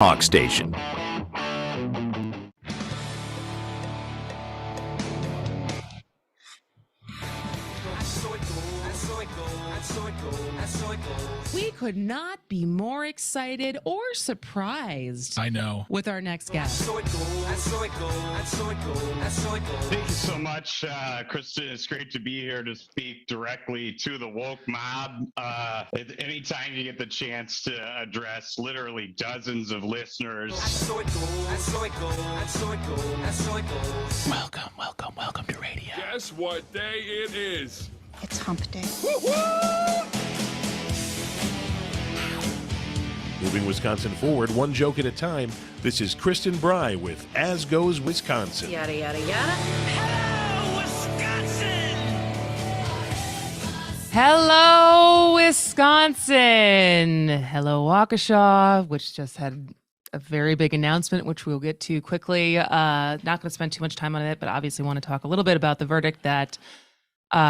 Talk Station. We could not be more excited or surprised. I know. With our next guest. Thank you so much, Kristin. It's great to be here to speak directly to the woke mob. Anytime you get the chance to address literally dozens of listeners. Welcome to radio. Guess what day it is? It's hump day. Moving Wisconsin forward, one joke at a time. This is Kristin Brey with As Goes Wisconsin. Yada, yada, yada. Hello, Wisconsin! Hello, Wisconsin. Hello, Waukesha, which just had a very big announcement, which we'll get to quickly. Not going to spend too much time on it, but obviously want to talk a little bit about the verdict that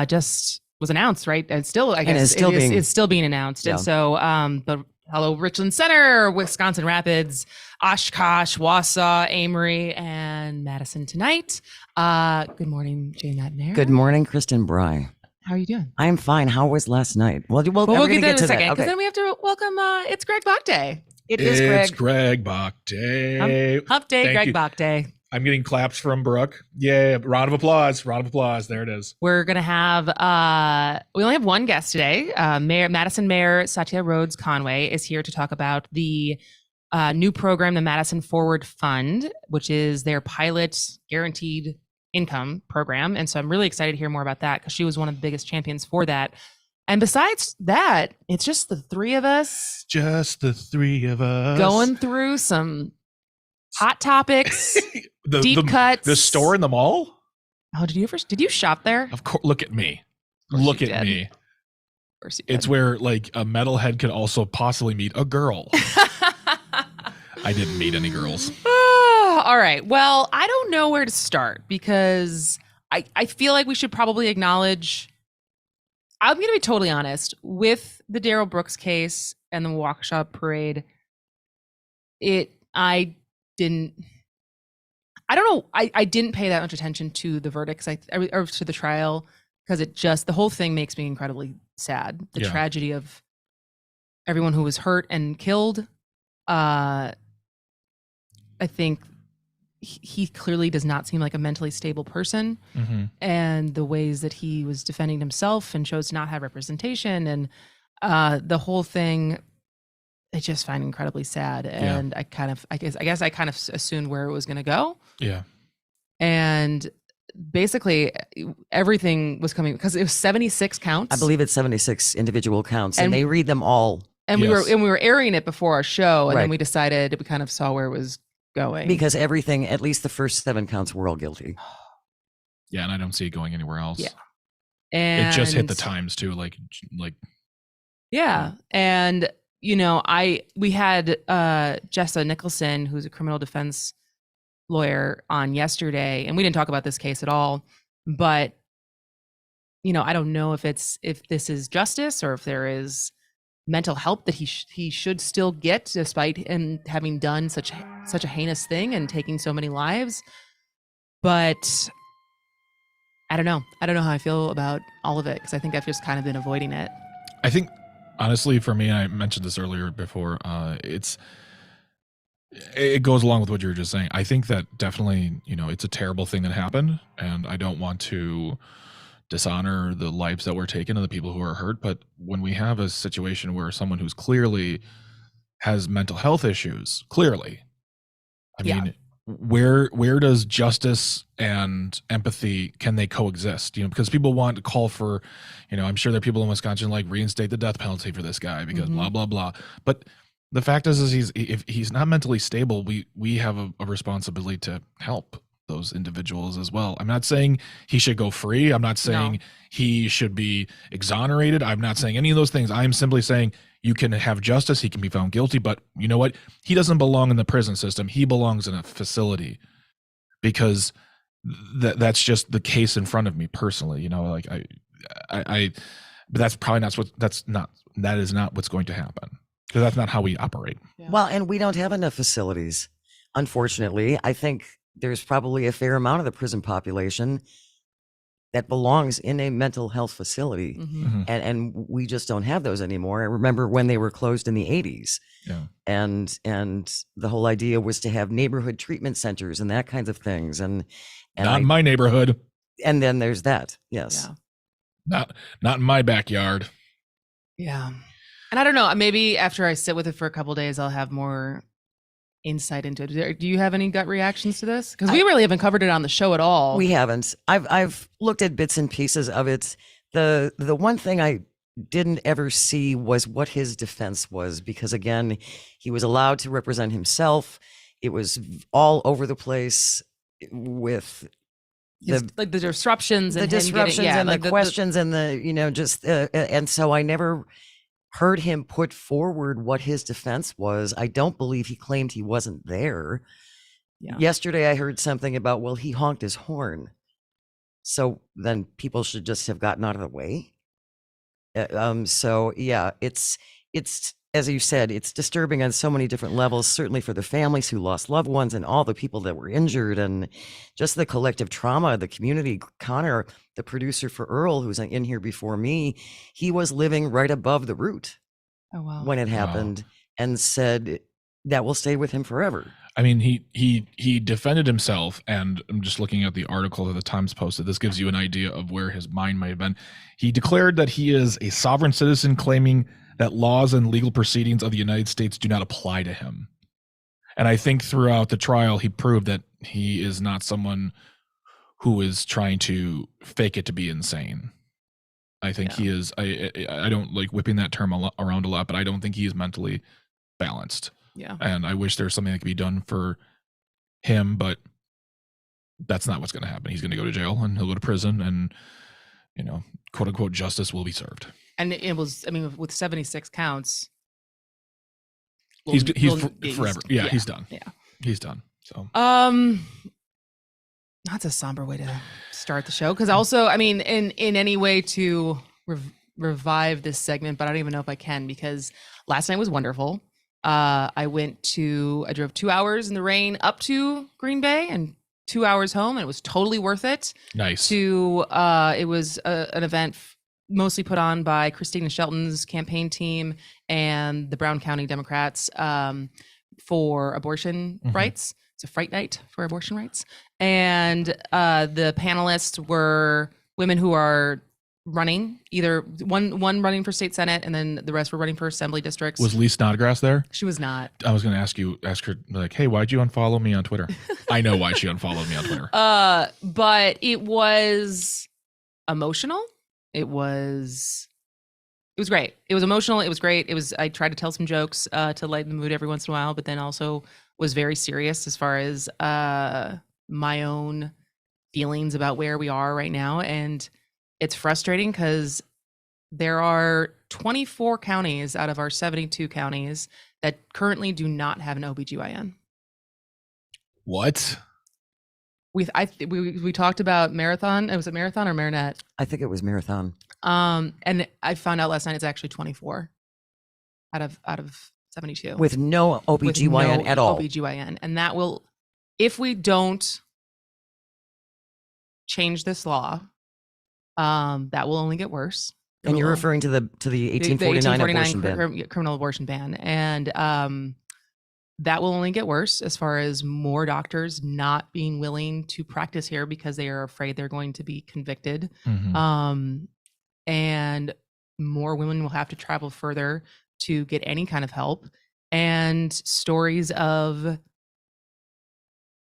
just was announced, right? And still, I guess, it's still being announced. Yeah. And so, but hello, Richland Center, Wisconsin Rapids, Oshkosh, Wausau, Amory, and Madison tonight. Good morning, Jane Mayer. Good morning, Kristin Brey. How are you doing? I'm fine. How was last night? Well, we'll get there in a second, because then we have to welcome, it's Greg Bach Day. It's Greg Bach Day. Hump Day, Greg Bach Day. I'm getting claps from Brooke. Yeah, round of applause. There it is. We're going to have, we only have one guest today. Madison Mayor Satya Rhodes Conway is here to talk about the new program, the Madison Forward Fund, which is their pilot guaranteed income program. And so I'm really excited to hear more about that because she was one of the biggest champions for that. And besides that, it's just the three of us. Going through some hot topics, deep cuts. The store in the mall? Oh, did you shop there? Of course. Look at me. Look at me. It's where like a metalhead could also possibly meet a girl. I didn't meet any girls. All right. Well, I don't know where to start because I feel like we should probably acknowledge, I'm going to be totally honest, with the Darrell Brooks case and the Waukesha parade, I didn't pay that much attention to the verdicts or to the trial because the whole thing makes me incredibly sad. The tragedy of everyone who was hurt and killed. I think he clearly does not seem like a mentally stable person, and the ways that he was defending himself and chose to not have representation and the whole thing, I just find incredibly sad. And I guess I kind of assumed where it was going to go. Yeah. And basically everything was coming because it was 76 counts. I believe it's 76 individual counts and they read them all. And we were airing it before our show. And then we decided we kind of saw where it was going. Because everything, at least the first 7 counts were all guilty. Yeah. And I don't see it going anywhere else. Yeah. And it just hit the times too. Like, yeah. And we had Jessa Nicholson, who's a criminal defense lawyer, on yesterday, and we didn't talk about this case at all. But I don't know if this is justice or if there is mental help that he should still get, despite him having done such a heinous thing and taking so many lives. But I don't know. I don't know how I feel about all of it because I think I've just kind of been avoiding it. I think. Honestly, for me, I mentioned this earlier before, it goes along with what you were just saying. I think that definitely, it's a terrible thing that happened, and I don't want to dishonor the lives that were taken and the people who are hurt. But when we have a situation where someone who's clearly has mental health issues, clearly, I mean, where does justice and empathy, can they coexist? Because people want to call for, I'm sure there are people in Wisconsin like reinstate the death penalty for this guy because blah blah blah. But the fact is if he's not mentally stable, we have a responsibility to help those individuals as well. I'm not saying he should go free. I'm not saying he should be exonerated. I'm not saying any of those things. I'm simply saying you can have justice. He can be found guilty, but you know what? He doesn't belong in the prison system. He belongs in a facility because that's just the case in front of me personally. But that's probably not that is not what's going to happen. because that's not how we operate. Yeah. Well, and we don't have enough facilities. Unfortunately, I think there's probably a fair amount of the prison population that belongs in a mental health facility. Mhm. And we just don't have those anymore. I remember when they were closed in the 80s. Yeah. And the whole idea was to have neighborhood treatment centers and that kinds of things. And Not in my neighborhood. and then there's that. Yes. Yeah. Not in my backyard. Yeah. And I don't know, maybe after I sit with it for a couple days, I'll have more insight into it. Do you have any gut reactions to this? Because we really haven't covered it on the show at all. We haven't. I've looked at bits and pieces of it. The one thing I didn't ever see was what his defense was, because again, he was allowed to represent himself. It was all over the place with like the disruptions and the him disruptions getting, and like the questions and the just and so I never heard him put forward what his defense was. I don't believe he claimed he wasn't there. Yeah. Yesterday I heard something about, well, he honked his horn, so then people should just have gotten out of the way. So yeah, it's as you said, it's disturbing on so many different levels, certainly for the families who lost loved ones and all the people that were injured, and just the collective trauma of the community. Connor, the producer for Earl, who's in here before me, he was living right above the route Oh wow. when it happened, and said that will stay with him forever. I mean, he defended himself, and I'm just looking at the article that the Times posted. This gives you an idea of where his mind might have been. He declared that he is a sovereign citizen, claiming that laws and legal proceedings of the United States do not apply to him. And I think throughout the trial, he proved that he is not someone who is trying to fake it to be insane. I think he is. I don't like whipping that term around a lot, but I don't think he is mentally balanced. Yeah. And I wish there's something that could be done for him, but that's not what's going to happen. He's going to go to jail and he'll go to prison, and quote unquote justice will be served. And it was, I mean, with 76 counts, He's forever. Yeah, he's done. Yeah, he's done. So that's a somber way to start the show. Because also, I mean, in any way to revive this segment, but I don't even know if I can, because last night was wonderful. I drove 2 hours in the rain up to Green Bay and 2 hours home, and it was totally worth it. Nice. It was an event mostly put on by Kristin Shelton's campaign team and the Brown County Democrats for abortion rights. It's a fright night for abortion rights. And the panelists were women who are running, either one running for state senate, and then the rest were running for assembly districts. Was Lee Snodgrass there? She was not. I was going to ask her, like, hey, why'd you unfollow me on Twitter? I know why she unfollowed me on Twitter. But it was emotional. It was great. It was emotional. It was great. I tried to tell some jokes to lighten the mood every once in a while, but then also was very serious as far as my own feelings about where we are right now. And it's frustrating because there are 24 counties out of our 72 counties that currently do not have an OBGYN. What? We talked about Marathon. Was it Marathon or Marinette? I think it was Marathon. And I found out last night it's actually 24 out of 72 with no OBGYN at all. OBGYN, and that will, if we don't change this law, that will only get worse. And you're referring to the 1849 abortion ban. Criminal abortion ban, and that will only get worse as far as more doctors not being willing to practice here because they are afraid they're going to be convicted. Mm-hmm. And more women will have to travel further to get any kind of help. And stories of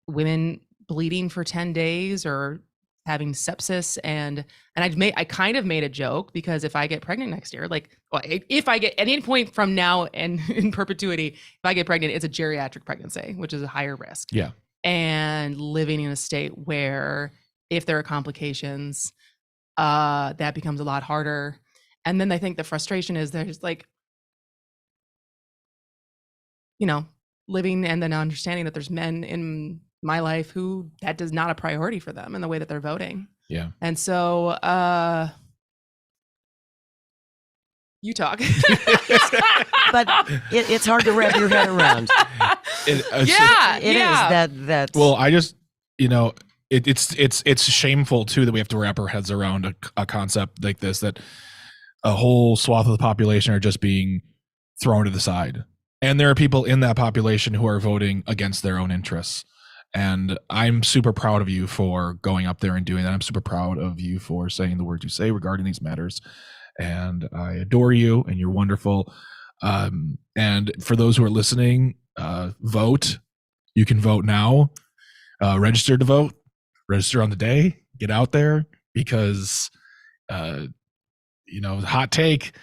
women bleeding for 10 days or having sepsis, and I kind of made a joke, because if I get pregnant next year, if I get at any point from now and in perpetuity, if I get pregnant, it's a geriatric pregnancy, which is a higher risk. Yeah. And living in a state where if there are complications, that becomes a lot harder. And then I think the frustration is there's living and then understanding that there's men in my life who that is not a priority for them in the way that they're voting. Yeah. And so You talk. But it's hard to wrap your head around. Yeah, It yeah. is that. Well, I just, it's shameful too that we have to wrap our heads around a concept like this, that a whole swath of the population are just being thrown to the side. And there are people in that population who are voting against their own interests. And I'm super proud of you for going up there and doing that. I'm super proud of you for saying the words you say regarding these matters. And I adore you, and you're wonderful. And for those who are listening, vote. You can vote now. Register to vote. Register on the day. Get out there, because, hot take.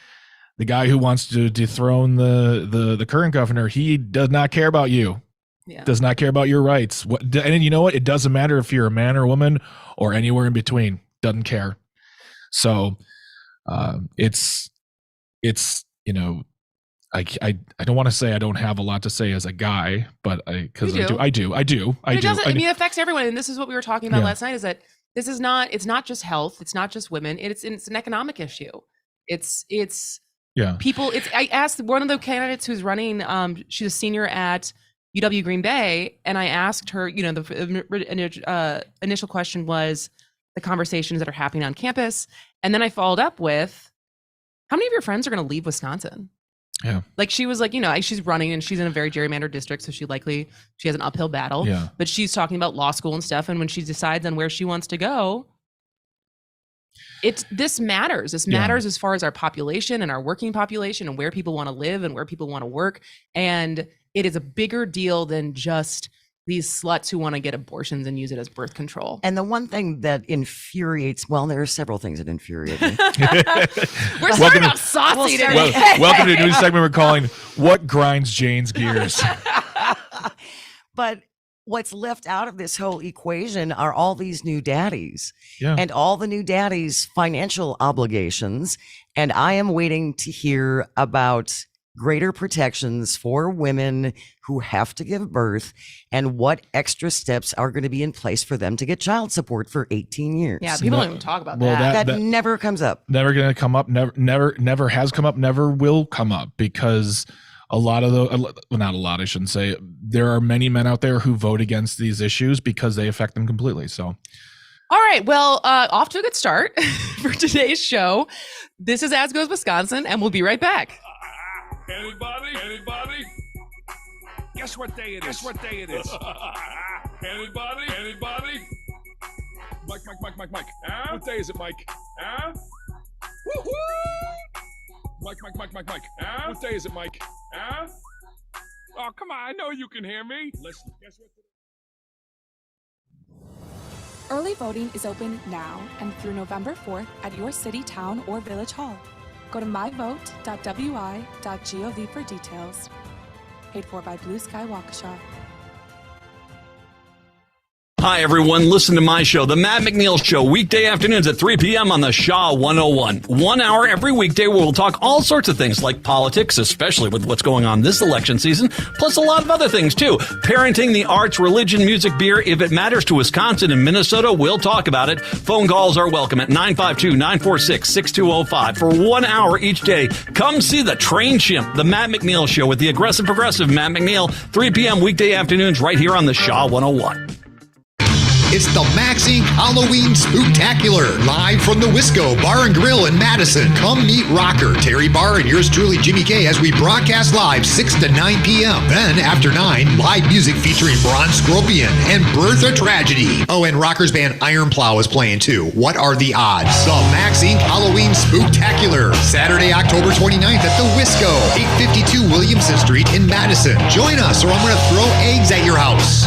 The guy who wants to dethrone the current governor, he does not care about you. Yeah. Does not care about your rights. And you know what? It doesn't matter if you're a man or a woman or anywhere in between. Doesn't care. So it's I don't want to say I don't have a lot to say as a guy, but I do. It affects everyone. And this is what we were talking about Yeah. last night, is that it's not just health. It's not just women. It's an economic issue. It's Yeah. people. I asked one of the candidates who's running, she's a senior at UW Green Bay. And I asked her, the initial question was the conversations that are happening on campus. And then I followed up with, how many of your friends are going to leave Wisconsin? Yeah. Like, she was like, she's running and she's in a very gerrymandered district. So she has an uphill battle, Yeah. but she's talking about law school and stuff. And when she decides on where she wants to go, this matters. This matters as far as our population and our working population and where people want to live and where people want to work. And it is a bigger deal than just these sluts who want to get abortions and use it as birth control. And the one thing that infuriates, well, there are several things that infuriate me. We're starting off saucy today. Welcome to a new segment we're calling "What Grinds Jane's Gears." But what's left out of this whole equation are all these new daddies, Yeah. and all the new daddies' financial obligations. And I am waiting to hear about greater protections for women who have to give birth, and what extra steps are going to be in place for them to get child support for 18 years. Yeah, people don't even talk about Well, that. That never comes up. Never going to come up. Never has come up. Never will come up, because a lot of not a lot, I shouldn't say. There are many men out there who vote against these issues because they affect them completely. So, All right, well, off to a good start for today's show. This is As Goes Wisconsin, and we'll be right back. Anybody? Guess what day it is? Anybody? Mike. Huh? What day is it, Mike? Huh? Woo-hoo! Mike. Huh? What day is it, Mike? Huh? Oh, come on, I know you can hear me. Listen, guess what? Early voting is open now and through November 4th at your city, town, or village hall. Go to myvote.wi.gov for details. Paid for by Blue Sky Waukesha. Hi, everyone. Listen to my show, The Matt McNeil Show, weekday afternoons at 3 p.m. on the Shaw 101. 1 hour every weekday where we'll talk all sorts of things like politics, especially with what's going on this election season, plus a lot of other things, too. Parenting, the arts, religion, music, beer. If it matters to Wisconsin and Minnesota, we'll talk about it. Phone calls are welcome at 952-946-6205 for 1 hour each day. Come see the train chimp, The Matt McNeil Show, with the aggressive progressive Matt McNeil, 3 p.m. weekday afternoons right here on the Shaw 101. It's the Max Inc. Halloween Spooktacular, live from the Wisco Bar and Grill in Madison. Come meet rocker Terry Barr and yours truly, Jimmy K, as we broadcast live 6 to 9 p.m. Then, after 9, live music featuring Bron Scorpion and Bertha Tragedy. Oh, and rockers band Iron Plow is playing too. What are the odds? The Max Inc. Halloween Spooktacular, Saturday, October 29th at the Wisco, 852 Williamson Street in Madison. Join us, or I'm going to throw eggs at your house.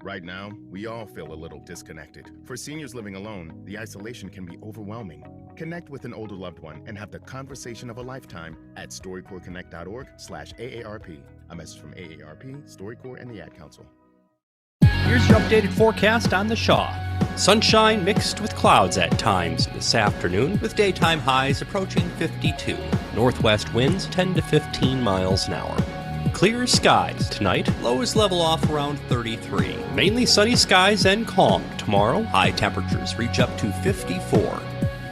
Right now, we all feel a little disconnected. For seniors living alone, the isolation can be overwhelming. Connect with an older loved one and have the conversation of a lifetime at StoryCorpsConnect.org/AARP. A message from AARP, StoryCorps, and the Ad Council. Here's your updated forecast on the Shaw. Sunshine mixed with clouds at times this afternoon, with daytime highs approaching 52. Northwest winds 10 to 15 miles an hour. Clear skies tonight, lows level off around 33. Mainly sunny skies and calm tomorrow. High temperatures reach up to 54.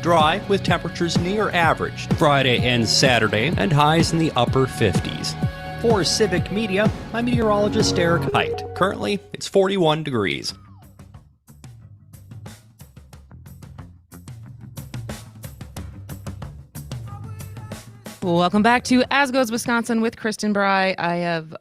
Dry with temperatures near average Friday and Saturday and highs in the upper 50s. For Civic Media, I'm meteorologist Derek Height. Currently, it's 41 degrees. Welcome back to As Goes Wisconsin with Kristin Brey. I have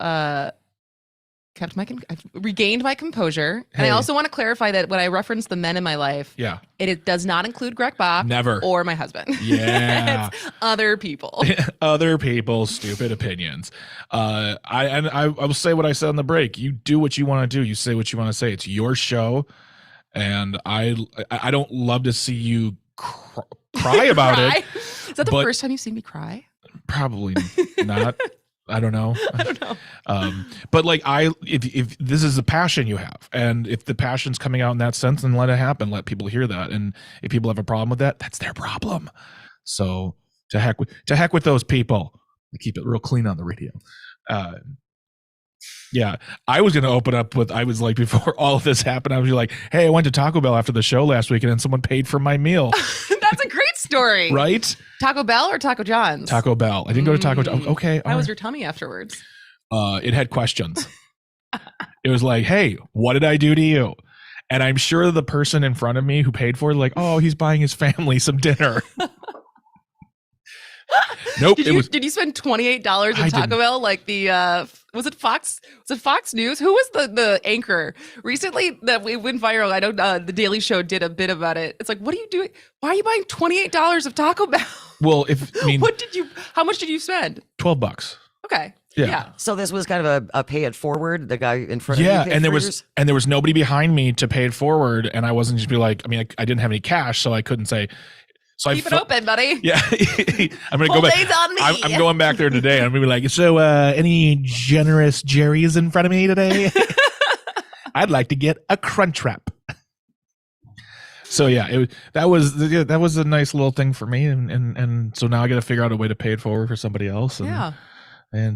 I've regained my composure. And I also want to clarify that when I reference the men in my life, it does not include Greg Bopp. Never. Or my husband. Yeah. It's other people. Other people's stupid opinions. I will say what I said on the break. You do what you want to do. You say what you want to say. It's your show. And I don't love to see you cry about it. Is that the first time you've seen me cry? Probably not. I don't know. I don't know. But like if this is the passion you have, and if the passion's coming out in that sense, then let it happen. Let people hear that. And if people have a problem with that, that's their problem. So to heck with those people. I keep it real clean on the radio. Yeah, I was going to open up with, I was like, before all of this happened, I was like, hey, I went to Taco Bell after the show last week and then someone paid for my meal. That's a great story. Right? Taco Bell or Taco John's? Taco Bell. I didn't go to Taco John's. Okay. How was your tummy afterwards? It had questions. It was like, hey, what did I do to you? And I'm sure the person in front of me who paid for it, like, oh, he's buying his family some dinner. Nope. Did you spend $28 at Taco Bell? Like the was it Fox News? Who was the anchor recently that we went viral? I know the Daily Show did a bit about it. It's like, what are you doing? Why are you buying $28 of Taco Bell? Well, how much did you spend? $12. Okay. Yeah. So this was kind of a pay it forward. The guy in front of you. Yeah, and there was nobody behind me to pay it forward, and I wasn't just be like, I mean, I didn't have any cash, so I couldn't say. So keep it open, buddy. Yeah, I'm gonna go back. On me. I'm going back there today. I'm gonna be like, so any generous Jerry's in front of me today? I'd like to get a crunch wrap. So yeah, that was a nice little thing for me, and so now I got to figure out a way to pay it forward for somebody else. And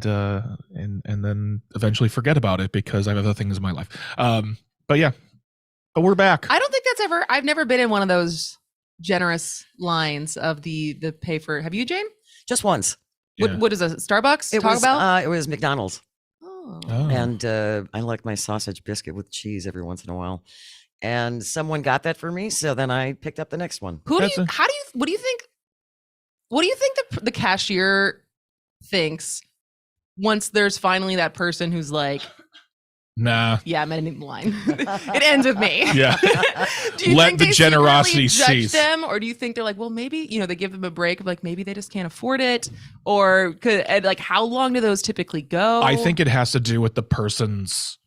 then eventually forget about it because I have other things in my life. But we're back. I don't think I've never been in one of those generous lines of the pay for. Have you, Jane? Just once. What is a Starbucks? Taco Bell? It was McDonald's. Oh. And I like my sausage biscuit with cheese every once in a while. And someone got that for me, so then I picked up the next one. What do you think the cashier thinks once there's finally that person who's like, nah. Yeah, I'm ending the line. It ends with me. Yeah. Do you Let think the they generosity judge cease. them, or do you think they're like, well, maybe they give them a break of like maybe they just can't afford it, or like how long do those typically go? I think it has to do with the person's.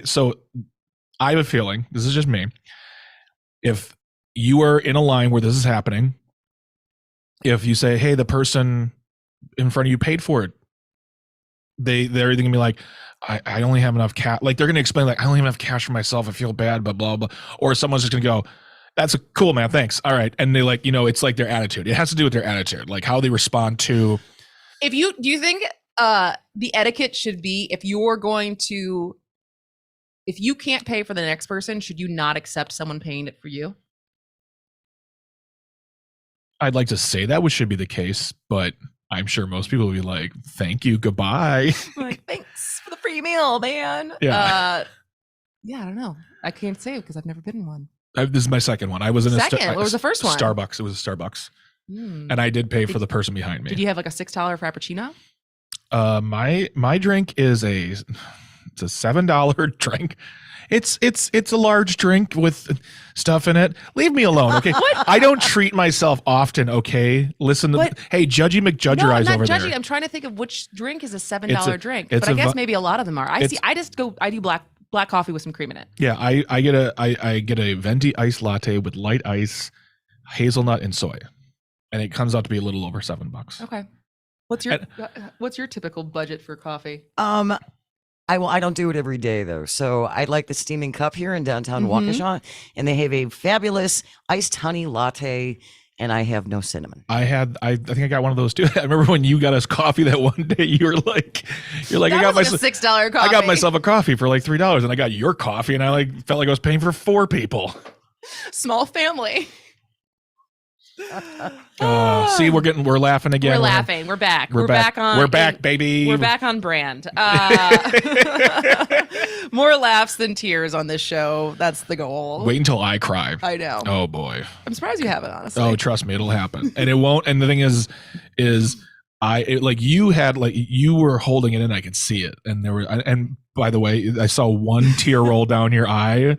So I have a feeling, this is just me, if you are in a line where this is happening, if you say, hey, the person in front of you paid for it, they're either gonna be like, I only have enough cash. Like they're gonna explain like, I only have enough cash for myself. I feel bad, blah blah blah. Or someone's just gonna go, that's a cool, man, thanks. All right. And they like, it's like their attitude. It has to do with their attitude, like how they respond to. Do you think the etiquette should be if you can't pay for the next person, should you not accept someone paying it for you? I'd like to say that should be the case, but I'm sure most people will be like, thank you, goodbye. Like, thanks for the free meal, man. Yeah. I don't know. I can't say it because I've never been in one. This is my second one. I was in what was the first one? Starbucks. It was a Starbucks. And I did pay for the person behind me. Did you have like a $6 Frappuccino? My drink is it's a $7 drink. It's a large drink with stuff in it. Leave me alone, okay? I don't treat myself often, okay? Listen to hey, Judgy McJudgerize over there. I'm trying to think of which drink is a $7 drink, but I guess maybe a lot of them are. I do black coffee with some cream in it. Yeah, I get a venti iced latte with light ice, hazelnut, and soy, and it comes out to be a little over $7. Okay, what's your typical budget for coffee? I don't do it every day though. So I like the Steaming Cup here in downtown Waukesha, and they have a fabulous iced honey latte, and I have no cinnamon. I think I got one of those too. I remember when you got us coffee that one day. You're like, that I got myself a $6 coffee. I got myself a coffee for like $3, and I got your coffee, and I felt like I was paying for 4 people. Small family. See, we're laughing again. We're laughing. We're back. We're back. We're back, baby. We're back on brand. More laughs than tears on this show. That's the goal. Wait until I cry. I know. Oh boy. I'm surprised you haven't, honestly. Oh, trust me, it'll happen. And it won't. And the thing is you were holding it in. I could see it. And by the way, I saw one tear roll down your eye.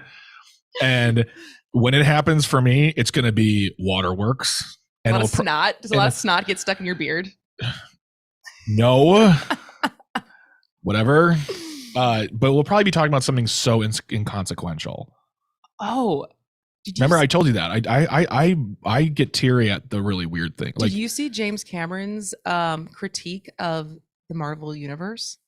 And when it happens for me, it's going to be waterworks. And a lot of snot. Does a lot of snot get stuck in your beard? No. Whatever. But we'll probably be talking about something so inconsequential. Oh. Remember, I told you that. I get teary at the really weird thing. Did you see James Cameron's critique of the Marvel Universe?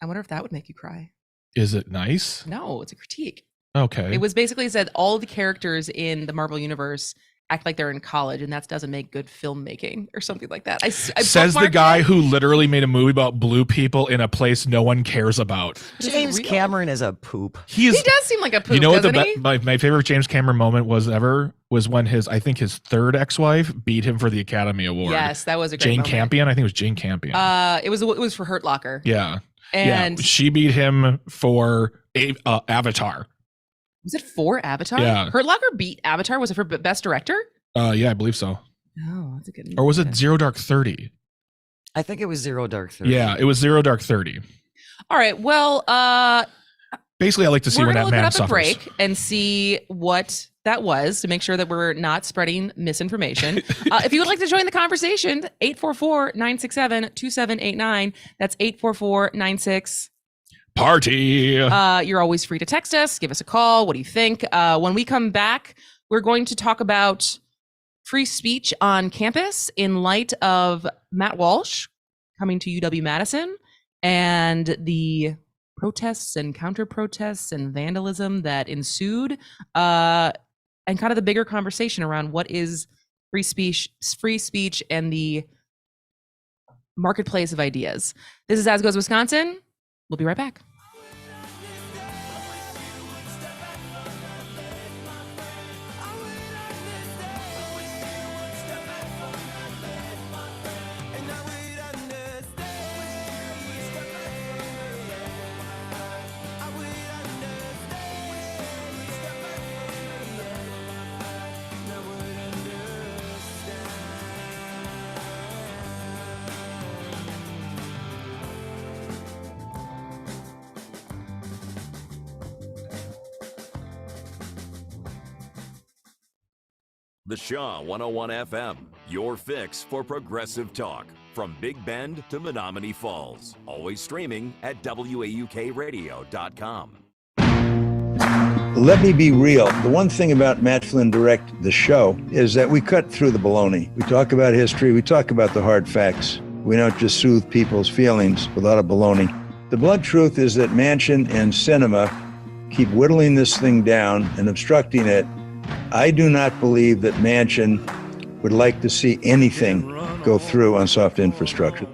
I wonder if that would make you cry. Is it nice? No, it's a critique. Okay. It was basically said all the characters in the Marvel Universe act like they're in college, and that doesn't make good filmmaking or something like that. I Says the guy who literally made a movie about blue people in a place no one cares about. James Cameron is a poop. He does seem like a poop. You know what doesn't my favorite James Cameron moment was when his third ex-wife beat him for the Academy Award. Yes, that was a great Jane moment. Campion. I think it was Jane Campion. It was for Hurt Locker. Yeah. And she beat him for Avatar. Was it for Avatar? Yeah. Hurt Locker beat Avatar. Was it for Best Director? Yeah, I believe so. Oh, that's a good. Or was it Zero Dark 30? I think it was Zero Dark 30. Yeah, it was Zero Dark 30. All right. Well, basically, I like to see when that man suffers. We're going to look it up a break and see what that was to make sure that we're not spreading misinformation. If you would like to join the conversation, 844-967-2789. That's 844-96. Party. You're always free to text us, give us a call. What do you think? When we come back, we're going to talk about free speech on campus in light of Matt Walsh coming to UW-Madison and the protests and counter-protests and vandalism that ensued, and kind of the bigger conversation around what is free speech and the marketplace of ideas. This is As Goes Wisconsin. We'll be right back. The Shaw 101 FM, your fix for progressive talk. From Big Bend to Menominee Falls. Always streaming at WAUKradio.com. Let me be real. The one thing about Matt Flynn Direct, the show, is that we cut through the baloney. We talk about history. We talk about the hard facts. We don't just soothe people's feelings with a lot of baloney. The blunt truth is that Manchin and Sinema keep whittling this thing down and obstructing it. I do not believe that Manchin would like to see anything go through on soft infrastructure.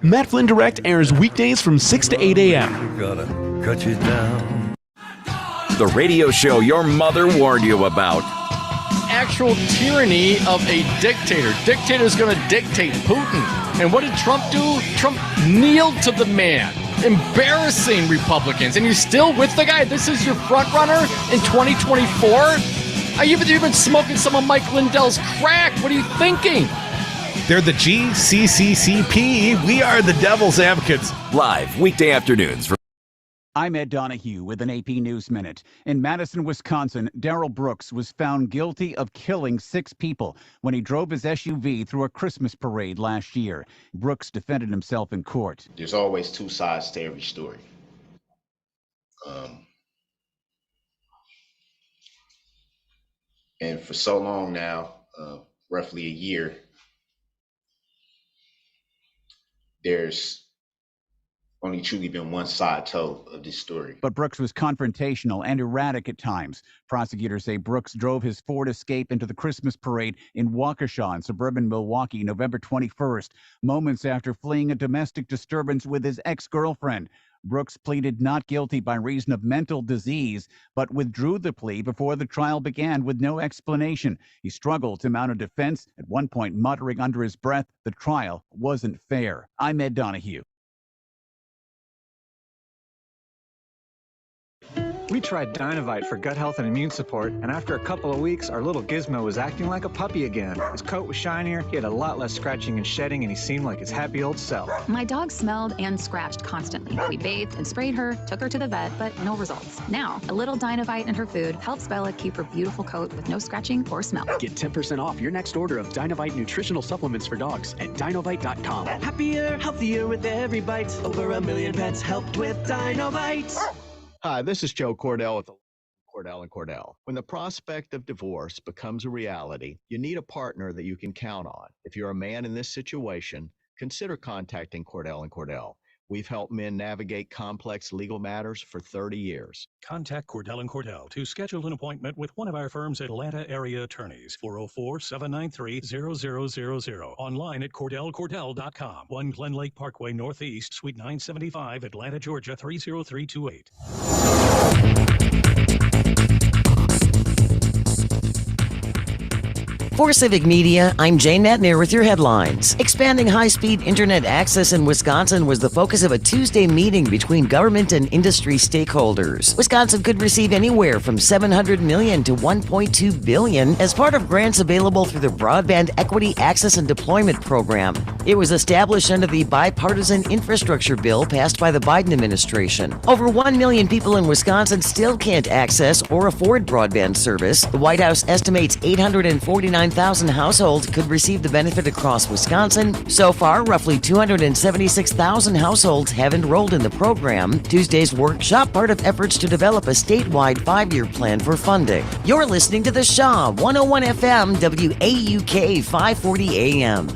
Matt Flynn Direct airs weekdays from 6 to 8 a.m. Gotta cut you down. The radio show your mother warned you about. Actual tyranny of a dictator. Dictator's gonna dictate Putin. And what did Trump do? Trump kneeled to the man. Embarrassing Republicans. And you're still with the guy? This is your front runner in 2024? You've been smoking some of Mike Lindell's crack. What are you thinking? They're the GCCCP. We are the devil's advocates. Live weekday afternoons. I'm Ed Donahue with an AP News Minute. In Madison, Wisconsin, Darrell Brooks was found guilty of killing 6 people when he drove his SUV through a Christmas parade last year. Brooks defended himself in court. There's always 2 sides to every story. And for so long now, roughly a year, there's only truly been one side told of this story. But Brooks was confrontational and erratic at times. Prosecutors say Brooks drove his Ford Escape into the Christmas parade in Waukesha in suburban Milwaukee, November 21st, moments after fleeing a domestic disturbance with his ex-girlfriend. Brooks pleaded not guilty by reason of mental disease, but withdrew the plea before the trial began with no explanation. He struggled to mount a defense, at one point muttering under his breath, the trial wasn't fair. I'm Ed Donahue. We tried Dynovite for gut health and immune support, and after a couple of weeks, our little Gizmo was acting like a puppy again. His coat was shinier, he had a lot less scratching and shedding, and he seemed like his happy old self. My dog smelled and scratched constantly. We bathed and sprayed her, took her to the vet, but no results. Now, a little Dynovite in her food helps Bella keep her beautiful coat with no scratching or smell. Get 10% off your next order of Dynovite nutritional supplements for dogs at Dynovite.com. Happier, healthier with every bite. Over 1 million pets helped with Dynovite. Hi, this is Joe Cordell with Cordell & Cordell. When the prospect of divorce becomes a reality, you need a partner that you can count on. If you're a man in this situation, consider contacting Cordell & Cordell. We've helped men navigate complex legal matters for 30 years. Contact Cordell & Cordell to schedule an appointment with one of our firm's Atlanta area attorneys. 404-793-0000. Online at CordellCordell.com. 1 Glen Lake Parkway Northeast, Suite 975, Atlanta, Georgia 30328. For Civic Media, I'm Jane Matnier with your headlines. Expanding high-speed internet access in Wisconsin was the focus of a Tuesday meeting between government and industry stakeholders. Wisconsin could receive anywhere from $700 million to $1.2 billion as part of grants available through the Broadband Equity Access and Deployment Program. It was established under the bipartisan infrastructure bill passed by the Biden administration. Over 1 million people in Wisconsin still can't access or afford broadband service. The White House estimates 849,000 households could receive the benefit across Wisconsin. So far, roughly 276,000 households have enrolled in the program. Tuesday's workshop, part of efforts to develop a statewide 5-year plan for funding. You're listening to The Shaw, 101 FM, WAUK 540 AM.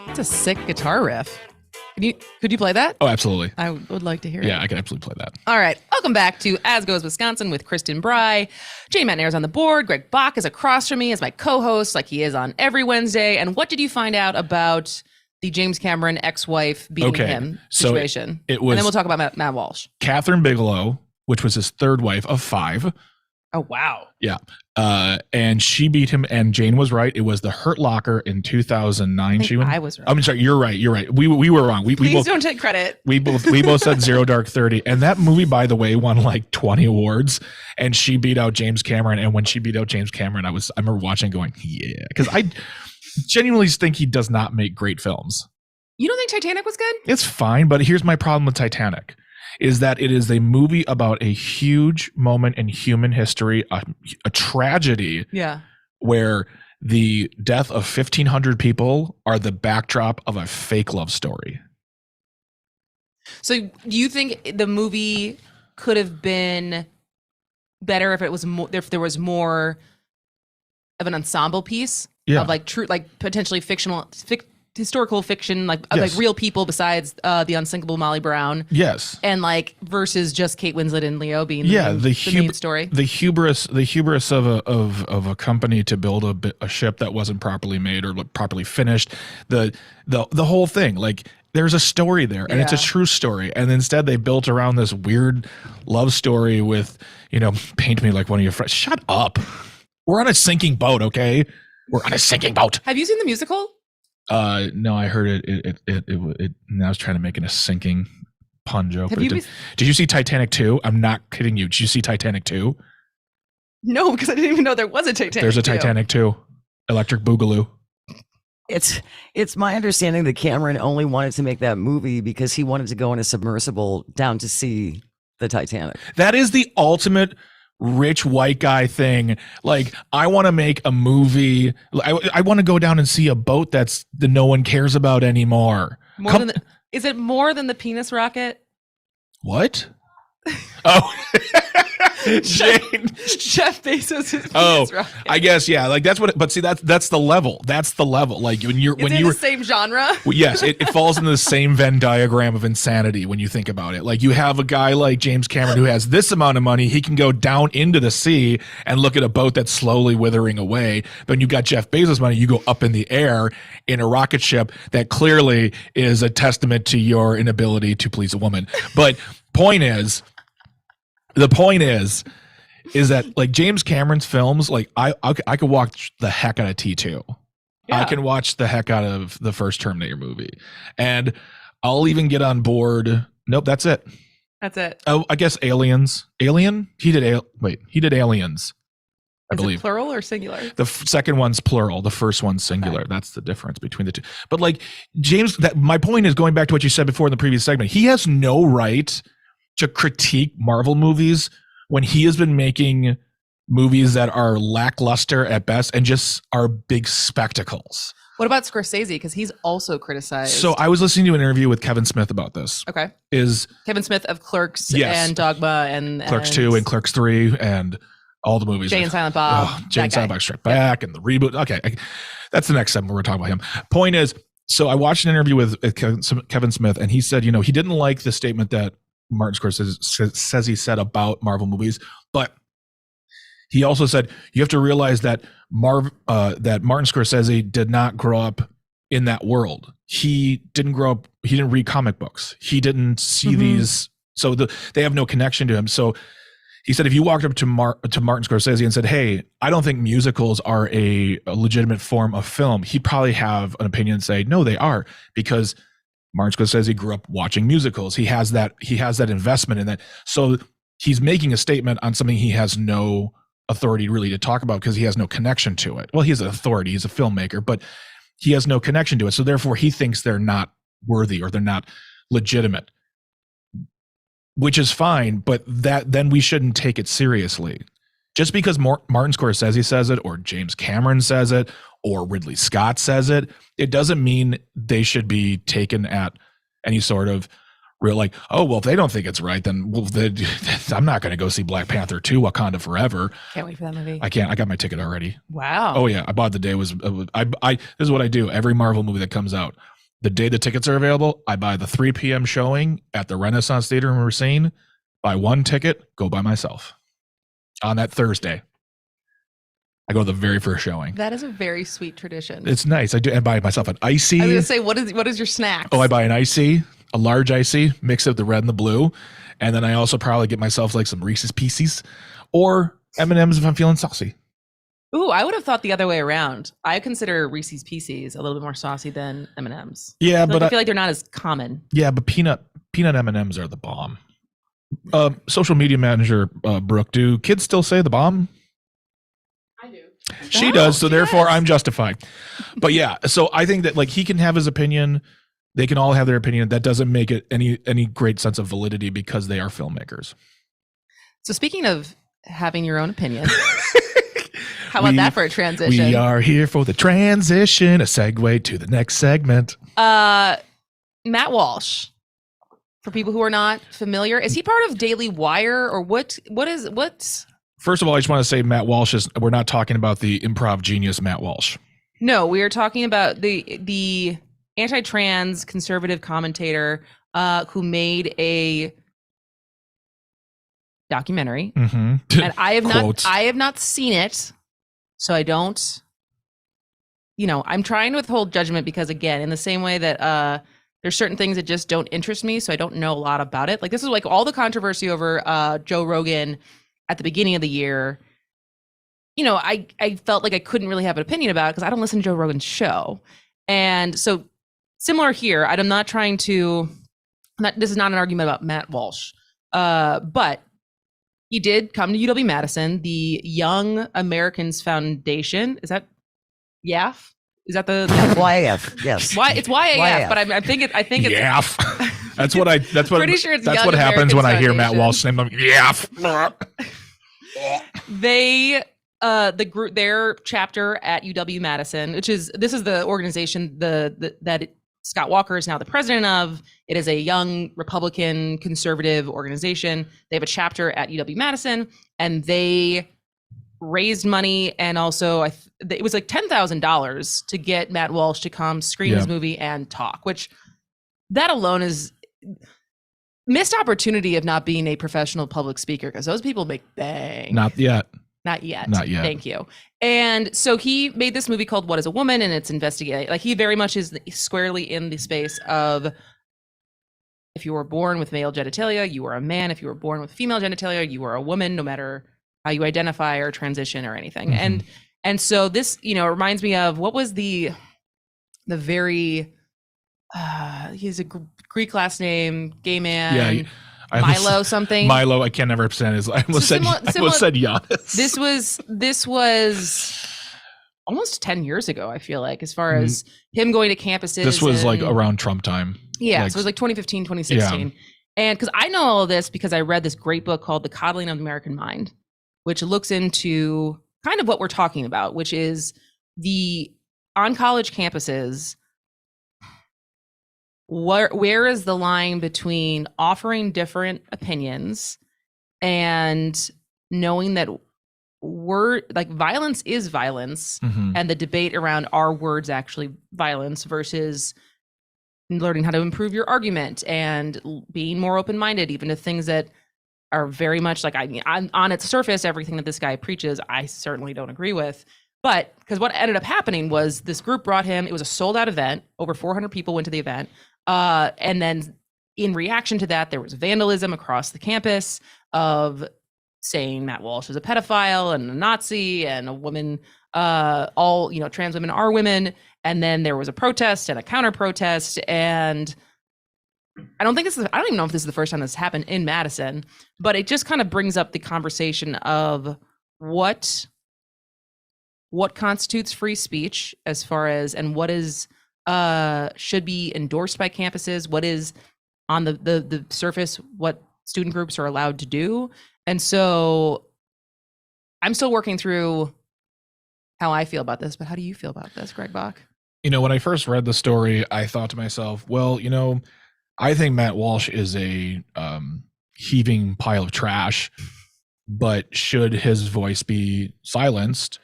It's a sick guitar riff. Could you play that? Oh, absolutely. I would like to hear it. Yeah, I can absolutely play that. All right. Welcome back to As Goes Wisconsin with Kristin Brey. Jane Matnier is on the board. Greg Bach is across from me as my co-host, like he is on every Wednesday. And what did you find out about the James Cameron ex-wife beating him situation? So it was, and then we'll talk about Matt Walsh. Catherine Bigelow, which was his third wife of 5. Oh, wow. Yeah. And she beat him, and Jane was right. It was The Hurt Locker in 2009. I was right. I'm sorry. You're right. You're right. We were wrong. Please both, don't take credit. We both said Zero Dark 30. And that movie, by the way, won like 20 awards. And she beat out James Cameron. And when she beat out James Cameron, I remember watching going, yeah. Because I genuinely think he does not make great films. You don't think Titanic was good? It's fine. But here's my problem with Titanic. Is that it is a movie about a huge moment in human history, a tragedy, where the death of 1,500 people are the backdrop of a fake love story. So do you think the movie could have been better if it was if there was more of an ensemble piece of like true, like potentially historical fiction, like real people besides the unsinkable Molly Brown. Yes. And like versus just Kate Winslet and Leo being the main story. The hubris of a company to build a ship that wasn't properly made or properly finished. The whole thing, like there's a story there and it's a true story. And instead they built around this weird love story with, paint me like one of your friends. Shut up. We're on a sinking boat. Okay. We're on a sinking boat. Have you seen the musical? No, I heard it. And I was trying to make it a sinking pun joke. Did you see Titanic 2? I'm not kidding you. Did you see Titanic 2? No, because I didn't even know there was a Titanic. There's a Titanic 2. Electric Boogaloo. It's my understanding that Cameron only wanted to make that movie because he wanted to go in a submersible down to see the Titanic. That is the ultimate rich white guy thing. Like, I want to make a movie. I want to go down and see a boat that no one cares about anymore. Is it more than the penis rocket? What? Oh, Jeff Bezos is Oh, Penis Rocket. I guess yeah. Like that's what. But see, that's the level. That's the level. Like when you're It's in the same genre. Well, yes, it falls into the same Venn diagram of insanity when you think about it. Like you have a guy like James Cameron who has this amount of money, he can go down into the sea and look at a boat that's slowly withering away. But when you got Jeff Bezos money, you go up in the air in a rocket ship that clearly is a testament to your inability to please a woman. But the point is that like James Cameron's films, like I could watch the heck out of T2. Yeah. I can watch the heck out of the first Terminator movie, and I'll even get on board. Nope, that's it. That's it. Oh, I guess Aliens. Alien? He did Aliens. I believe. It plural or singular? The second one's plural. The first one's singular. Okay. That's the difference between the two. But like James, my point is going back to what you said before in the previous segment. He has no right to critique Marvel movies when he has been making movies that are lackluster at best and just are big spectacles. What about Scorsese? Because he's also criticized. So I was listening to an interview with Kevin Smith about this. Okay. Is Kevin Smith of Clerks yes, and Dogma and Clerks 2 and Clerks 3 and all the movies. Jay and Silent Bob. Jay and Silent Bob Strike Back and the reboot. Okay. That's the next segment we're talking about him. Point is, so I watched an interview with Kevin Smith and he said, you know, he didn't like the statement that Martin Scorsese says he said about Marvel movies, but he also said you have to realize that Martin Scorsese did not grow up in that world. He didn't grow up. He didn't read comic books. He didn't see these. So they have no connection to him. So he said if you walked up to Martin Scorsese and said, "Hey, I don't think musicals are a legitimate form of film," he'd probably have an opinion and say, "No, they are," because Martin Scorsese grew up watching musicals. He has that investment in that. So he's making a statement on something he has no authority really to talk about because he has no connection to it. Well, he's an authority, he's a filmmaker, but he has no connection to it. So therefore he thinks they're not worthy or they're not legitimate, which is fine, but then we shouldn't take it seriously. Just because Martin Scorsese says it or James Cameron says it or Ridley Scott says it, it doesn't mean they should be taken at any sort of real like, oh, well, if they don't think it's right, then I'm not going to go see Black Panther 2, Wakanda Forever. Can't wait for that movie. I can't. I got my ticket already. Wow. Oh, yeah. I bought the day. This is what I do. Every Marvel movie that comes out, the day the tickets are available, I buy the 3 p.m. showing at the Renaissance Theater in Racine, buy one ticket, go by myself. On that Thursday, I go to the very first showing. That is a very sweet tradition. It's nice. I do. I buy myself an icy. I was going to say, what is your snack? Oh, I buy an icy, a large icy, mix it with the red and the blue, and then I also probably get myself like some Reese's Pieces or M&Ms if I'm feeling saucy. Ooh, I would have thought the other way around. I consider Reese's Pieces a little bit more saucy than M&Ms. Yeah, but I feel like they're not as common. Yeah, but peanut M&Ms are the bomb. Social media manager Brooke, do kids still say the bomb? I do. She does, so therefore I'm justified. But yeah, so I think that like he can have his opinion. They can all have their opinion. That doesn't make it any great sense of validity because they are filmmakers. So speaking of having your own opinion, how about that for a transition? We are here for the transition, a segue to the next segment. Matt Walsh. For people who are not familiar, is he part of Daily Wire or what? What's? First of all, I just want to say Matt Walsh is. We're not talking about the improv genius Matt Walsh. No, we are talking about the anti-trans conservative commentator who made a documentary, and I have not seen it, so I don't. I'm trying to withhold judgment because, again, in the same way that there's certain things that just don't interest me, so I don't know a lot about it. Like this is like all the controversy over Joe Rogan at the beginning of the year. I felt like I couldn't really have an opinion about it because I don't listen to Joe Rogan's show. And so similar here, I'm not trying to, this is not an argument about Matt Walsh, but he did come to UW-Madison, the Young Americans Foundation. Is that YAF? Is that the YAF? Yes. It's YAF, but I think it's YAF. That's what pretty sure it's that's Young what happens Americans when I hear Foundation. Matt Walsh name. YAF. They the group, their chapter at UW-Madison, this is the organization that Scott Walker is now the president of. It is a young Republican conservative organization. They have a chapter at UW-Madison, and they raised money, and also it was like $10,000 to get Matt Walsh to come screen his movie and talk, which that alone is missed opportunity of not being a professional public speaker, because those people make bang. Not yet. Not yet. Not yet. Thank you. And so he made this movie called What is a Woman, and it's investigating. Like, he very much is squarely in the space of, if you were born with male genitalia, you are a man. If you were born with female genitalia, you are a woman, no matter how you identify or transition or anything. Mm-hmm. And so this, you know, reminds me of, what was the very he's a Greek last name, gay man. Yeah, Milo something. Milo, I can never understand his. I almost said Giannis. This was almost 10 years ago, I feel like, as far as him going to campuses. This was like around Trump time. Yeah, so it was like 2015, 2016. Yeah. And because I know all of this because I read this great book called The Coddling of the American Mind, which looks into kind of what we're talking about, which is on college campuses, where is the line between offering different opinions and knowing that violence is violence, and the debate around are words actually violence versus learning how to improve your argument and being more open-minded, even to things that are very much like, on its surface, everything that this guy preaches, I certainly don't agree with. But because what ended up happening was this group brought him, it was a sold out event. Over 400 people went to the event. And then in reaction to that, there was vandalism across the campus of saying Matt Walsh is a pedophile and a Nazi and a woman, all, you know, trans women are women. And then there was a protest and a counter protest. And I don't even know if this is the first time this happened in Madison, but it just kind of brings up the conversation of what constitutes free speech, as far as, and what is should be endorsed by campuses, what is on the surface, what student groups are allowed to do. And so I'm still working through how I feel about this, but how do you feel about this, Greg Bach? You know, when I first read the story, I thought to myself, well, you know, I think Matt Walsh is a heaving pile of trash, but should his voice be silenced?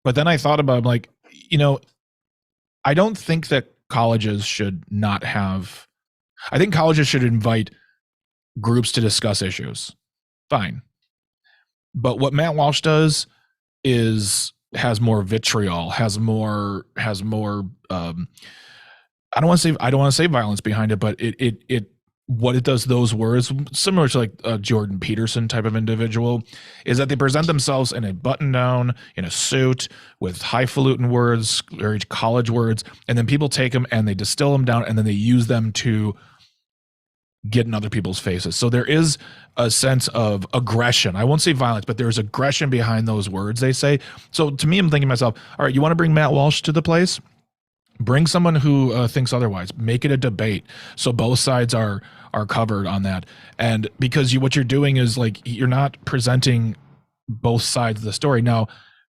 But then I thought about, like, you know, I don't think that colleges should not have, I think colleges should invite groups to discuss issues. Fine. But what Matt Walsh does has more vitriol, has more I don't want to say violence behind it, but it what it does, those words, similar to like a Jordan Peterson type of individual, is that they present themselves in a button down, in a suit, with highfalutin words, very college words, and then people take them and they distill them down and then they use them to get in other people's faces. So there is a sense of aggression. I won't say violence, but there's aggression behind those words they say. So to me, I'm thinking to myself, all right, you want to bring Matt Walsh to the place? Bring someone who thinks otherwise. Make it a debate so both sides are covered on that. And because what you're doing is, like, you're not presenting both sides of the story. Now,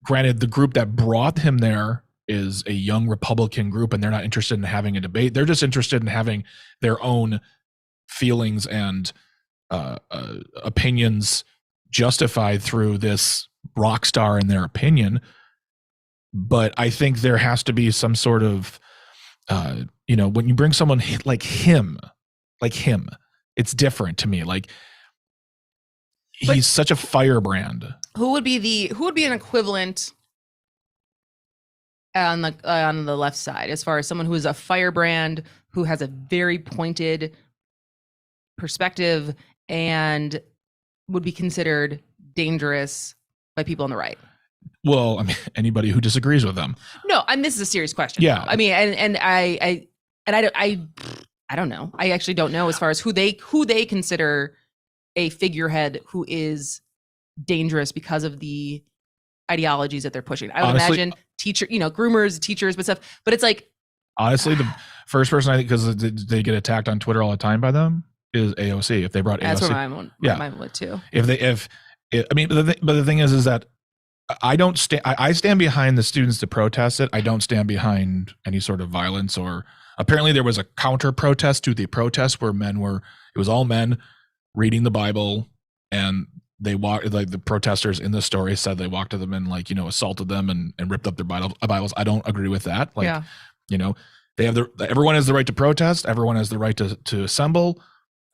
granted, the group that brought him there is a young Republican group, and they're not interested in having a debate. They're just interested in having their own feelings and opinions justified through this rock star in their opinion. But I think there has to be some sort of, you know, when you bring someone like him, it's different to me. Like, he's such a firebrand. Who would be an equivalent on the left side, as far as someone who is a firebrand, who has a very pointed perspective and would be considered dangerous by people on the right? Well, I mean, anybody who disagrees with them. No, this is a serious question. Yeah. I mean, I don't know. I actually don't know, as far as who they consider a figurehead who is dangerous because of the ideologies that they're pushing. I would imagine groomers, teachers, but stuff. But it's like, honestly, the first person I think, because they get attacked on Twitter all the time by them, is AOC. If they brought AOC, that's where mine would too. But the thing is that I stand behind the students to protest it. I don't stand behind any sort of violence or Apparently there was a counter protest to the protest where it was all men reading the Bible, and they walked, like the protesters in the story said they walked to them and like, assaulted them and ripped up their Bibles. I don't agree with that. Like, they have everyone has the right to protest. Everyone has the right to assemble.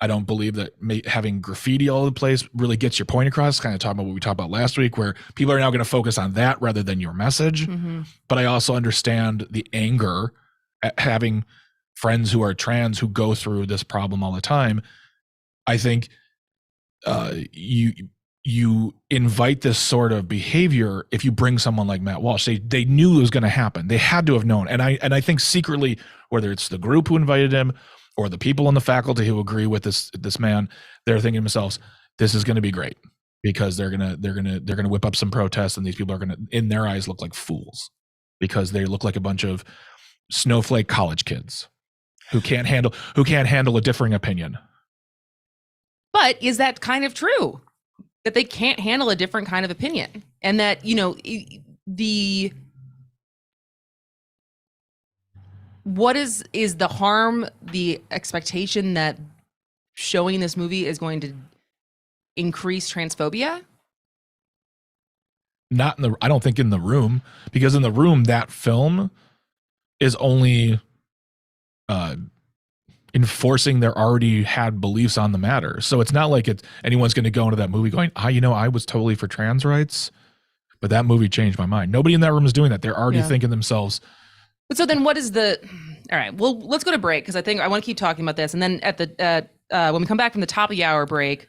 I don't believe that having graffiti all over the place really gets your point across. Kind of talking about what we talked about last week, where people are now going to focus on that rather than your message. Mm-hmm. But I also understand the anger at having friends who are trans who go through this problem all the time. I think you invite this sort of behavior if you bring someone like Matt Walsh. They knew it was going to happen. They had to have known. And I think secretly, whether it's the group who invited him or the people in the faculty who agree with this man, they're thinking to themselves, this is going to be great, because they're going to whip up some protests, and these people are going to, in their eyes, look like fools because they look like a bunch of snowflake college kids who can't handle a differing opinion. But is that kind of true? That they can't handle a different kind of opinion, and that, what is the harm, the expectation that showing this movie is going to increase transphobia? I don't think in the room, because in the room, that film is only enforcing their already had beliefs on the matter. So it's not like anyone's going to go into that movie going, I was totally for trans rights, but that movie changed my mind. Nobody in that room is doing that. They're already thinking themselves. But so then what is all right, well, let's go to break, because I think I want to keep talking about this. And then when we come back from the top of the hour break,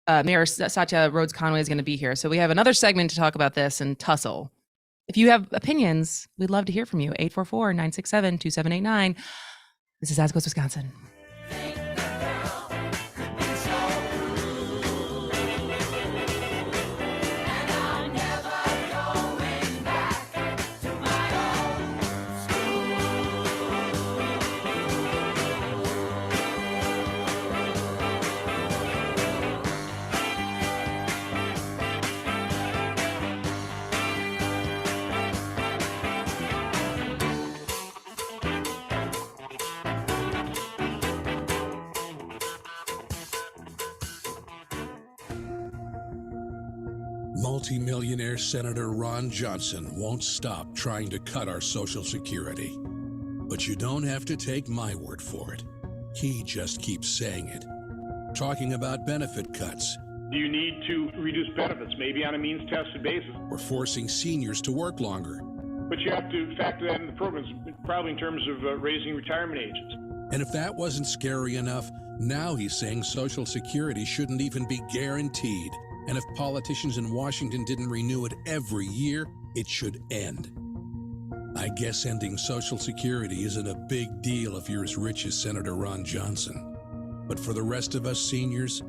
Mayor Satya Rhodes Conway is going to be here. So we have another segment to talk about this and tussle. If you have opinions, we'd love to hear from you. 844-967-2789. This is As Goes Wisconsin. Multi-millionaire Senator Ron Johnson won't stop trying to cut our Social Security. But you don't have to take my word for it. He just keeps saying it. Talking about benefit cuts. Do you need to reduce benefits, maybe on a means-tested basis? Or forcing seniors to work longer. But you have to factor that in the programs, probably in terms of raising retirement ages. And if that wasn't scary enough, now he's saying Social Security shouldn't even be guaranteed. And if politicians in Washington didn't renew it every year, it should end. I guess ending Social Security isn't a big deal if you're as rich as Senator Ron Johnson. But for the rest of us seniors,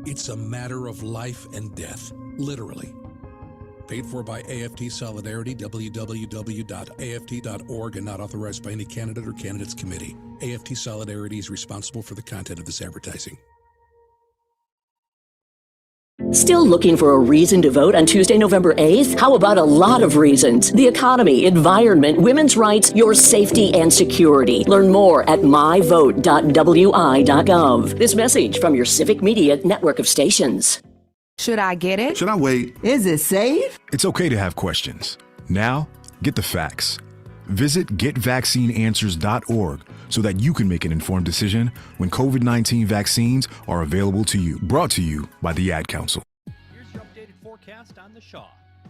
it's a matter of life and death, literally. Paid for by AFT Solidarity, www.aft.org, and not authorized by any candidate or candidates committee. AFT Solidarity is responsible for the content of this advertising. Still looking for a reason to vote on Tuesday, November 8th? How about a lot of reasons? The economy, environment, women's rights, your safety and security. Learn more at myvote.wi.gov. This message from your Civic Media network of stations. Should I get it? Should I wait? Is it safe? It's okay to have questions. Now, get the facts. Visit getvaccineanswers.org so that you can make an informed decision when COVID-19 vaccines are available to you. Brought to you by the Ad Council. Here's your updated forecast on the Shaw.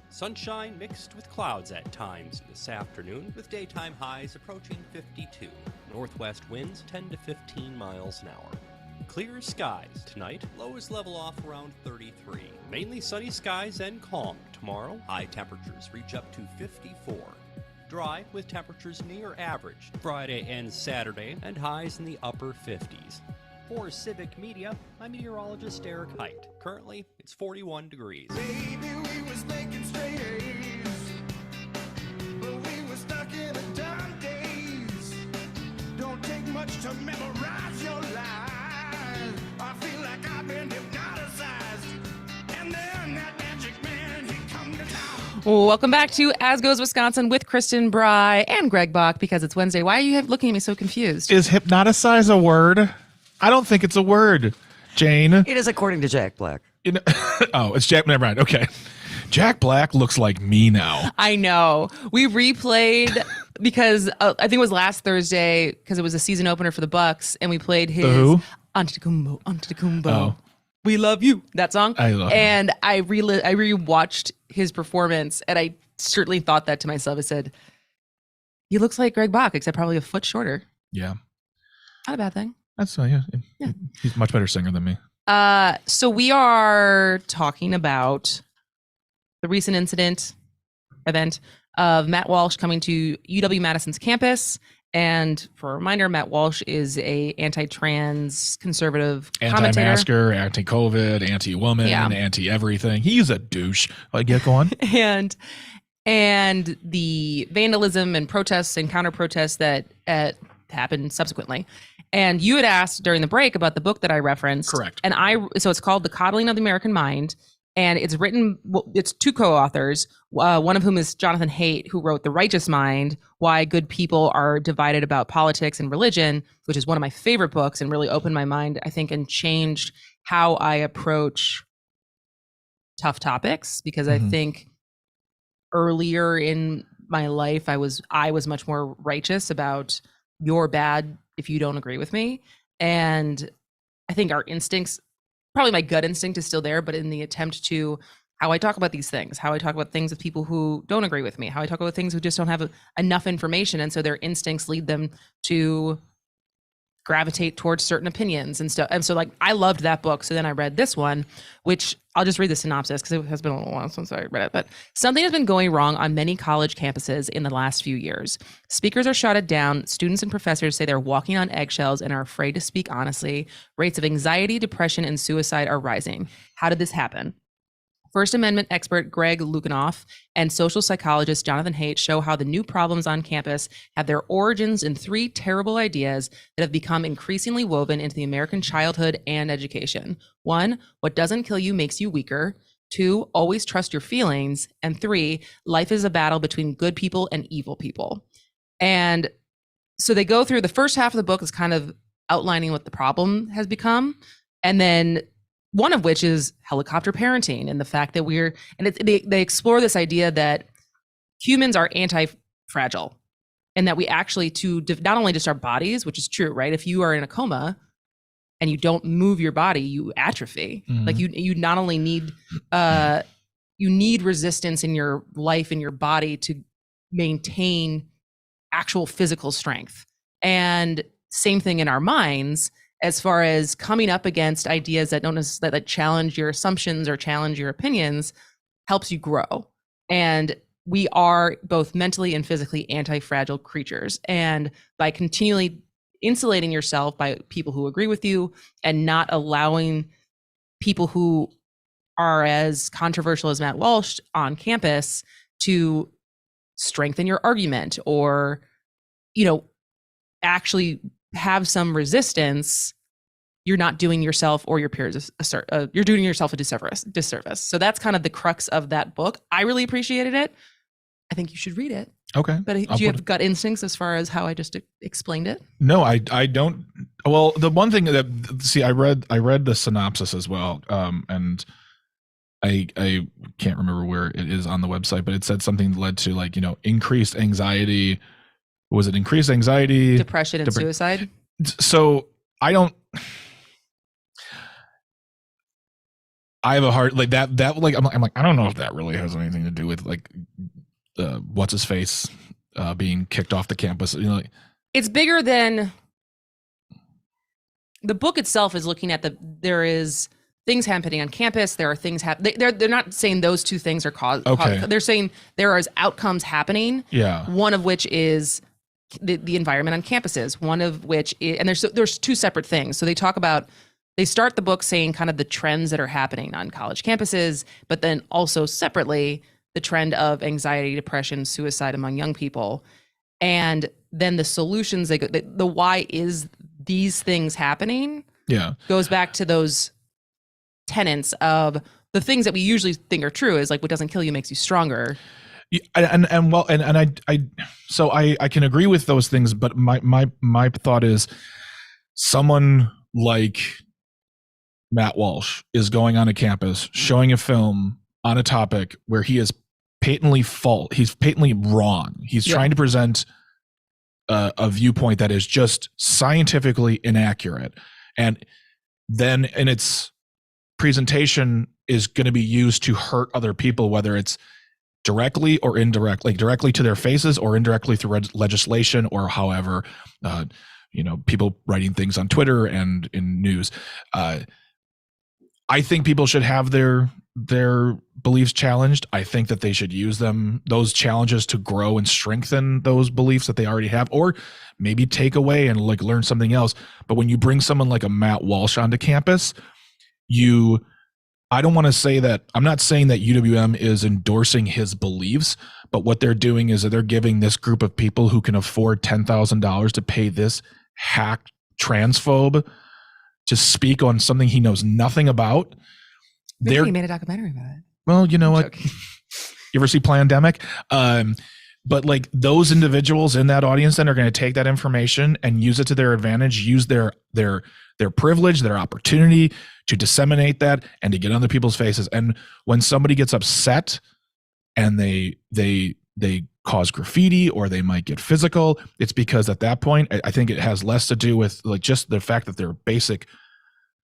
Sunshine mixed with clouds at times this afternoon, with daytime highs approaching 52. Northwest winds 10 to 15 miles an hour. Clear skies tonight, lows level off around 33. Mainly sunny skies and calm tomorrow. High temperatures reach up to 54. Dry with temperatures near average Friday and Saturday, and highs in the upper 50s. For Civic Media, I'm meteorologist Eric Height. Currently, it's 41 degrees. Maybe we was making straight A's, but we were stuck in the dark days. Don't take much to memorize your lies. I feel like I've been hypnotized, and then that magic man, he come to town. Well, welcome back to As Goes Wisconsin with Kristin, Brey, and Greg Bach, because it's Wednesday. Why are you looking at me so confused? Is hypnoticize a word? I don't think it's a word, Jane. It is according to Jack Black. Oh, it's Jack. Never mind. Okay. Jack Black looks like me now. I know. We replayed because I think it was last Thursday because it was a season opener for the Bucks, and we played his Antetokounmpo. Oh. We love you. That song. I love And I rewatched his performance, and I certainly thought that to myself. I said, he looks like Greg Bach, except probably a foot shorter. Yeah. Not a bad thing. That's yeah. He's a much better singer than me. So we are talking about the recent event of Matt Walsh coming to UW-Madison's campus. And for a reminder, Matt Walsh is a anti-trans conservative commentator. Anti-masker, anti-COVID, anti-woman, anti-everything. He's a douche. Like, yeah, go on. and the vandalism and protests and counter-protests that happened subsequently. And you had asked during the break about the book that I referenced. Correct. And so it's called The Coddling of the American Mind. And it's written, it's two co-authors, one of whom is Jonathan Haidt, who wrote The Righteous Mind, Why Good People Are Divided About Politics and Religion, which is one of my favorite books and really opened my mind, I think, and changed how I approach tough topics. Because I think earlier in my life, I was much more righteous about you're bad if you don't agree with me. And I think our instincts, probably my gut instinct is still there, but in the attempt to how I talk about these things, how I talk about things with people who don't agree with me, how I talk about things who just don't have enough information. And so their instincts lead them to gravitate towards certain opinions and stuff. And so like, I loved that book. So then I read this one, which I'll just read the synopsis because it has been a little while since I read it. But something has been going wrong on many college campuses in the last few years. Speakers are shouted down. Students and professors say they're walking on eggshells and are afraid to speak honestly. Rates of anxiety, depression, and suicide are rising. How did this happen? First Amendment expert Greg Lukanoff and social psychologist Jonathan Haidt show how the new problems on campus have their origins in three terrible ideas that have become increasingly woven into the American childhood and education. 1, what doesn't kill you makes you weaker. 2, always trust your feelings. And 3, life is a battle between good people and evil people. And so they go through the first half of the book is kind of outlining what the problem has become. And then one of which is helicopter parenting and the fact that they explore this idea that humans are anti-fragile and that we actually not only just our bodies, which is true, right? If you are in a coma and you don't move your body, you atrophy. Like you not only need, you need resistance in your life, in your body to maintain actual physical strength. And same thing in our minds, as far as coming up against ideas that that challenge your assumptions or challenge your opinions, helps you grow. And we are both mentally and physically anti-fragile creatures. And by continually insulating yourself by people who agree with you and not allowing people who are as controversial as Matt Walsh on campus to strengthen your argument or, actually have some resistance, you're not doing yourself or your peers you're doing yourself a disservice. So that's kind of the crux of that book. I really appreciated it. I think you should read it. Okay. But do you have gut instincts as far as how I just explained it? No, I don't. Well, the one thing that I read the synopsis as well, and I can't remember where it is on the website, but it said something led to increased anxiety. Was it increased anxiety, depression, and suicide? So I have a hard that I'm like I don't know if that really has anything to do with what's his face being kicked off the campus. It's bigger than the book itself is looking at there is things happening on campus. There are things they're not saying those two things are cause. Okay. They're saying there is outcomes happening. Yeah. One of which is the environment on campuses. One of which is, and there's two separate things. So they start the book saying kind of the trends that are happening on college campuses, but then also separately the trend of anxiety, depression, suicide among young people. And then the solutions, the why is these things happening? Yeah. Goes back to those tenets of the things that we usually think are true is like what doesn't kill you makes you stronger. Yeah, so I can agree with those things, but my thought is someone like Matt Walsh is going on a campus showing a film on a topic where he is patently he's patently wrong. He's trying to present a viewpoint that is just scientifically inaccurate, and then in its presentation is going to be used to hurt other people, whether it's directly or indirectly, like directly to their faces or indirectly through legislation or however, people writing things on Twitter and in news. I think people should have their beliefs challenged. I think that they should use those challenges to grow and strengthen those beliefs that they already have, or maybe take away and like learn something else. But when you bring someone like a Matt Walsh onto campus, I don't want to say that, I'm not saying that UWM is endorsing his beliefs, but what they're doing is that they're giving this group of people who can afford $10,000 to pay this hack transphobe to speak on something he knows nothing about. He made a documentary about it. Well, you know what? You ever see Plandemic? But like those individuals in that audience then are going to take that information and use it to their advantage, use their privilege, their opportunity to disseminate that and to get on other people's faces. And when somebody gets upset and they cause graffiti or they might get physical, it's because at that point, I think it has less to do with like just the fact that their basic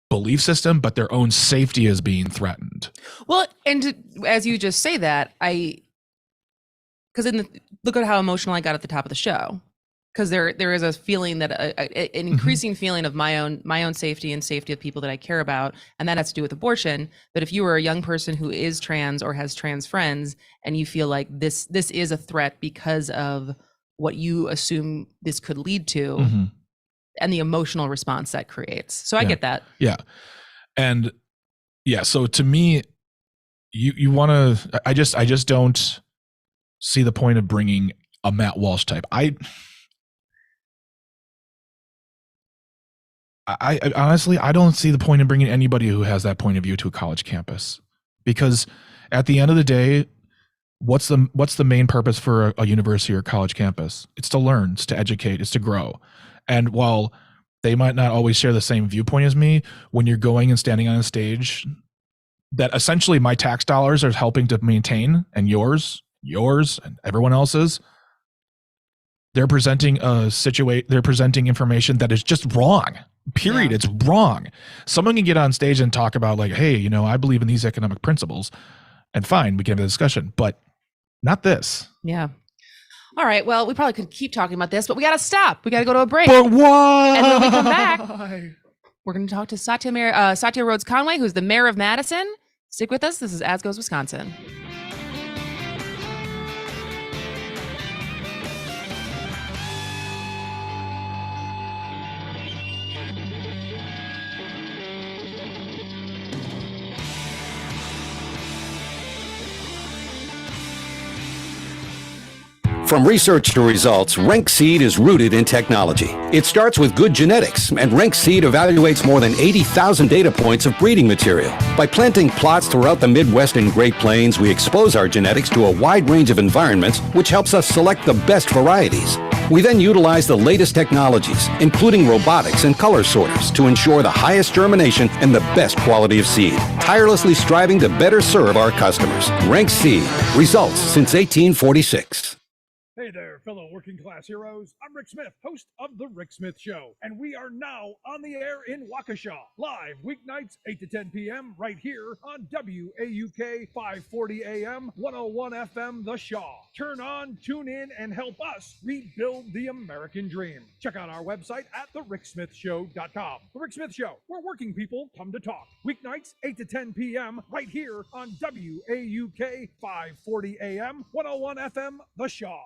belief system, but their own safety is being threatened. Well, and as you just say that, because look at how emotional I got at the top of the show. Because there is a feeling that an increasing feeling of my own safety and safety of people that I care about, and that has to do with abortion. But if you are a young person who is trans or has trans friends, and you feel like this is a threat because of what you assume this could lead to, and the emotional response that creates, so I get that. Yeah, and yeah. So to me, you want to. I just don't see the point of bringing a Matt Walsh type. I honestly, I don't see the point in bringing anybody who has that point of view to a college campus, because at the end of the day, what's the main purpose for a university or college campus? It's to learn, it's to educate, it's to grow. And while they might not always share the same viewpoint as me, when you're going and standing on a stage that essentially my tax dollars are helping to maintain, and yours and everyone else's, they're presenting they're presenting information that is just wrong. Period. Yeah. It's wrong. Someone can get on stage and talk about like, hey, I believe in these economic principles, and fine, we can have a discussion, but not this. Yeah. All right. Well, we probably could keep talking about this, but we got to stop. We got to go to a break. But why? And when we come back, we're going to talk to Satya Rhodes Conway, who's the mayor of Madison. Stick with us. This is As Goes Wisconsin. From research to results, Rank Seed is rooted in technology. It starts with good genetics, and Rank Seed evaluates more than 80,000 data points of breeding material. By planting plots throughout the Midwest and Great Plains, we expose our genetics to a wide range of environments, which helps us select the best varieties. We then utilize the latest technologies, including robotics and color sorters, to ensure the highest germination and the best quality of seed, tirelessly striving to better serve our customers. Rank Seed. Results since 1846. Hey there, fellow working class heroes. I'm Rick Smith, host of The Rick Smith Show, and we are now on the air in Waukesha, live weeknights 8 to 10 p.m. right here on WAUK 540 AM, 101 FM, The Shaw. Turn on, tune in, and help us rebuild the American dream. Check out our website at thericksmithshow.com. The Rick Smith Show, where working people come to talk. Weeknights 8 to 10 p.m. right here on WAUK 540 AM, 101 FM, The Shaw.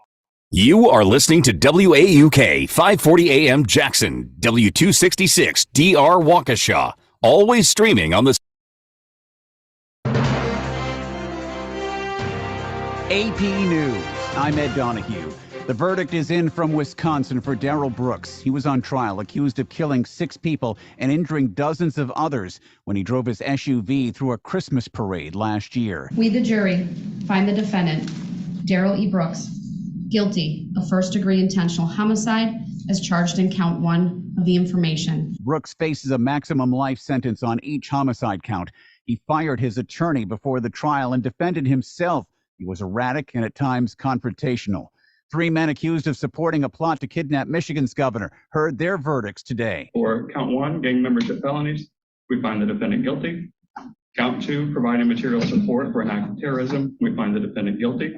You are listening to WAUK 540 AM Jackson, W266 DR Waukesha, always streaming on the AP News. I'm Ed Donahue. The verdict is in from Wisconsin for Darrell Brooks. He was on trial accused of killing 6 people and injuring dozens of others when he drove his SUV through a Christmas parade last year. We, the jury, find the defendant, Darrell E. Brooks, guilty of first-degree intentional homicide as charged in count 1 of the information. Brooks faces a maximum life sentence on each homicide count. He fired his attorney before the trial and defended himself. He was erratic and at times confrontational. 3 men accused of supporting a plot to kidnap Michigan's governor heard their verdicts today. For count 1, gang membership felonies, we find the defendant guilty. Count 2, providing material support for an act of terrorism, we find the defendant guilty.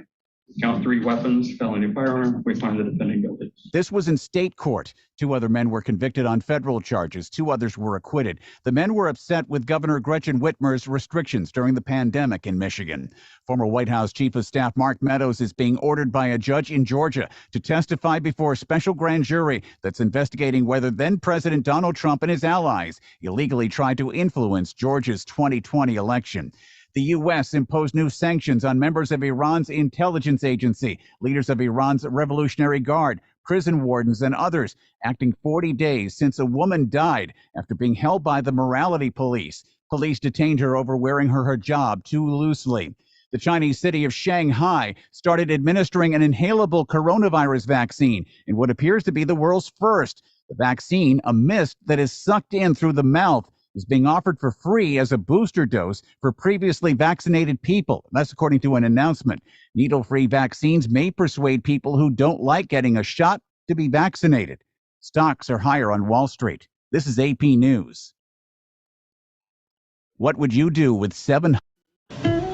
Count 3, weapons, felony firearm, we find the defendant guilty. This was in state court. 2 other men were convicted on federal charges. 2 others were acquitted. The men were upset with Governor Gretchen Whitmer's restrictions during the pandemic in Michigan. Former White House Chief of Staff Mark Meadows is being ordered by a judge in Georgia to testify before a special grand jury that's investigating whether then-President Donald Trump and his allies illegally tried to influence Georgia's 2020 election. The U.S. imposed new sanctions on members of Iran's intelligence agency, leaders of Iran's Revolutionary Guard, prison wardens, and others, acting 40 days since a woman died after being held by the morality police. Police detained her over wearing her hijab too loosely. The Chinese city of Shanghai started administering an inhalable coronavirus vaccine in what appears to be the world's first. The vaccine, a mist that is sucked in through the mouth, is being offered for free as a booster dose for previously vaccinated people. That's according to an announcement. Needle-free vaccines may persuade people who don't like getting a shot to be vaccinated. Stocks are higher on Wall Street. This is AP News. What would you do with 700?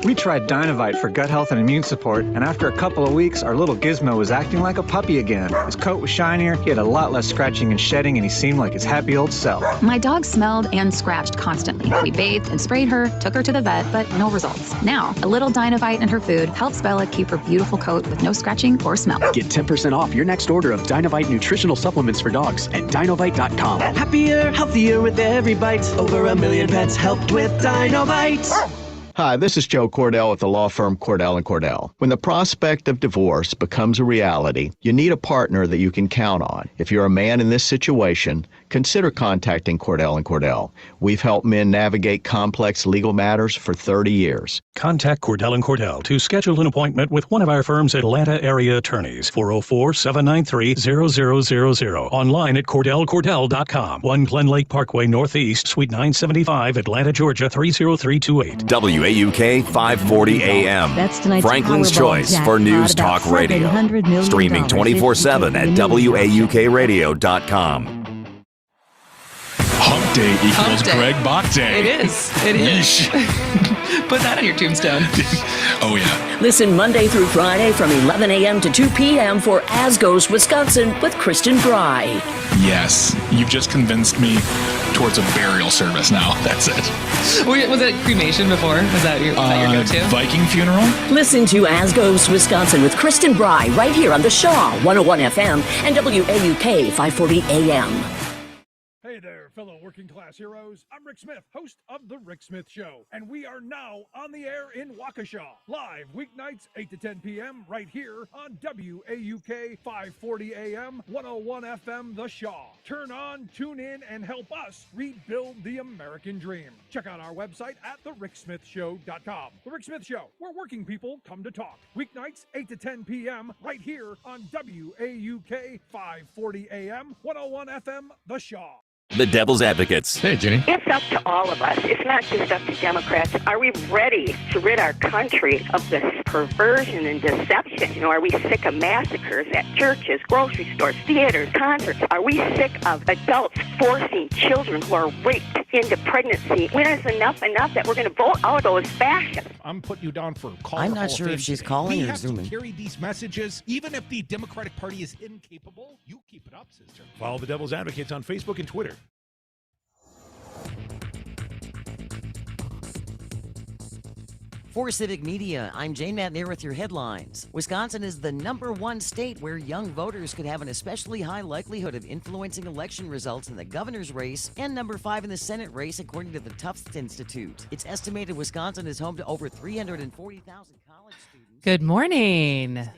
We tried Dynavite for gut health and immune support, and after a couple of weeks, our little gizmo was acting like a puppy again. His coat was shinier, he had a lot less scratching and shedding, and he seemed like his happy old self. My dog smelled and scratched constantly. We bathed and sprayed her, took her to the vet, but no results. Now, a little Dynavite in her food helps Bella keep her beautiful coat with no scratching or smell. Get 10% off your next order of Dynavite nutritional supplements for dogs at Dynavite.com. Happier, healthier with every bite. Over 1 million pets helped with Dynavite. Hi, this is Joe Cordell with the law firm Cordell & Cordell. When the prospect of divorce becomes a reality, you need a partner that you can count on. If you're a man in this situation, consider contacting Cordell & Cordell. We've helped men navigate complex legal matters for 30 years. Contact Cordell & Cordell to schedule an appointment with one of our firm's Atlanta area attorneys. 404-793-0000. Online at CordellCordell.com. 1 Glen Lake Parkway Northeast, Suite 975, Atlanta, Georgia 30328. WAUK 540 AM. That's tonight's Franklin's Powerball Choice jackpot, for News about Talk Radio. $700 million. Streaming 24/7 at WAUKRadio.com. Hump Day equals Hump Day. Greg Bach Day. It is. It is. Put that on your tombstone. Oh, yeah. Listen Monday through Friday from 11 a.m. to 2 p.m. for As Goes Wisconsin with Kristin Brey. Yes. You've just convinced me towards a burial service now. That's it. Was it cremation before? Was that your go-to? Viking funeral? Listen to As Goes Wisconsin with Kristin Brey right here on the Shaw 101 FM and WAUK 540 AM. Hey there, fellow working class heroes. I'm Rick Smith, host of The Rick Smith Show, and we are now on the air in Waukesha, live weeknights 8 to 10 p.m. right here on WAUK 540 AM, 101 FM, The Shaw. Turn on, tune in, and help us rebuild the American dream. Check out our website at thericksmithshow.com. The Rick Smith Show, where working people come to talk. Weeknights 8 to 10 p.m. right here on WAUK 540 AM, 101 FM, The Shaw. The Devil's Advocates. Hey, Jenny. It's up to all of us. It's not just up to Democrats. Are we ready to rid our country of this perversion and deception? You know, are we sick of massacres at churches, grocery stores, theaters, concerts? Are we sick of adults forcing children who are raped into pregnancy? When is enough that we're going to vote out those fascists? I'm putting you down for call. I'm not sure if she's calling or zooming. We have to carry these messages, even if the Democratic Party is incapable. You keep it up, sister. Follow the Devil's Advocates on Facebook and Twitter. For Civic Media, I'm Jane Matnier with your headlines. Wisconsin is the #1 state where young voters could have an especially high likelihood of influencing election results in the governor's race, and #5 in the Senate race, according to the Tufts Institute. It's estimated Wisconsin is home to over 340,000 college students. Good morning.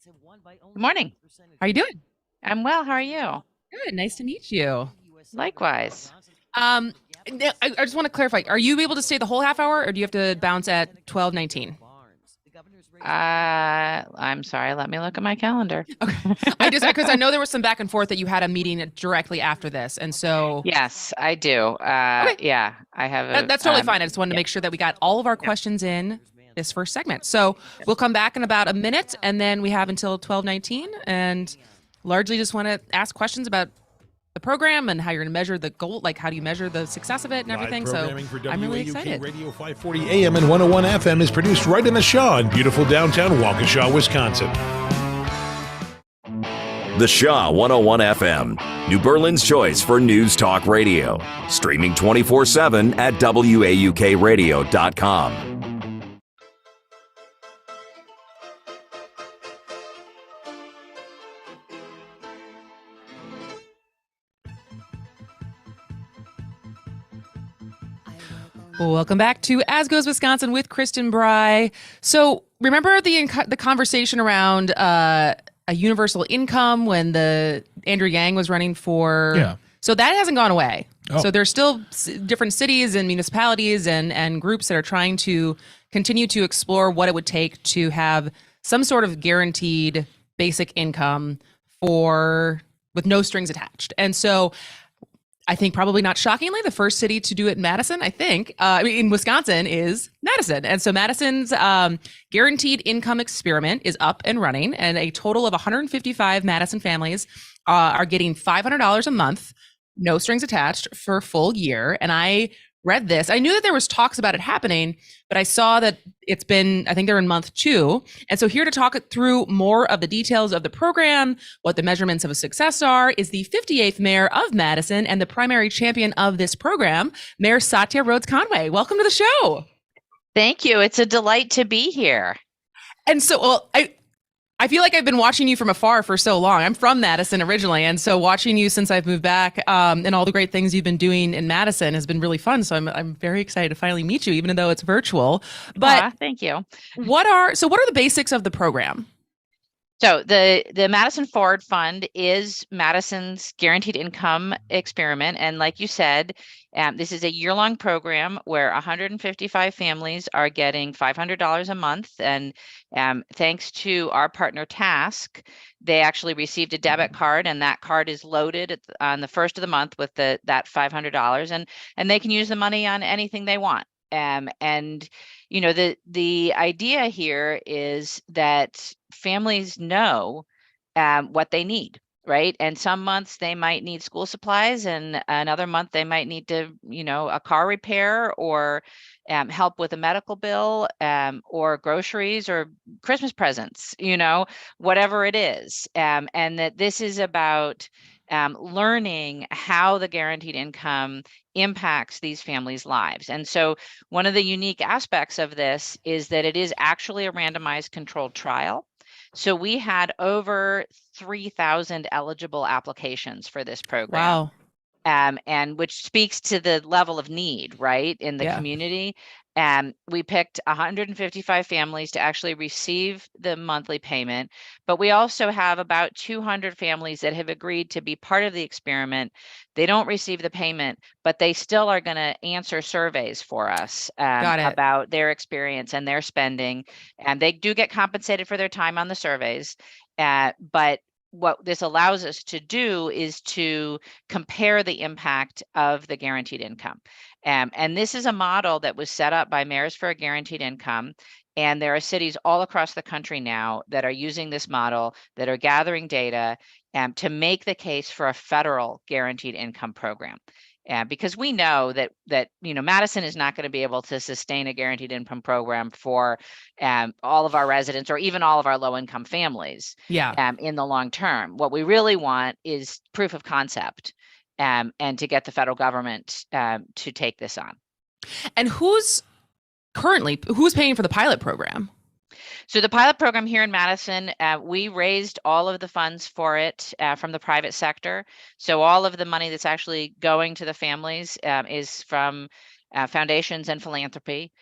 Good morning. How you doing? I'm well. How are you? Good. Nice to meet you. Likewise. I just want to clarify. Are you able to stay the whole half hour, or do you have to bounce at 12:19? I'm sorry. Let me look at my calendar. Because I know there was some back and forth that you had a meeting directly after this, and so Yes, I do. Yeah, I have. that's totally fine. I just wanted to make sure that we got all of our questions in this first segment. So we'll come back in about a minute, and then we have until 12:19, and largely just want to ask questions about the program and how you're going to measure the goal, like how do you measure the success of it and everything. So I'm really excited. Radio 540 AM and 101 FM is produced right in the Shaw in beautiful downtown Waukesha, Wisconsin. The Shaw 101 FM, New Berlin's choice for news talk radio. Streaming 24/7 at WAUKradio.com. Welcome back to As Goes Wisconsin with Kristin Brey. So remember the conversation around a universal income when the Andrew Yang was running for? Yeah. So that hasn't gone away. Oh. So there's still different cities and municipalities and groups that are trying to continue to explore what it would take to have some sort of guaranteed basic income with no strings attached. And so I think probably not shockingly, the first city to do it in Madison, in Wisconsin, is Madison. And so Madison's guaranteed income experiment is up and running, and a total of 155 Madison families are getting $500 a month, no strings attached, for a full year. And I read this. I knew that there was talks about it happening, but I saw that I think they're in month 2. And so here to talk it through more of the details of the program, what the measurements of a success are, is the 58th mayor of Madison and the primary champion of this program, Mayor Satya Rhodes Conway. Welcome to the show. Thank you. It's a delight to be here. And so, I feel like I've been watching you from afar for so long. I'm from Madison originally, and so watching you since I've moved back, and all the great things you've been doing in Madison has been really fun. So I'm very excited to finally meet you, even though it's virtual. But thank you. What are the basics of the program? So the Madison Forward Fund is Madison's guaranteed income experiment. And like you said, this is a year-long program where 155 families are getting $500 a month. And thanks to our partner Task, they actually received a debit card, and that card is loaded on the first of the month with that $500, and they can use the money on anything they want. And you know, the idea here is that families know what they need, right? And some months they might need school supplies, and another month they might need to, a car repair, or help with a medical bill, or groceries, or Christmas presents, whatever it is. And that this is about learning how the guaranteed income impacts these families' lives. And so one of the unique aspects of this is that it is actually a randomized controlled trial. So we had over 3,000 eligible applications for this program. Wow. And which speaks to the level of need, right, in the community. We picked 155 families to actually receive the monthly payment, but we also have about 200 families that have agreed to be part of the experiment. They don't receive the payment, but they still are going to answer surveys for us about their experience and their spending. And they do get compensated for their time on the surveys, but what this allows us to do is to compare the impact of the guaranteed income. And this is a model that was set up by Mayors for a Guaranteed Income. And there are cities all across the country now that are using this model, that are gathering data to make the case for a federal guaranteed income program. Because we know that Madison is not going to be able to sustain a guaranteed income program for all of our residents, or even all of our low-income families in the long term. What we really want is proof of concept, and to get the federal government to take this on. And who's paying for the pilot program? So the pilot program here in Madison, we raised all of the funds for it from the private sector. So all of the money that's actually going to the families is from foundations and philanthropy.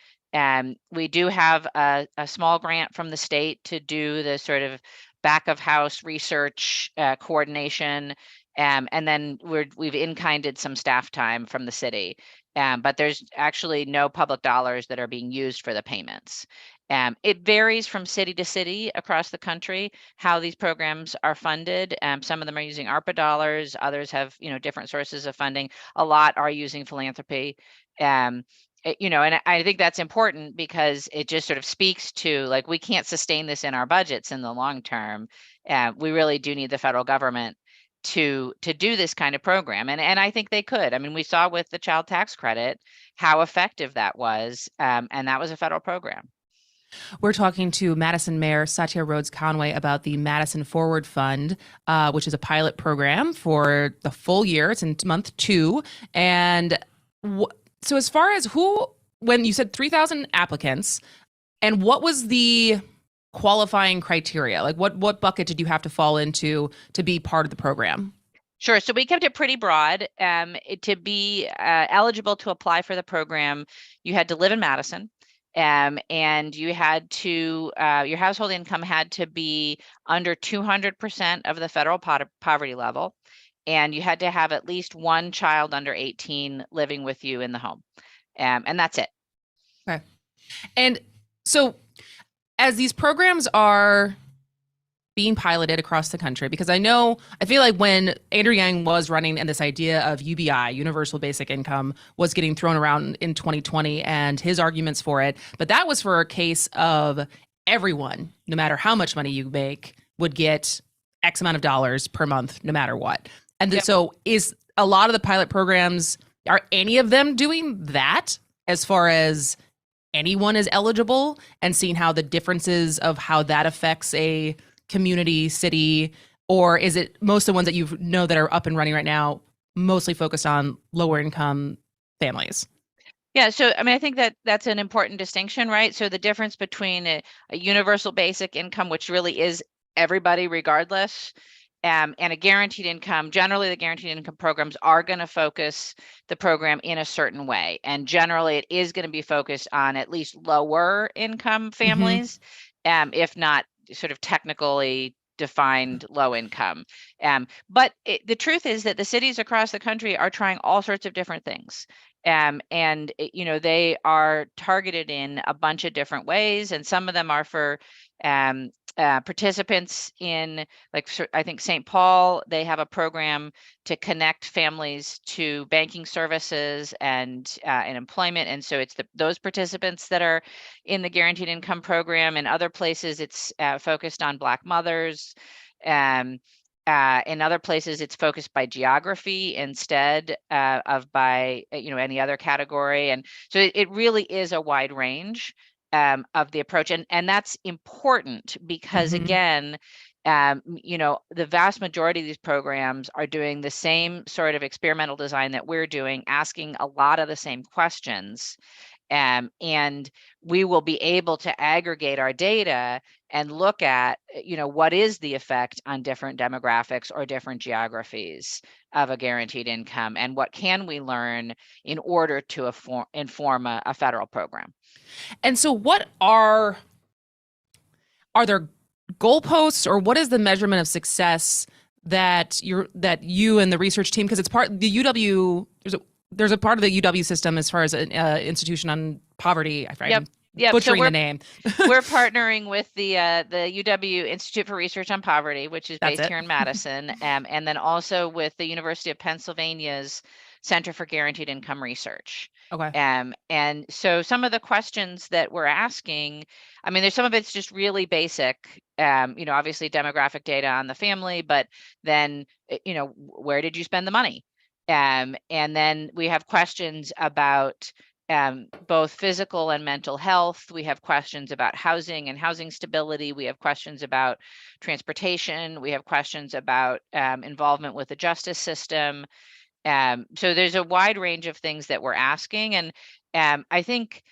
We do have a small grant from the state to do the sort of back of house research coordination. And then we've in-kinded some staff time from the city. But there's actually no public dollars that are being used for the payments. It varies from city to city across the country how these programs are funded. Some of them are using ARPA dollars, others have different sources of funding. A lot are using philanthropy. And I think that's important because it just sort of speaks to, like, we can't sustain this in our budgets in the long term. We really do need the federal government to do this kind of program. And I think they could. I mean, we saw with the child tax credit how effective that was. And that was a federal program. We're talking to Madison Mayor Satya Rhodes Conway about the Madison Forward Fund, which is a pilot program for the full year. It's in month 2. And so as far as when you said 3,000 applicants, and what was the qualifying criteria? Like what bucket did you have to fall into to be part of the program? Sure. So we kept it pretty broad. To be eligible to apply for the program, you had to live in Madison. And you had to, your household income had to be under 200% of the federal poverty level. And you had to have at least one child under 18 living with you in the home. And that's it. Okay. And so as these programs are being piloted across the country, because I feel like when Andrew Yang was running and this idea of UBI, Universal Basic Income, was getting thrown around in 2020 and his arguments for it, but that was for a case of everyone, no matter how much money you make, would get X amount of dollars per month, no matter what. And then, so is a lot of the pilot programs, are any of them doing that as far as anyone is eligible, and seeing how the differences of how that affects a community, city, or is it most of the ones that you know that are up and running right now mostly focused on lower income families? Yeah, so I mean, I think that that's an important distinction, right? So the difference between a universal basic income, which really is everybody regardless, and a guaranteed income, generally the guaranteed income programs are going to focus the program in a certain way. And generally it is going to be focused on at least lower income families, if not sort of technically defined low income. But the truth is that the cities across the country are trying all sorts of different things. And they are targeted in a bunch of different ways. And some of them are for participants in, like, I think St. Paul, they have a program to connect families to banking services and employment. And so it's those participants that are in the guaranteed income program. In other places, it's focused on Black mothers. In other places, it's focused by geography instead of by any other category. And so it really is a wide range of the approach. And that's important because, again, the vast majority of these programs are doing the same sort of experimental design that we're doing, asking a lot of the same questions. And we will be able to aggregate our data and look at, what is the effect on different demographics or different geographies of a guaranteed income, and what can we learn in order to inform a federal program. And so what are there goalposts, or what is the measurement of success that you and the research team, because it's part the UW, there's a part of the UW system as far as an institution on poverty. I'm butchering the name. We're partnering with the UW Institute for Research on Poverty, which is based here in Madison, and then also with the University of Pennsylvania's Center for Guaranteed Income Research. Okay. And so some of the questions that we're asking, I mean, there's some of it's just really basic, obviously demographic data on the family, but then, where did you spend the money? And then we have questions about both physical and mental health. We have questions about housing and housing stability. We have questions about transportation. We have questions about involvement with the justice system. So there's a wide range of things that we're asking. And I think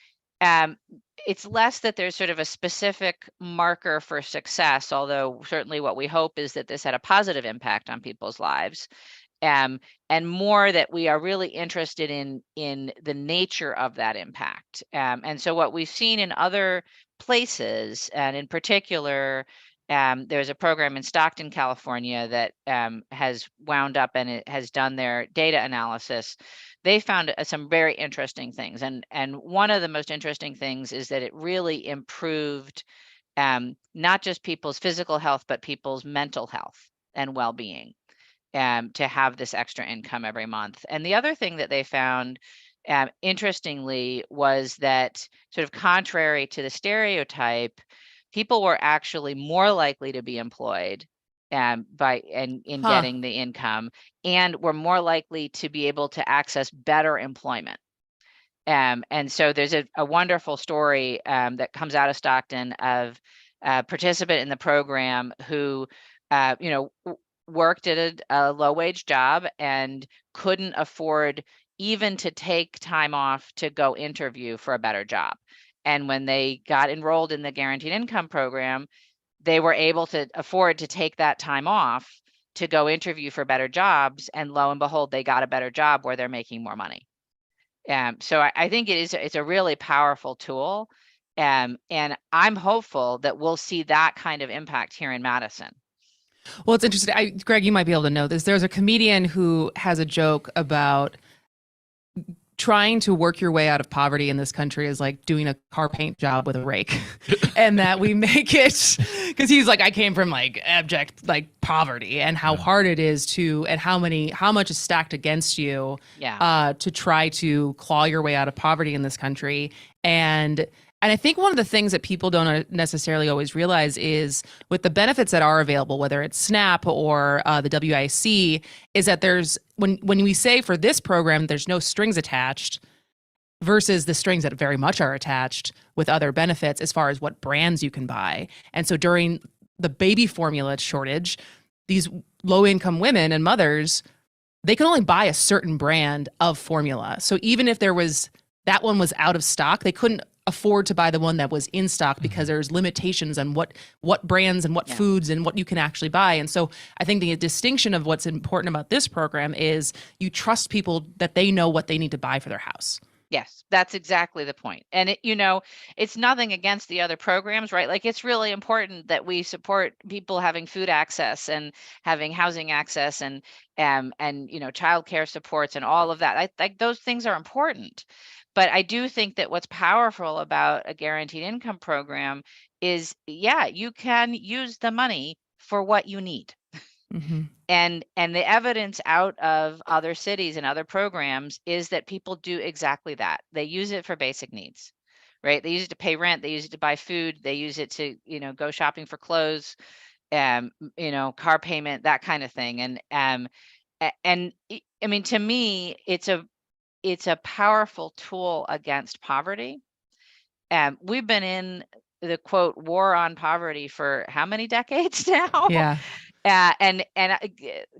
it's less that there's sort of a specific marker for success, although certainly what we hope is that this had a positive impact on people's lives. And more that we are really interested in the nature of that impact. And so what we've seen in other places, and in particular, there's a program in Stockton, California that has wound up and it has done their data analysis. They found some very interesting things. And one of the most interesting things is that it really improved not just people's physical health, but people's mental health and well-being to have this extra income every month. And the other thing that they found, interestingly, was that sort of contrary to the stereotype, people were actually more likely to be employed in getting the income, and were more likely to be able to access better employment. And so there's a wonderful story that comes out of Stockton of a participant in the program who, worked at a low-wage job and couldn't afford even to take time off to go interview for a better job. And when they got enrolled in the guaranteed income program, they were able to afford to take that time off to go interview for better jobs. And lo and behold, they got a better job where they're making more money. So I think it's a really powerful tool. And I'm hopeful that we'll see that kind of impact here in Madison. Well, it's interesting. Greg, you might be able to know this. There's a comedian who has a joke about trying to work your way out of poverty in this country is like doing a car paint job with a rake. And that we make it, because he's like, I came from like abject like poverty, and how hard it is to, and how much is stacked against you to try to claw your way out of poverty in this country. And I think one of the things that people don't necessarily always realize is with the benefits that are available, whether it's SNAP or the WIC, is that there's, when we say for this program, there's no strings attached versus the strings that very much are attached with other benefits as far as what brands you can buy. And so during the baby formula shortage, these low-income women and mothers, they can only buy a certain brand of formula. So even if that one was out of stock, they couldn't afford to buy the one that was in stock because there's limitations on what brands and what foods and what you can actually buy. And so I think the distinction of what's important about this program is you trust people that they know what they need to buy for their house. Yes, that's exactly the point. And it's nothing against the other programs, right? Like, it's really important that we support people having food access and having housing access and childcare supports and all of that. I think those things are important. But I do think that what's powerful about a guaranteed income program is, you can use the money for what you need. Mm-hmm. And the evidence out of other cities and other programs is that people do exactly that. They use it for basic needs, right? They use it to pay rent. They use it to buy food. They use it to, go shopping for clothes, car payment, that kind of thing. And I mean, to me, it's a powerful tool against poverty. We've been in the quote war on poverty for how many decades now? Yeah. And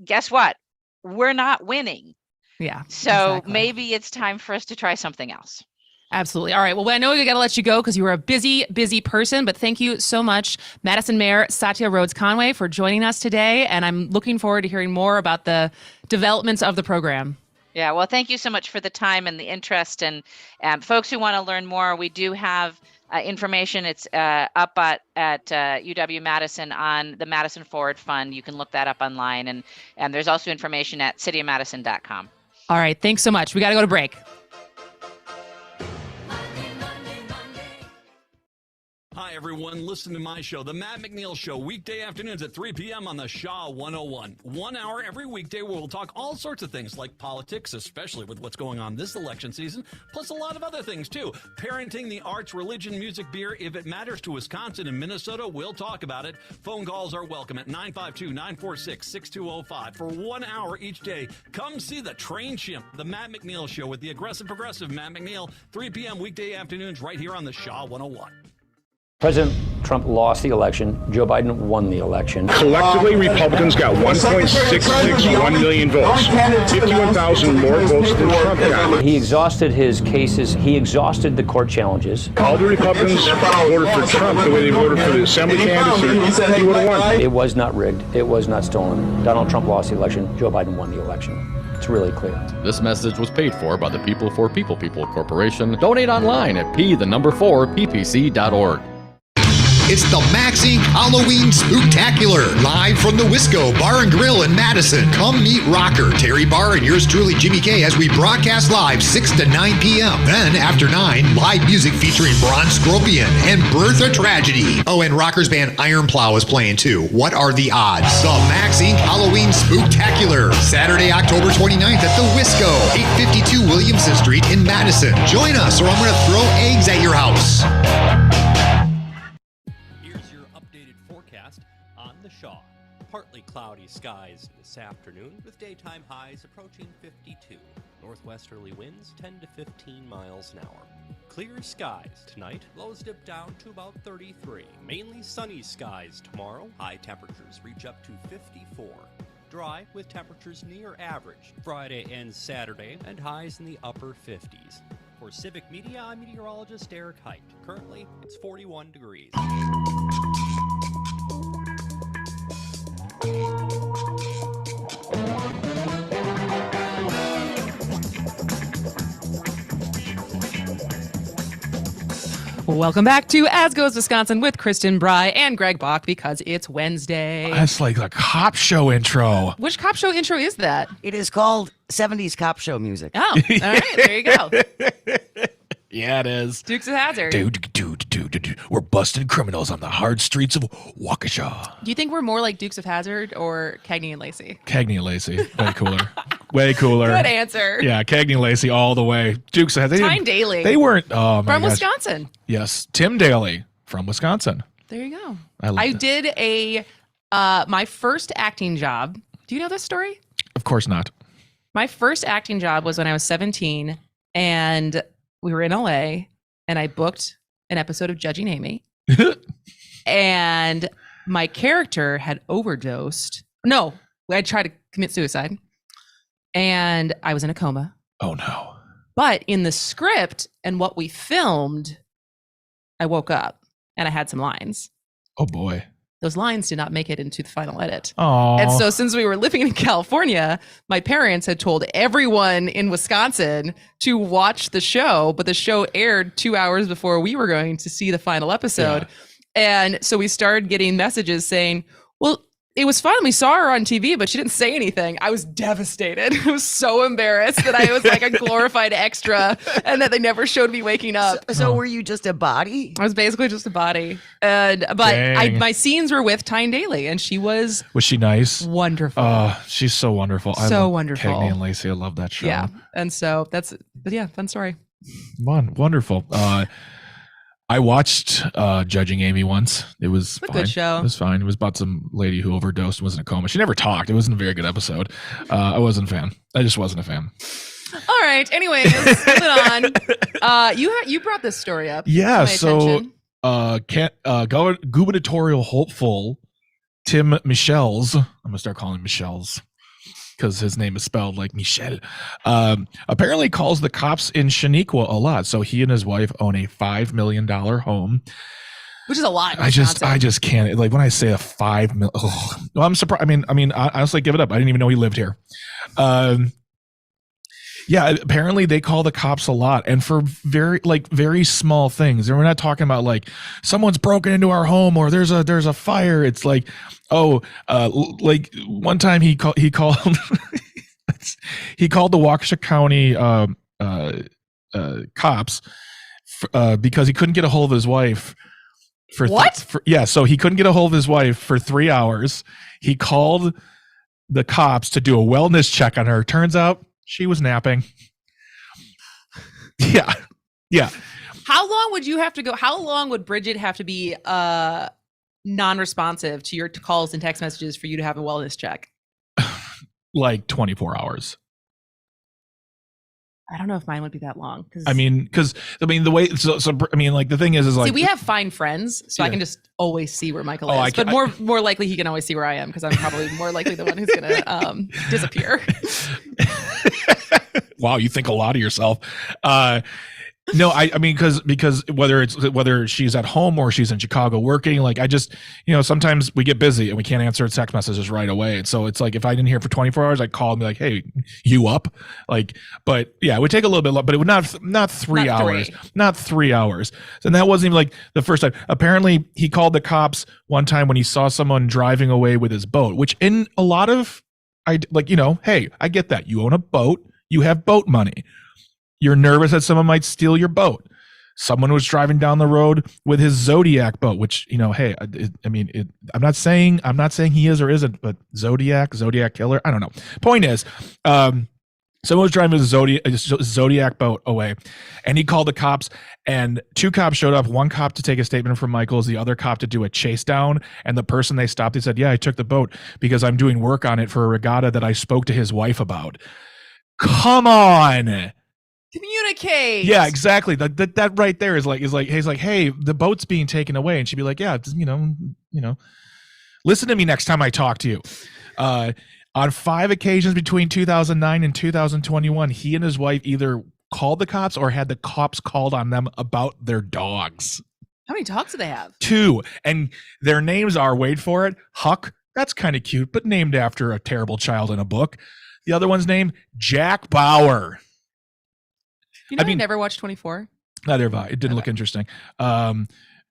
guess what? We're not winning. Yeah. So maybe it's time for us to try something else. Absolutely. All right. Well, I know we got to let you go because you were a busy person, but thank you so much, Madison Mayor Satya Rhodes Conway, for joining us today. And I'm looking forward to hearing more about the developments of the program. Yeah, well, thank you so much for the time and the interest. And folks who want to learn more, we do have information. It's up at UW-Madison on the Madison Forward Fund. You can look that up online. And there's also information at cityofmadison.com. All right. Thanks so much. We got to go to break. Hi, everyone. Listen to my show, The Matt McNeil Show, weekday afternoons at 3 p.m. on the Shaw 101. 1 hour every weekday where we'll talk all sorts of things like politics, especially with what's going on this election season, plus a lot of other things, too. Parenting, the arts, religion, music, beer. If it matters to Wisconsin and Minnesota, we'll talk about it. Phone calls are welcome at 952-946-6205. For 1 hour each day, come see the train chimp, The Matt McNeil Show, with the aggressive progressive Matt McNeil, 3 p.m. weekday afternoons right here on the Shaw 101. President Trump lost the election. Joe Biden won the election. Collectively, Republicans got 1.661 million votes, 51,000 more votes than Trump got. He exhausted his cases. He exhausted the court challenges. All the Republicans voted for Trump the way they voted for the assembly candidates. He would have won. It was not rigged. It was not stolen. Donald Trump lost the election. Joe Biden won the election. It's really clear. This message was paid for by the People for People Corporation. Donate online at P4PPC.org. It's the Max Inc. Halloween Spooktacular, live from the Wisco Bar and Grill in Madison. Come meet rocker Terry Barr and yours truly, Jimmy K, as we broadcast live 6 to 9 p.m. Then, after 9, live music featuring Bronze Scorpion and Birth of Tragedy. Oh, and rockers band Iron Plow is playing too. What are the odds? The Max Inc. Halloween Spooktacular, Saturday, October 29th at the Wisco, 852 Williamson Street in Madison. Join us or I'm going to throw eggs at your house. Here's your updated forecast on the Shaw. Partly cloudy skies this afternoon with daytime highs approaching 52. Northwesterly winds 10 to 15 miles an hour. Clear skies tonight, lows dip down to about 33. Mainly sunny skies tomorrow, high temperatures reach up to 54. Dry with temperatures near average Friday and Saturday and highs in the upper 50s. For Civic Media, I'm meteorologist Eric Height. Currently, it's 41 degrees. Welcome back to As Goes Wisconsin with Kristin, Brey, and Greg Bach because it's Wednesday. That's like a cop show intro. Which cop show intro is that? It is called 70s cop show music. Oh, all right. There you go. Yeah, it is. Dukes of Hazzard. Dude, we're busting criminals on the hard streets of Waukesha. Do you think we're more like Dukes of Hazzard or Cagney and Lacey? Cagney and Lacey. Way cooler. Way cooler. Good answer. Yeah, Cagney and Lacey all the way. Dukes of Hazzard. Tyne Daly. They weren't. Oh, my From gosh. Wisconsin. Yes. Tim Daly from Wisconsin. There you go. I did my first acting job. Do you know this story? Of course not. My first acting job was when I was 17 and we were in LA and I booked an episode of Judging Amy. And my character had overdosed. No, I tried to commit suicide and I was in a coma. Oh no. But in the script and what we filmed, I woke up and I had some lines. Oh boy. Those lines did not make it into the final edit. Oh. And so since we were living in California, my parents had told everyone in Wisconsin to watch the show, but the show aired 2 hours before we were going to see the final episode. Yeah. And so we started getting messages saying, well, it was fun. We saw her on TV, but she didn't say anything. I was devastated. I was so embarrassed that I was like a glorified extra and that they never showed me waking up. So were you just a body? I was basically just a body. But my scenes were with Tyne Daly and she was she nice? Wonderful. She's so wonderful. So wonderful. Cagney and Lacey. I love that show. Yeah. And so fun story. Wonderful. I watched Judging Amy once. It was a fine. Good show. It was fine. It was about some lady who overdosed and was in a coma. She never talked. It wasn't a very good episode. I wasn't a fan. I just wasn't a fan. All right. Anyways, moving on. You brought this story up. Yeah. So gubernatorial hopeful Tim Michel's. I'm gonna start calling him Michel's because his name is spelled like Michelle, apparently calls the cops in Shaniqua a lot. So he and his wife own a $5 million home. Which is a lot. I just can't. Like when I say a $5 million, well, I'm surprised. I mean, I honestly give it up. I didn't even know he lived here. Yeah, apparently they call the cops a lot, and for very small things. And we're not talking about like someone's broken into our home or there's a fire. It's like, like one time he called he called the Waukesha County cops because he couldn't get a hold of his wife. So he couldn't get a hold of his wife for 3 hours. He called the cops to do a wellness check on her. Turns out she was napping. Yeah. How long would you have to go? How long would Bridget have to be non-responsive to your calls and text messages for you to have a wellness check? Like 24 hours. I don't know if mine would be that long. The way the thing is like, see, we have fine friends, so I can just always see where Michael is. But more likely, he can always see where I am because I'm probably more likely the one who's going to disappear. Wow, you think a lot of yourself. No, I mean, because whether she's at home or she's in Chicago working, like I just, sometimes we get busy and we can't answer text messages right away. And so it's like, if I didn't hear for 24 hours, I'd call and be like, hey, you up? Like, but yeah, it would take a little bit, but it would not 3 hours, not 3 hours. And that wasn't even like the first time. Apparently he called the cops one time when he saw someone driving away with his boat, which in a lot of, hey, I get that. You own a boat, you have boat money. You're nervous that someone might steal your boat. Someone was driving down the road with his Zodiac boat, which, hey, I'm not saying he is or isn't, but Zodiac killer, I don't know. Point is, someone was driving his Zodiac boat away, and he called the cops, and 2 cops showed up. 1 cop to take a statement from Michaels, the other cop to do a chase down. And the person they stopped, they said, yeah, I took the boat because I'm doing work on it for a regatta that I spoke to his wife about. Come on. Communicate. Yeah, exactly. That right there is like he's like, hey, the boat's being taken away, and she'd be like, yeah, listen to me next time I talk to you. On 5 occasions between 2009 and 2021, he and his wife either called the cops or had the cops called on them about their dogs. How many dogs do they have? 2, and their names are, wait for it, Huck. That's kind of cute, but named after a terrible child in a book. The other one's named Jack Bauer. I never watched 24. Neither have I. It didn't look interesting.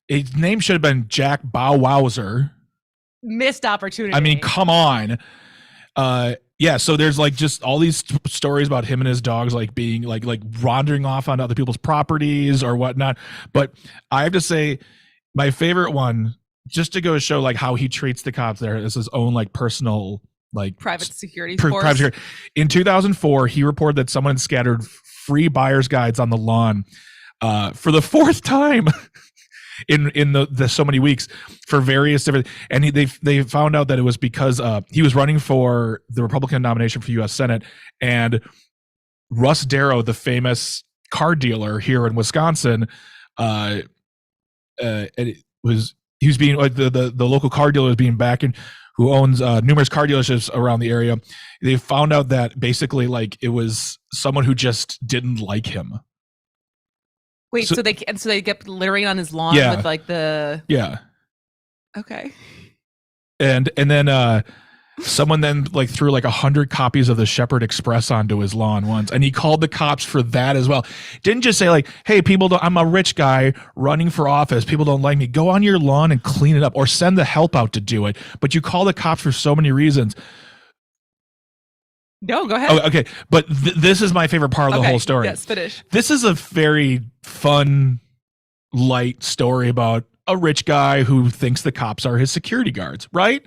His name should have been Jack Bauwauser. Missed opportunity. I mean, come on. Yeah, so there's like just all these stories about him and his dogs like being like wandering off on other people's properties or whatnot. But I have to say, my favorite one, just to go show like how he treats the cops there, is his own like personal like private security force. In 2004, he reported that someone scattered free buyer's guides on the lawn for the 4th time in the so many weeks for various different, and they found out that it was because he was running for the Republican nomination for U.S. Senate, and Russ Darrow, the famous car dealer here in Wisconsin, he was being like the local car dealer was being back and who owns numerous car dealerships around the area. They found out that basically like it was someone who just didn't like him. Wait, so they kept littering on his lawn with like the Okay. And then someone then like threw like 100 copies of the Shepherd Express onto his lawn once, and he called the cops for that as well. Didn't just say like, hey, I'm a rich guy running for office, people don't like me, go on your lawn and clean it up, or send the help out to do it. But you call the cops for so many reasons. No, go ahead. Oh, okay, but this is my favorite part of the whole story. Yes, finish. This is a very fun, light story about a rich guy who thinks the cops are his security guards, right?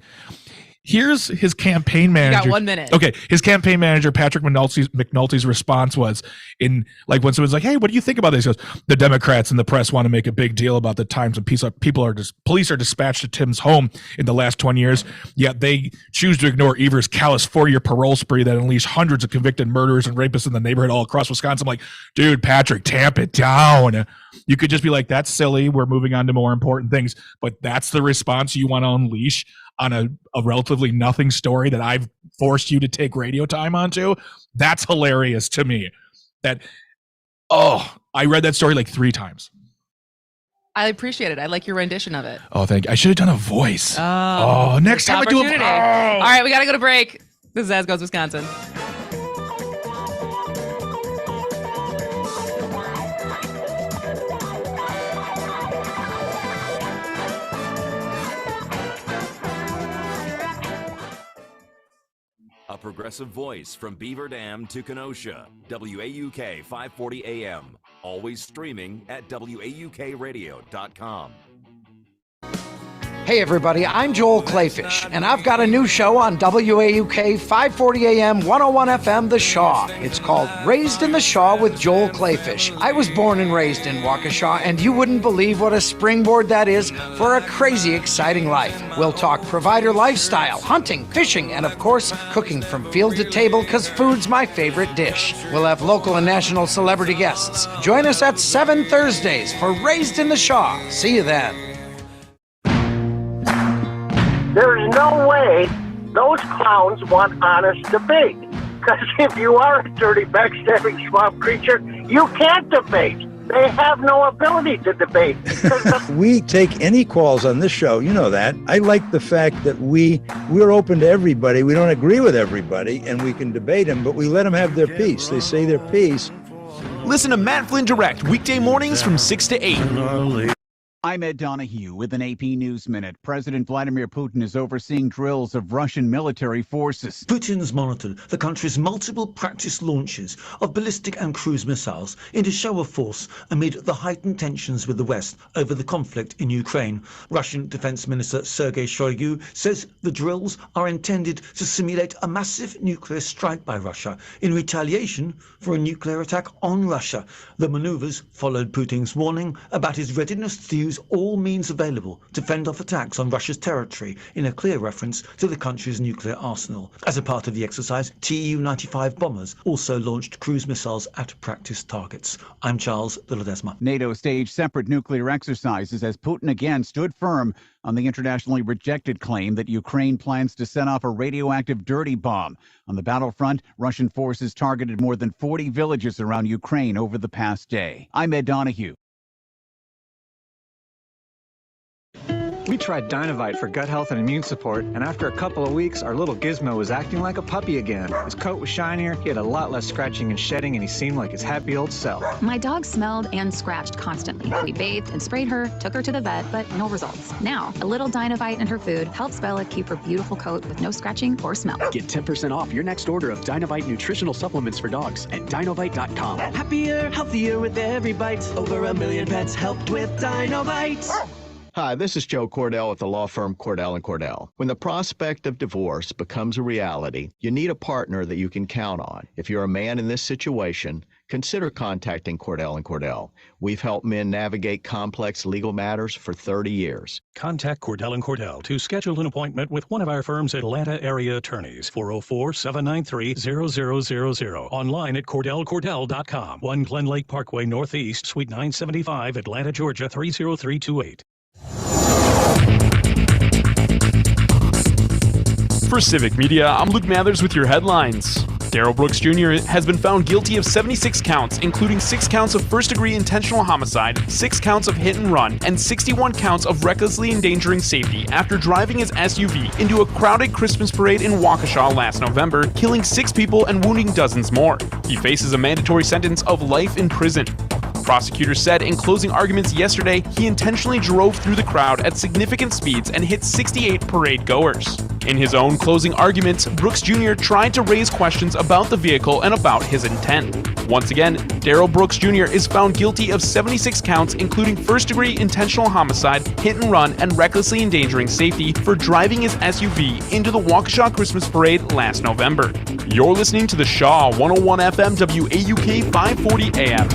Here's his campaign manager. You got 1 minute. Okay, his campaign manager, Patrick McNulty's response was in like when someone's like, "Hey, what do you think about this?" He goes, "The Democrats and the press want to make a big deal about the times when police are dispatched to Tim's home in the last 20 years. Yet they choose to ignore Evers' callous 4-year parole spree that unleashed hundreds of convicted murderers and rapists in the neighborhood all across Wisconsin." I'm like, dude, Patrick, tamp it down. You could just be like, "That's silly. We're moving on to more important things." But that's the response you want to unleash on a relatively nothing story that I've forced you to take radio time onto. That's hilarious to me. I read that story like 3 times. I appreciate it. I like your rendition of it. Oh, thank you. I should have done a voice. Oh, next time I do it. All right, we got to go to break. This is As Goes Wisconsin. A progressive voice from Beaver Dam to Kenosha. WAUK 540 AM. Always streaming at WAUKradio.com. Hey everybody, I'm Joel Clayfish, and I've got a new show on WAUK 540 AM 101 FM The Shaw. It's called Raised in the Shaw with Joel Clayfish. I was born and raised in Waukesha, and you wouldn't believe what a springboard that is for a crazy exciting life. We'll talk provider lifestyle, hunting, fishing, and of course, cooking from field to table, because food's my favorite dish. We'll have local and national celebrity guests. Join us at 7 Thursdays for Raised in the Shaw. See you then. There's no way those clowns want honest debate. Because if you are a dirty, backstabbing swamp creature, you can't debate. They have no ability to debate. We take any calls on this show. You know that. I like the fact that we're open to everybody. We don't agree with everybody, and we can debate them, but we let them have their piece. They say their piece. Listen to Matt Flynn Direct weekday mornings from 6 to 8. I'm Ed Donahue with an AP News Minute. President Vladimir Putin is overseeing drills of Russian military forces. Putin's monitored the country's multiple practice launches of ballistic and cruise missiles into show of force amid the heightened tensions with the West over the conflict in Ukraine. Russian Defense Minister Sergei Shoigu says the drills are intended to simulate a massive nuclear strike by Russia in retaliation for a nuclear attack on Russia. The maneuvers followed Putin's warning about his readiness to use all means available to fend off attacks on Russia's territory, in a clear reference to the country's nuclear arsenal. As a part of the exercise, Tu-95 bombers also launched cruise missiles at practice targets. I'm Charles de Ledesma. NATO staged separate nuclear exercises as Putin again stood firm on the internationally rejected claim that Ukraine plans to set off a radioactive dirty bomb. On the battlefront, Russian forces targeted more than 40 villages around Ukraine over the past day. I'm Ed Donahue. We tried Dynovite for gut health and immune support, and after a couple of weeks, our little Gizmo was acting like a puppy again. His coat was shinier, he had a lot less scratching and shedding, and he seemed like his happy old self. My dog smelled and scratched constantly. We bathed and sprayed her, took her to the vet, but no results. Now, a little Dynovite in her food helps Bella keep her beautiful coat with no scratching or smell. Get 10% off your next order of Dynovite nutritional supplements for dogs at Dynovite.com. Happier, healthier with every bite. Over 1 million pets helped with Dynovite. Hi, this is Joe Cordell at the law firm Cordell & Cordell. When the prospect of divorce becomes a reality, you need a partner that you can count on. If you're a man in this situation, consider contacting Cordell & Cordell. We've helped men navigate complex legal matters for 30 years. Contact Cordell & Cordell to schedule an appointment with one of our firm's Atlanta area attorneys. 404-793-0000. Online at CordellCordell.com. 1 Glen Lake Parkway Northeast, Suite 975, Atlanta, Georgia 30328. For Civic Media, I'm Luke Mathers with your headlines. Darrell Brooks Jr. has been found guilty of 76 counts, including 6 counts of first-degree intentional homicide, 6 counts of hit and run, and 61 counts of recklessly endangering safety after driving his SUV into a crowded Christmas parade in Waukesha last November, killing 6 people and wounding dozens more. He faces a mandatory sentence of life in prison. Prosecutors said in closing arguments yesterday he intentionally drove through the crowd at significant speeds and hit 68 parade goers. In his own closing arguments, Brooks Jr. tried to raise questions about the vehicle and about his intent. Once again, Darrell Brooks Jr. is found guilty of 76 counts, including first-degree intentional homicide, hit and run, and recklessly endangering safety for driving his SUV into the Waukesha Christmas parade last November. You're listening to the Shaw 101 FM WAUK 540 AM.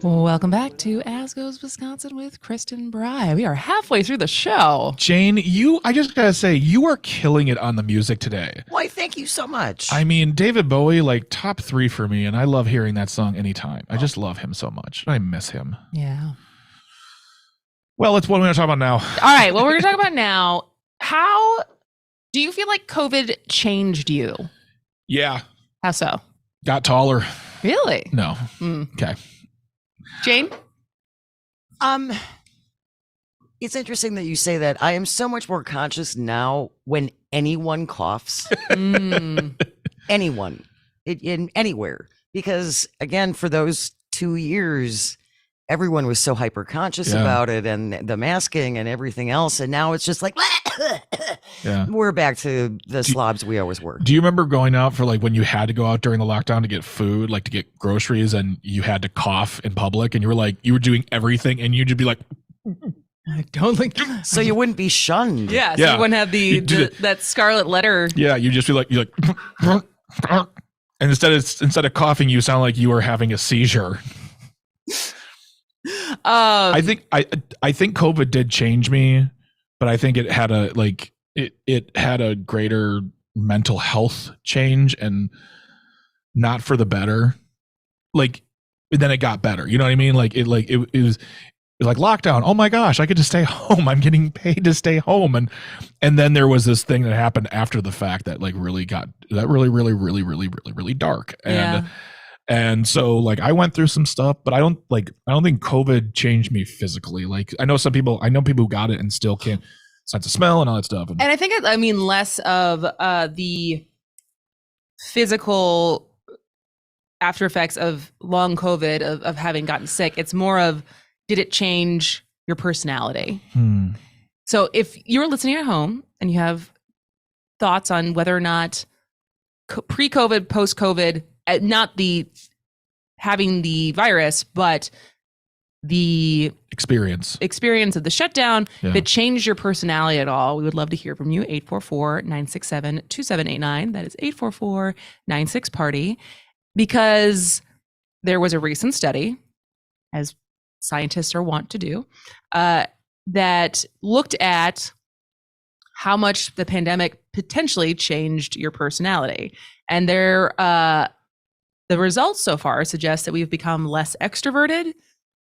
Welcome back to As Goes Wisconsin with Kristin Brey. We are halfway through the show. Jane, I just gotta say, you are killing it on the music today. Why, thank you so much. I mean, David Bowie, like top 3 for me, and I love hearing that song anytime. I just love him so much. I miss him. Yeah. Well, it's what we're gonna talk about now. All right, what we're gonna talk about now. How do you feel like COVID changed you? Yeah. How so? Got taller. Really? No. Okay. Jane? It's interesting that you say that. I am so much more conscious now when anyone coughs. Anyone. In anywhere. Because, again, for those 2 years, everyone was so hyper conscious about it and the masking and everything else. And now it's just like, we're back to the slobs we always were. Do you remember going out for like when you had to go out during the lockdown to get food, like to get groceries, and you had to cough in public and you were like, you were doing everything and you'd just be like, I don't think so. You wouldn't be shunned. Yeah. So you wouldn't have that scarlet letter. Yeah. You'd just be like, and instead of coughing, you sound like you were having a seizure. I think COVID did change me, but I think it had it had a greater mental health change, and not for the better. Like, then it got better. You know what I mean? Like it was like lockdown. Oh my gosh, I get to stay home. I'm getting paid to stay home. And then there was this thing that happened after the fact that like really got that really dark. And so like I went through some stuff, but I don't think COVID changed me physically. Like I know people who got it and still can't sense of smell and all that stuff. And I think less of the physical after effects of long COVID of having gotten sick. It's more of, did it change your personality? So if you're listening at home and you have thoughts on whether or not pre-COVID, post-COVID, not the having the virus, but the experience of the shutdown, if it changed your personality at all, we would love to hear from you. 844-967-2789. That is 844-96-PARTY. Because there was a recent study, as scientists are wont to do, that looked at how much the pandemic potentially changed your personality. And the results so far suggest that we've become less extroverted,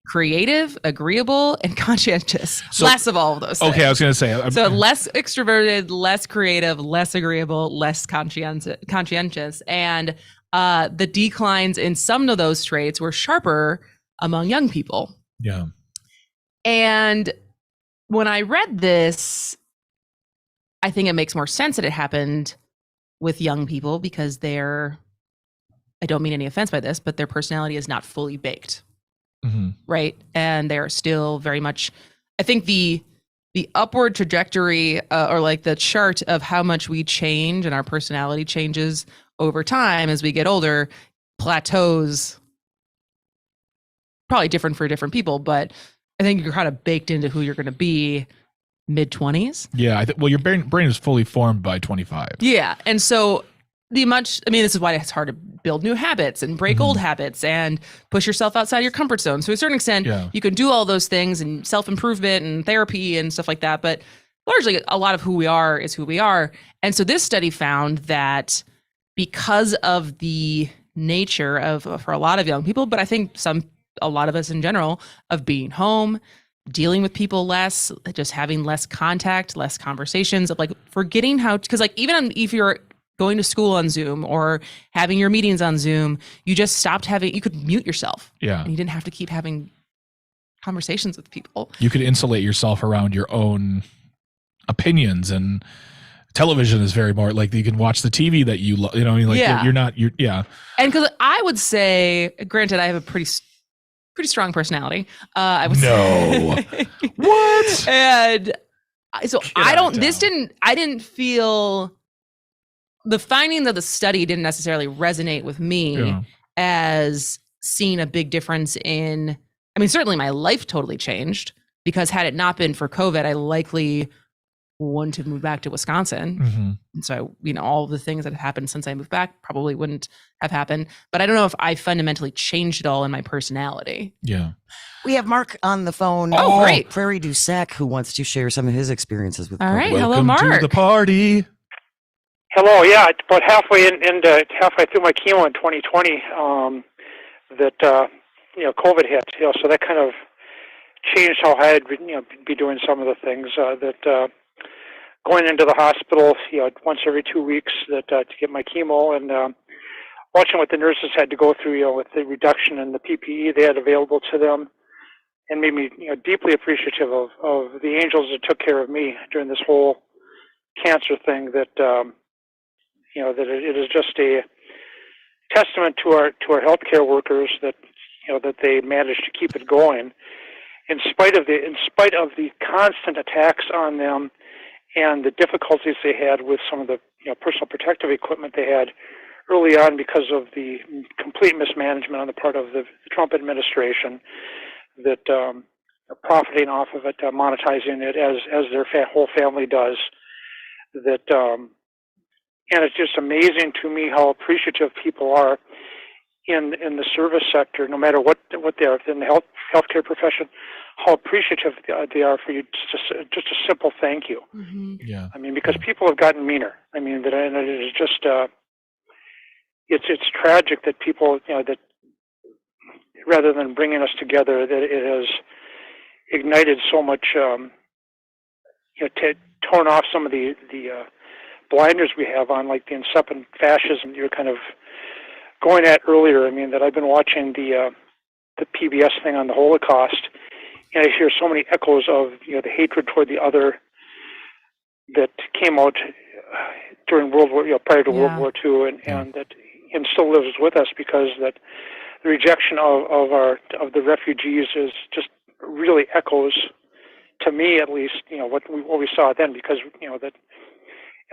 creative, agreeable, and conscientious. So, less of all of those things. Okay, I was going to say. So less extroverted, less creative, less agreeable, less conscientious. And the declines in some of those traits were sharper among young people. Yeah. And when I read this, I think it makes more sense that it happened with young people because I don't mean any offense by this, but their personality is not fully baked. Right. And they're still very much, I think the upward trajectory or like the chart of how much we change and our personality changes over time as we get older plateaus. Probably different for different people, but I think you're kind of baked into who you're going to be mid-20s. Yeah. Your brain is fully formed by 25. Yeah. And so this is why it's hard to build new habits and break old habits and push yourself outside your comfort zone. So to a certain extent, you can do all those things and self-improvement and therapy and stuff like that. But largely a lot of who we are is who we are. And so this study found that because of the nature of, for a lot of young people, but I think a lot of us in general, of being home, dealing with people less, just having less contact, less conversations, of like forgetting how, because like even if you're going to school on Zoom or having your meetings on Zoom, you just stopped you could mute yourself. Yeah. And you didn't have to keep having conversations with people. You could insulate yourself around your own opinions, and television is very more like you can watch the TV that you love, you're And because I would say, granted, I have a pretty strong personality. I would say. What? And so I didn't feel the findings of the study didn't necessarily resonate with me as seeing a big difference in, certainly my life totally changed because had it not been for COVID, I likely wouldn't have moved back to Wisconsin. And so, all the things that have happened since I moved back probably wouldn't have happened, but I don't know if I fundamentally changed it all in my personality. Yeah. We have Mark on the phone. Oh, great. Prairie du Sac, who wants to share some of his experiences with All COVID. right. Hello, Welcome Mark. to the party. Hello. Yeah, about halfway halfway through my chemo in 2020, COVID hit. So that kind of changed how I'd be doing some of the things going into the hospital, once every 2 weeks to get my chemo, and watching what the nurses had to go through, with the reduction in the PPE they had available to them, and made me deeply appreciative of the angels that took care of me during this whole cancer thing. That that it is just a testament to our healthcare workers that that they managed to keep it going in spite of the constant attacks on them and the difficulties they had with some of the personal protective equipment they had early on because of the complete mismanagement on the part of the Trump administration, that profiting off of it, monetizing it as their whole family does. That and it's just amazing to me how appreciative people are in the service sector, no matter what they are, in the healthcare profession, how appreciative they are for you. Just a simple thank you. Mm-hmm. Yeah. I mean, because people have gotten meaner. I mean, and it is just it's tragic that people, that rather than bringing us together, that it has ignited so much, torn off some of the blinders we have on, like the incipient fascism you're kind of going at earlier. I mean, that I've been watching the PBS thing on the Holocaust, and I hear so many echoes of the hatred toward the other that came out during World War, prior to World War II, and that still lives with us, because that the rejection of the refugees is just really echoes, to me at least, what we saw then, because that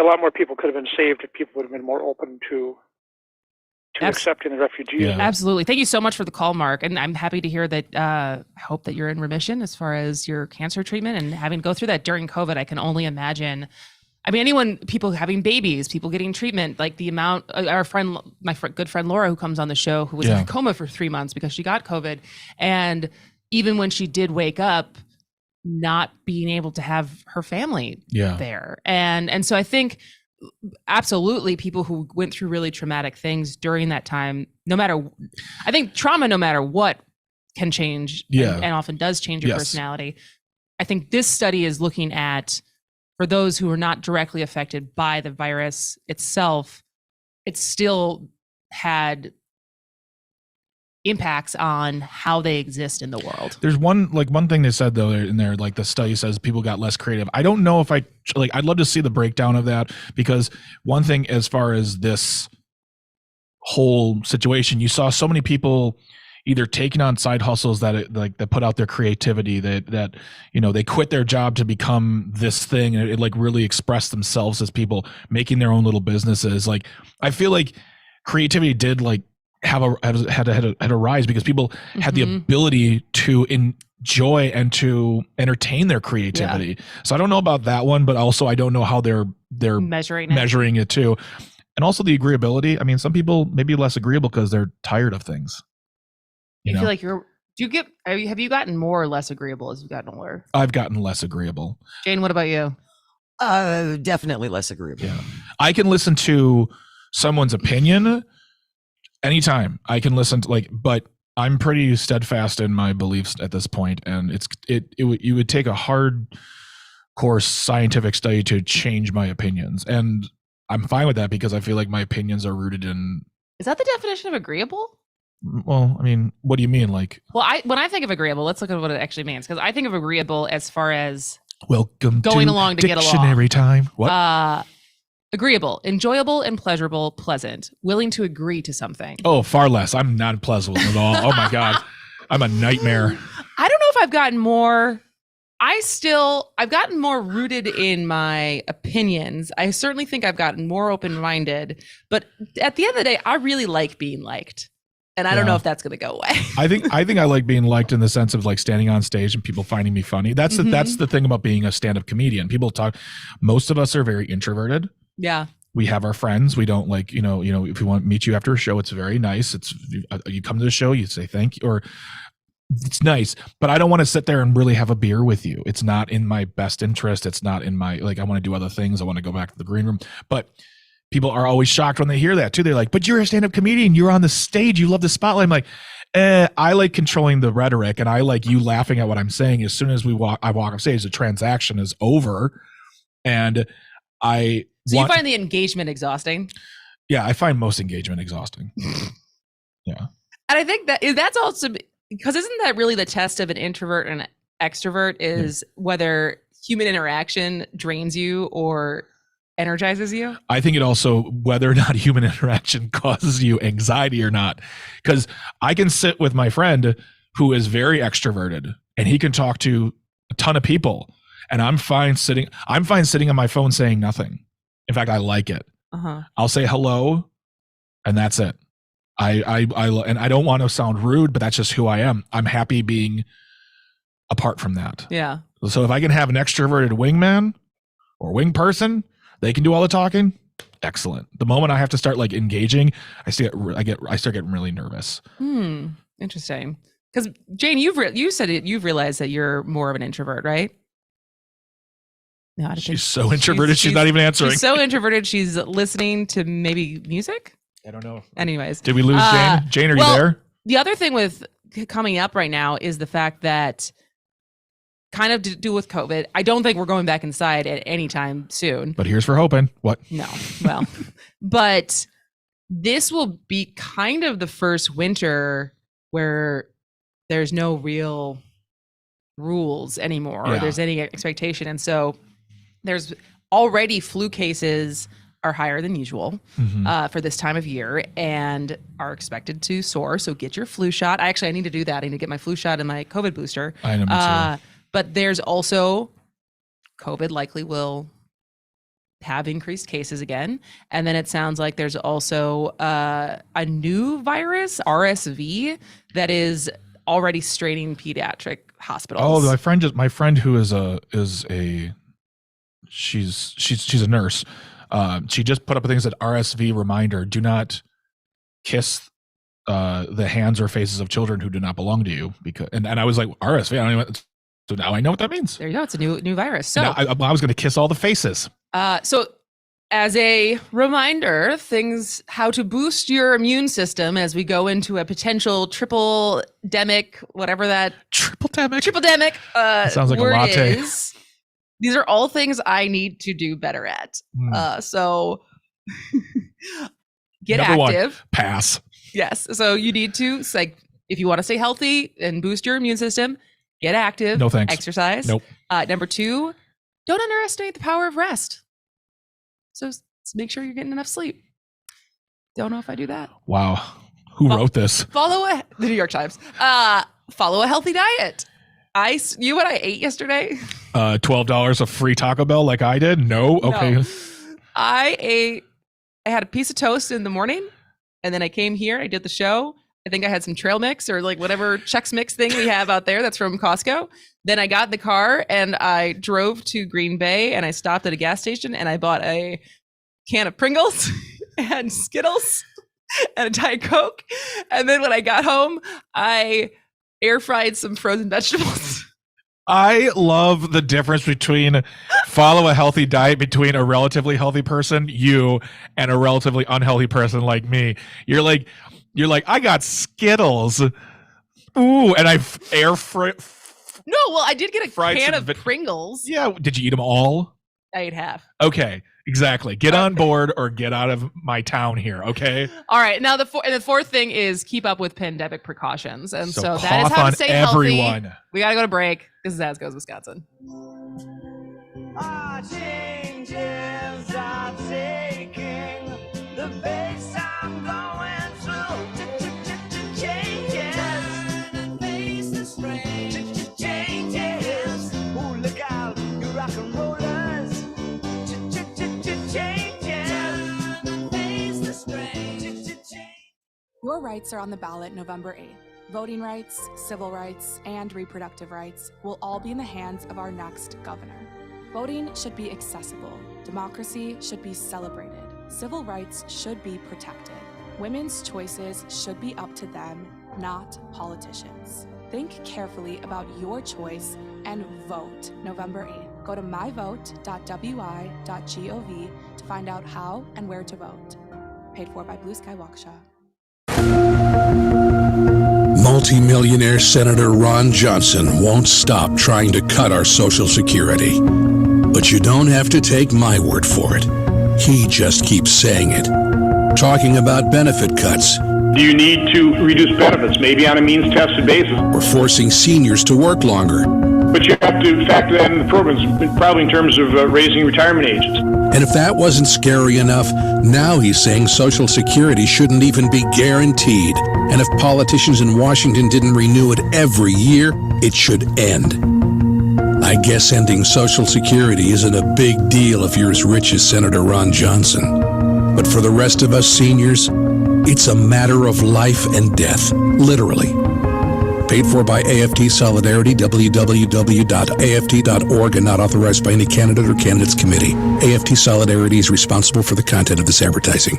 a lot more people could have been saved if people would have been more open to accepting the refugees. Yeah. Absolutely. Thank you so much for the call, Mark. And I'm happy to hear that. I hope that you're in remission as far as your cancer treatment, and having to go through that during COVID. I can only imagine. I mean, people having babies, people getting treatment, like the amount. Our friend, good friend Laura, who comes on the show, who was in a coma for 3 months because she got COVID, and even when she did wake up, not being able to have her family there, and so I think. Absolutely, people who went through really traumatic things during that time, I think trauma, no matter what, can change and often does change your personality. I think this study is looking at, for those who are not directly affected by the virus itself, it still had impacts on how they exist in the world. There's one thing they said though in there, like the study says people got less creative. I don't know if I'd love to see the breakdown of that, because one thing as far as this whole situation, you saw so many people either taking on side hustles that put out their creativity, that they quit their job to become this thing, and it really expressed themselves as people making their own little businesses. Like, I feel like creativity did had a rise, because people had the ability to enjoy and to entertain their creativity. So I don't know about that one, but also I don't know how they're measuring it too. And also the agreeability. I mean, some people may be less agreeable because they're tired of things. You feel like have you gotten more or less agreeable as you've gotten older? I've gotten less agreeable. Jane, what about you? Definitely less agreeable. Yeah. I can listen to someone's opinion anytime. I can listen to but I'm pretty steadfast in my beliefs at this point, and you would take a hard course scientific study to change my opinions, and I'm fine with that because I feel like my opinions are rooted in. Is that the definition of agreeable? Well, I mean, what do you mean? When I think of agreeable, let's look at what it actually means, because I think of agreeable as far as welcome going to along to get along. Dictionary time. What? Agreeable, enjoyable and pleasurable, pleasant, willing to agree to something. Oh, far less. I'm not pleasant at all. Oh my God. I'm a nightmare. I don't know if I've gotten more. I've gotten more rooted in my opinions. I certainly think I've gotten more open-minded, but at the end of the day, I really like being liked. And I don't know if that's going to go away. I think I like being liked in the sense of standing on stage and people finding me funny. That's the thing about being a stand-up comedian. People talk, most of us are very introverted. Yeah. We have our friends. We don't if we want to meet you after a show, it's very nice. It's you come to the show, you say thank you, or it's nice, but I don't want to sit there and really have a beer with you. It's not in my best interest. It's not in my, I want to do other things. I want to go back to the green room, but people are always shocked when they hear that too. They're like, but you're a stand-up comedian. You're on the stage. You love the spotlight. I'm like, I like controlling the rhetoric, and I like you laughing at what I'm saying. As soon as I walk off stage, the transaction is over. And you find the engagement exhausting? Yeah, I find most engagement exhausting. Yeah. And I think that's also because isn't that really the test of an introvert and an extrovert is whether human interaction drains you or energizes you? I think it also, whether or not human interaction causes you anxiety or not, because I can sit with my friend who is very extroverted and he can talk to a ton of people, and I'm fine sitting on my phone saying nothing. In fact, I like it. I'll say hello and that's it. And I don't want to sound rude, but that's just who I am. I'm happy being apart from that. Yeah. So if I can have an extroverted wingman or wing person, they can do all the talking. excellent. The moment I have to start like engaging, I start getting really nervous. Interesting. Because Jane, you said you've realized that you're more of an introvert, right? No, she's so introverted. She's not even answering. She's so introverted. She's listening to maybe music. I don't know. Anyways, did we lose Jane? Jane, are you there? The other thing with coming up right now is the fact that, kind of to do with COVID, I don't think we're going back inside at any time soon. But here's for hoping. What? No. Well, but this will be kind of the first winter where there's no real rules anymore, or there's any expectation. And so there's already flu cases are higher than usual for this time of year and are expected to soar. So get your flu shot. I need to do that. I need to get my flu shot and my COVID booster. I know, me too. But there's also COVID likely will have increased cases again. And then it sounds like there's also a new virus, RSV, that is already straining pediatric hospitals. Oh, my friend who she's a nurse. She just put up a thing that said RSV reminder: do not kiss the hands or faces of children who do not belong to you. And I was like, RSV, I don't even. So now I know what that means. There you go. It's a new virus. So I was going to kiss all the faces. So as a reminder, how to boost your immune system as we go into a potential triple-demic, whatever that triple-demic sounds like word a latte. is. These are all things I need to do better at. So get Number active. 1, pass. Yes. So you need to, if you want to stay healthy and boost your immune system, get active. No thanks. Exercise. Nope. Number 2, don't underestimate the power of rest. So make sure you're getting enough sleep. Don't know if I do that. Wow. Who wrote this? The New York Times. Follow a healthy diet. You know what I ate yesterday? $12 of free Taco Bell like I did? No? Okay. No. I had a piece of toast in the morning, and then I came here, I did the show. I think I had some trail mix or whatever Chex Mix thing we have out there that's from Costco. Then I got in the car and I drove to Green Bay, and I stopped at a gas station and I bought a can of Pringles and Skittles and a Diet Coke. And then when I got home, I air fried some frozen vegetables. I love the difference between follow a healthy diet between a relatively healthy person, you, and a relatively unhealthy person like me. You're like, I got Skittles. Ooh, and I air fried. No, well, I did get a can of Pringles. Yeah, did you eat them all? I ate half. Okay, exactly. Get on board or get out of my town here, okay? All right, now the fourth thing is keep up with pandemic precautions. And so that is cough how on to stay everyone. healthy. We got to go to break. This is As Goes Wisconsin. Our changes are taking the face I'm going through. Changes. Turn and face the strain. Changes. Ooh, look out, you rock and rollers. Changes. Turn and face the strain. Your rights are on the ballot November 8th. Voting rights, civil rights, and reproductive rights will all be in the hands of our next governor. Voting should be accessible. Democracy should be celebrated. Civil rights should be protected. Women's choices should be up to them, not politicians. Think carefully about your choice and vote November 8th. Go to myvote.wi.gov to find out how and where to vote. Paid for by Blue Sky Waukesha. Multi-millionaire Senator Ron Johnson won't stop trying to cut our Social Security. But you don't have to take my word for it. He just keeps saying it. Talking about benefit cuts. Do you need to reduce benefits, maybe on a means-tested basis? Or forcing seniors to work longer. But you have to factor that in the programs, probably in terms of raising retirement ages. And if that wasn't scary enough, now he's saying Social Security shouldn't even be guaranteed. And if politicians in Washington didn't renew it every year, it should end. I guess ending Social Security isn't a big deal if you're as rich as Senator Ron Johnson. But for the rest of us seniors, it's a matter of life and death, literally. Paid for by AFT Solidarity, www.aft.org, and not authorized by any candidate or candidates committee. AFT Solidarity is responsible for the content of this advertising.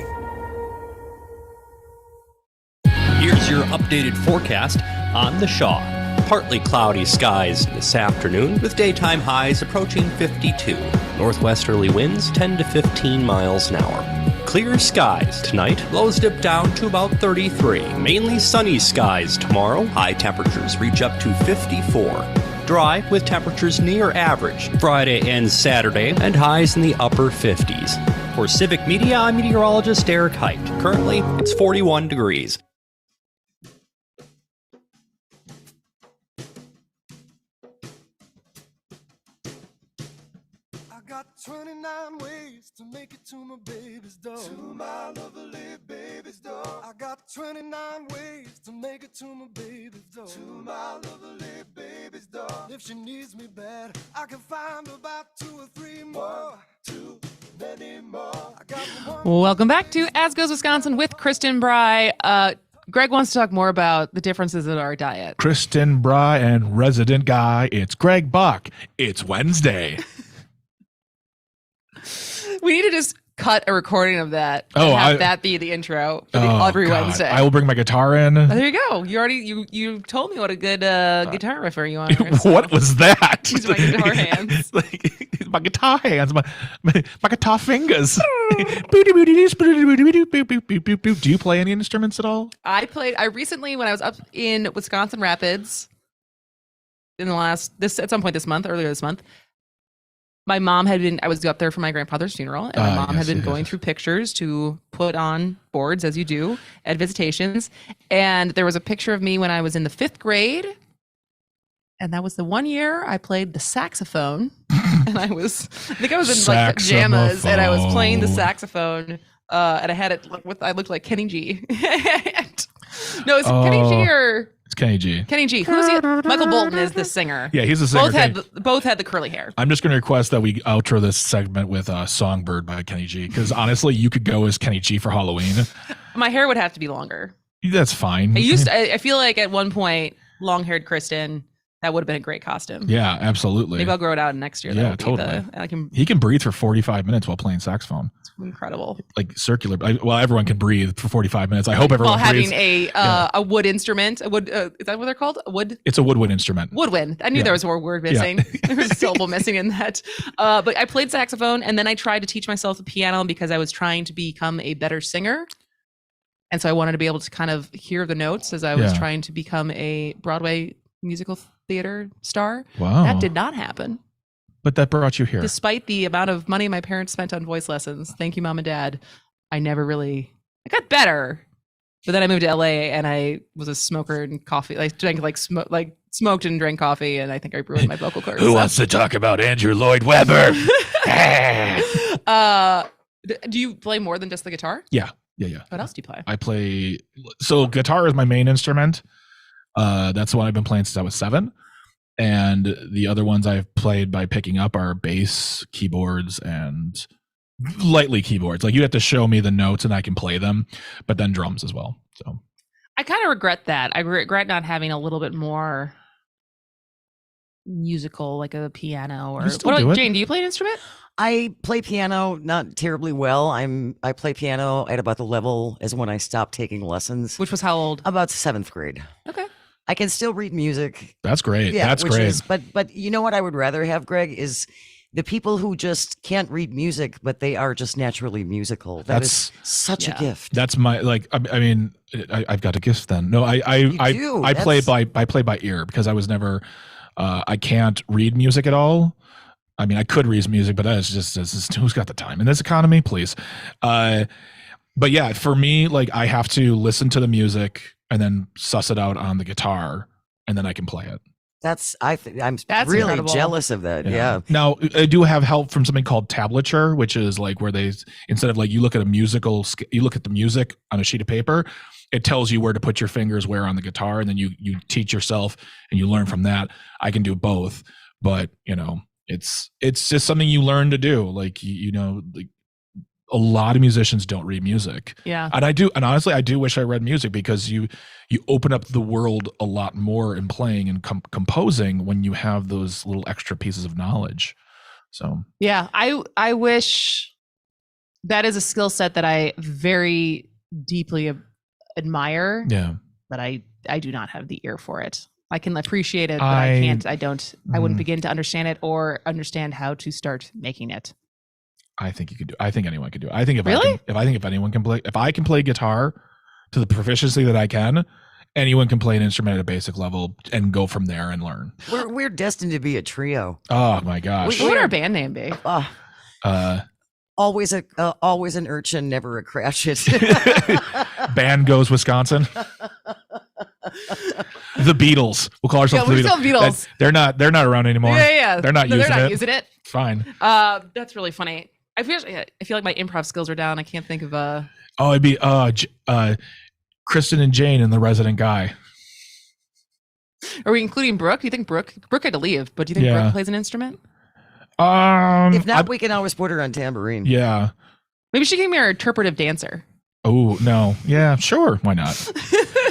Here's your updated forecast on the Shaw. Partly cloudy skies this afternoon with daytime highs approaching 52. Northwesterly winds 10 to 15 miles an hour. Clear skies tonight, lows dip down to about 33. Mainly sunny skies tomorrow, high temperatures reach up to 54. Dry with temperatures near average Friday and Saturday and highs in the upper 50s. For Civic Media, I'm meteorologist Eric Height. Currently, it's 41 degrees. I got 29 ways to make it to my baby's door. To my lovely baby's door. I got 29 ways to make it to my baby's door. To my lovely baby's door. If she needs me bad, I can find about 2 or 3 more. Too many more. I got one. Welcome back to As Goes Wisconsin with Kristin Brey. Greg wants to talk more about the differences in our diet. Kristin Brey and resident guy, it's Greg Buck. It's Wednesday. We need to just cut a recording of that. Oh, and have that be the intro for every Wednesday. I will bring my guitar in. Oh, there you go. You told me what a good guitar riff you on. What was that? Use my guitar hands. My guitar hands, my guitar fingers. Do you play any instruments at all? I recently, when I was up in Wisconsin Rapids, at some point earlier this month, my mom I was up there for my grandfather's funeral, and my mom had been going through pictures to put on boards, as you do at visitations. And there was a picture of me when I was in the 5th grade. And that was the one year I played the saxophone. And I think I was in like pajamas, and I was playing the saxophone. And I had it, I looked like Kenny G. No, it's Kenny G or... It's Kenny G. Kenny G. Who's he? Michael Bolton is the singer. Yeah, he's the singer. Both had the curly hair. I'm just going to request that we outro this segment with Songbird by Kenny G, because honestly, you could go as Kenny G for Halloween. My hair would have to be longer. That's fine. I feel like at one point, long-haired Kristin, that would have been a great costume. Yeah, absolutely. Maybe I'll grow it out next year. Yeah, totally. He can breathe for 45 minutes while playing saxophone. It's incredible. Like circular. Well, everyone can breathe for 45 minutes. I hope everyone breathes. Having a wood instrument. Is that what they're called? A wood? It's a woodwind instrument. Woodwind. I knew there was a word missing. There was a syllable missing in that. But I played saxophone, and then I tried to teach myself the piano because I was trying to become a better singer. And so I wanted to be able to kind of hear the notes as I was trying to become a Broadway musical theater star. Wow. That did not happen. But that brought you here. Despite the amount of money my parents spent on voice lessons. Thank you, Mom and Dad. I got better. But then I moved to LA, and I was a smoker and coffee. I drank smoked and drank coffee, and I think I ruined my vocal cords. Who wants to talk about Andrew Lloyd Webber? Do you play more than just the guitar? Yeah. What else do you play? I play. So guitar is my main instrument. That's the one I've been playing since I was 7. And the other ones I've played by picking up are bass, keyboards, and lightly keyboards. Like you have to show me the notes and I can play them, but then drums as well. So I kind of regret that. I regret not having a little bit more musical, like a piano or what about Jane? Do you play an instrument? I play piano not terribly well. I play piano at about the level as when I stopped taking lessons. Which was how old? About 7th grade. Okay. I can still read music. That's great. Yeah, that's great. But you know what I would rather have, Greg, is the people who just can't read music, but they are just naturally musical. That's such a gift. That's my I mean, I've got a gift then. No, I play by ear because I was never I can't read music at all. I mean, I could read music, but that's just who's got the time in this economy, please. But yeah, for me, like I have to listen to the music and then suss it out on the guitar, and then I can play it. I'm really incredible. Jealous of that. Yeah. Now I do have help from something called tablature, which is like where they, instead of like you look at you look at the music on a sheet of paper, it tells you where to put your fingers where on the guitar, and then you teach yourself and you learn from that. I can do both, but it's just something you learn to do. Like, like a lot of musicians don't read music. Yeah. And I do, and honestly, I do wish I read music, because you open up the world a lot more in playing and composing when you have those little extra pieces of knowledge. So yeah, I wish that is a skill set that I very deeply admire. Yeah. But I do not have the ear for it. I can appreciate it, but I can't. I wouldn't begin to understand it or understand how to start making it. I think you could do. I think anyone could do it. I think if Really? if anyone can play, if I can play guitar to the proficiency that I can, anyone can play an instrument at a basic level and go from there and learn. We're destined to be a trio. Oh my gosh! What would our band name be? Always an urchin, never a crash it. Band goes Wisconsin. The Beatles. We'll call ourselves Yeah, the we're Beatles. still Beatles. They're not around anymore. Yeah. They're not using it. Fine. That's really funny. I feel like my improv skills are down. I can't think of Oh, it'd be Kristin and Jane and the Resident Guy. Are we including Brooke? Do you think Brooke had to leave, but do you think Yeah. Brooke plays an instrument? If not, we can always put her on tambourine. Yeah. Maybe she can be our interpretive dancer. Oh no. Yeah, sure. Why not?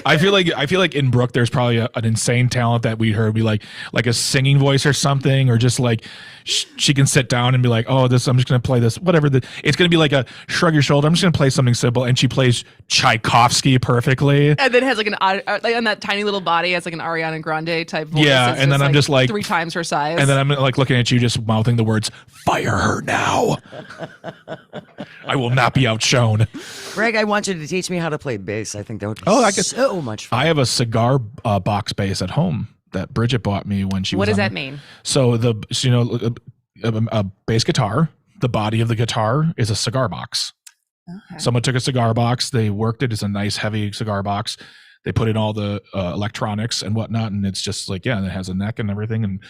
I feel like in Brooke there's probably an insane talent that we heard be like a singing voice or something, or just like she can sit down and be like, oh, I'm just gonna play this, whatever. It's gonna be like a shrug your shoulder. I'm just gonna play something simple, and she plays Tchaikovsky perfectly. And then has like like on that tiny little body has like an Ariana Grande type voice. Yeah, It's and then I'm just like 3 times her size. And then I'm like looking at you, just mouthing the words, "Fire her now." I will not be outshone. Greg, I want you to teach me how to play bass. I think that would be so much fun. I have a cigar box bass at home that Bridget bought me when she was. What does on- that mean? So a bass guitar, the body of the guitar is a cigar box. Okay. Someone took a cigar box, they worked it. It's a nice heavy cigar box. They put in all the electronics and whatnot, and it's just like, yeah, and it has a neck and everything. And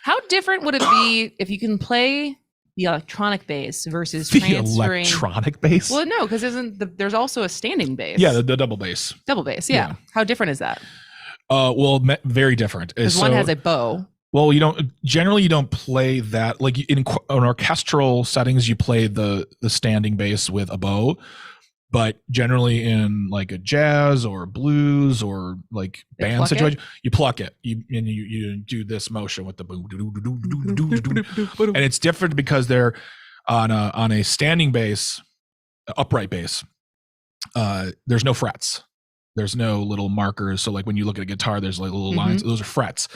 How different would it be if you can play the electronic bass versus the transferring electronic bass? Well, no, because there's also a standing bass. Yeah, the double bass. Double bass. Yeah. How different is that? Very different. Because one has a bow. Well, you don't play that like in orchestral settings. You play the standing bass with a bow, but generally in like a jazz or blues or like band situation, you pluck it. You do this motion with the boom, and it's different because they're on a standing bass, upright bass. There's no frets. There's no little markers. So like when you look at a guitar, there's like little lines. Those are frets.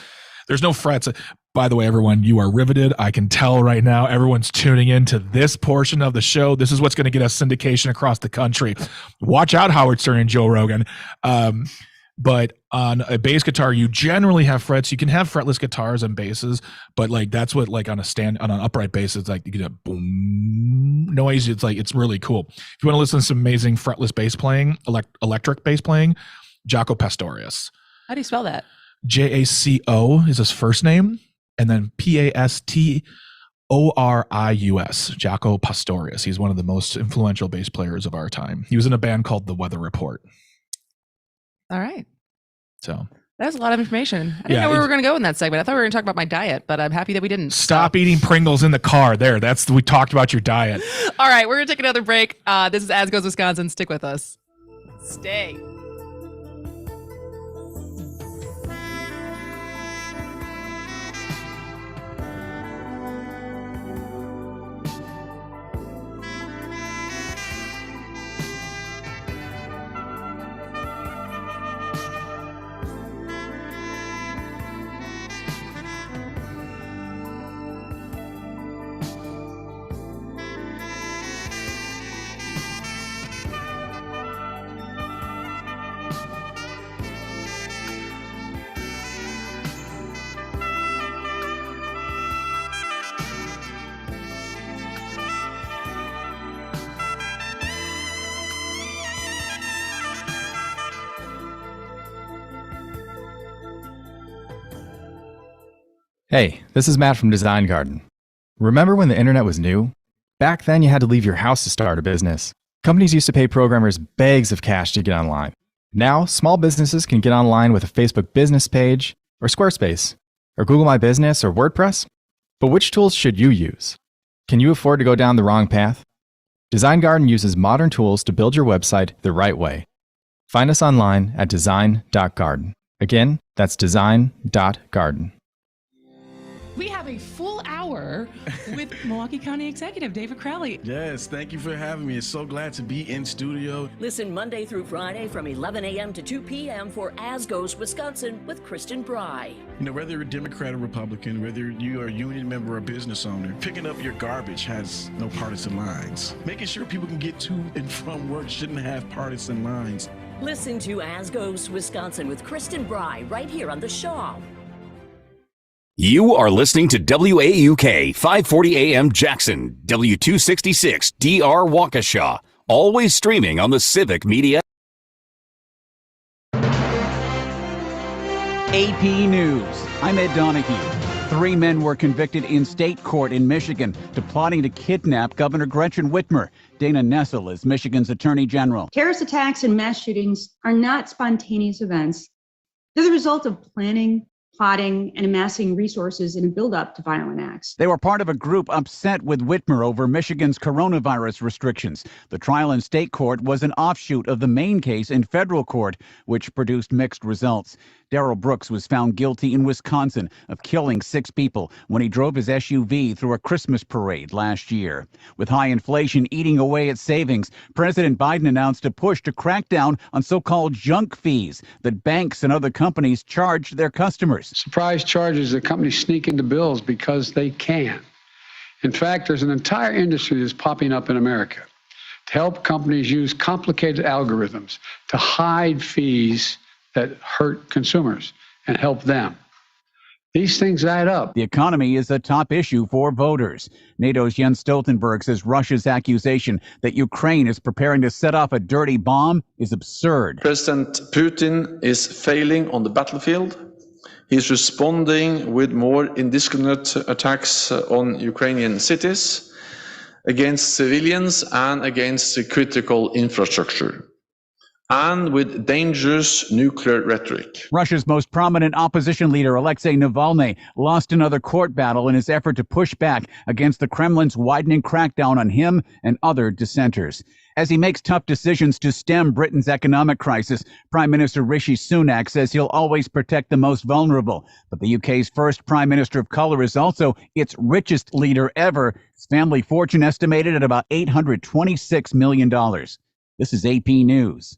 There's no frets. By the way, everyone, you are riveted. I can tell right now everyone's tuning in to this portion of the show. This is what's going to get us syndication across the country. Watch out, Howard Stern and Joe Rogan. But on a bass guitar, you generally have frets. You can have fretless guitars and basses, but like that's what like on an upright bass, it's like you get a boom noise. It's really cool. If you want to listen to some amazing fretless bass playing, electric bass playing, Jaco Pastorius. How do you spell that? Jaco is his first name, and then Pastorius. Jaco Pastorius. He's one of the most influential bass players of our time. He was in a band called The Weather Report. All right. So that's a lot of information. I didn't know where we were going to go in that segment. I thought we were going to talk about my diet, but I'm happy that we didn't. Stop eating Pringles in the car. We talked about your diet. All right, we're going to take another break. This is As Goes Wisconsin. Stick with us. Stay. Hey, this is Matt from Design Garden. Remember when the internet was new? Back then, you had to leave your house to start a business. Companies used to pay programmers bags of cash to get online. Now, small businesses can get online with a Facebook business page, or Squarespace, or Google My Business, or WordPress. But which tools should you use? Can you afford to go down the wrong path? Design Garden uses modern tools to build your website the right way. Find us online at design.garden. Again, that's design.garden. We have a full hour with Milwaukee County Executive David Crowley. Yes, thank you for having me. It's so glad to be in studio. Listen Monday through Friday from 11 a.m. to 2 p.m. for As Goes Wisconsin with Kristin Brey. You know, whether you're a Democrat or Republican, whether you are a union member or a business owner, picking up your garbage has no partisan lines. Making sure people can get to and from work shouldn't have partisan lines. Listen to As Goes Wisconsin with Kristin Brey right here on The Shaw. You are listening to WAUK 540 AM Jackson, W266 DR Waukesha, always streaming on the Civic Media. AP News. I'm Ed Donahue. 3 men were convicted in state court in Michigan to plotting to kidnap Governor Gretchen Whitmer. Dana Nessel is Michigan's Attorney General. Terrorist attacks and mass shootings are not spontaneous events. They're the result of planning, plotting, and amassing resources in a build-up to violent acts. They were part of a group upset with Whitmer over Michigan's coronavirus restrictions. The trial in state court was an offshoot of the main case in federal court, which produced mixed results. Darrell Brooks was found guilty in Wisconsin of killing 6 people when he drove his SUV through a Christmas parade last year. With high inflation eating away at savings, President Biden announced a push to crack down on so-called junk fees that banks and other companies charge their customers. Surprise charges that companies sneak into bills because they can. In fact, there's an entire industry that's popping up in America to help companies use complicated algorithms to hide fees that hurt consumers and help them. These things add up. The economy is a top issue for voters. NATO's Jens Stoltenberg says Russia's accusation that Ukraine is preparing to set off a dirty bomb is absurd. President Putin is failing on the battlefield. He's responding with more indiscriminate attacks on Ukrainian cities, against civilians and against the critical infrastructure, and with dangerous nuclear rhetoric. Russia's most prominent opposition leader, Alexei Navalny, lost another court battle in his effort to push back against the Kremlin's widening crackdown on him and other dissenters. As he makes tough decisions to stem Britain's economic crisis, Prime Minister Rishi Sunak says he'll always protect the most vulnerable. But the UK's first Prime Minister of colour is also its richest leader ever, his family fortune estimated at about $826 million. This is AP News.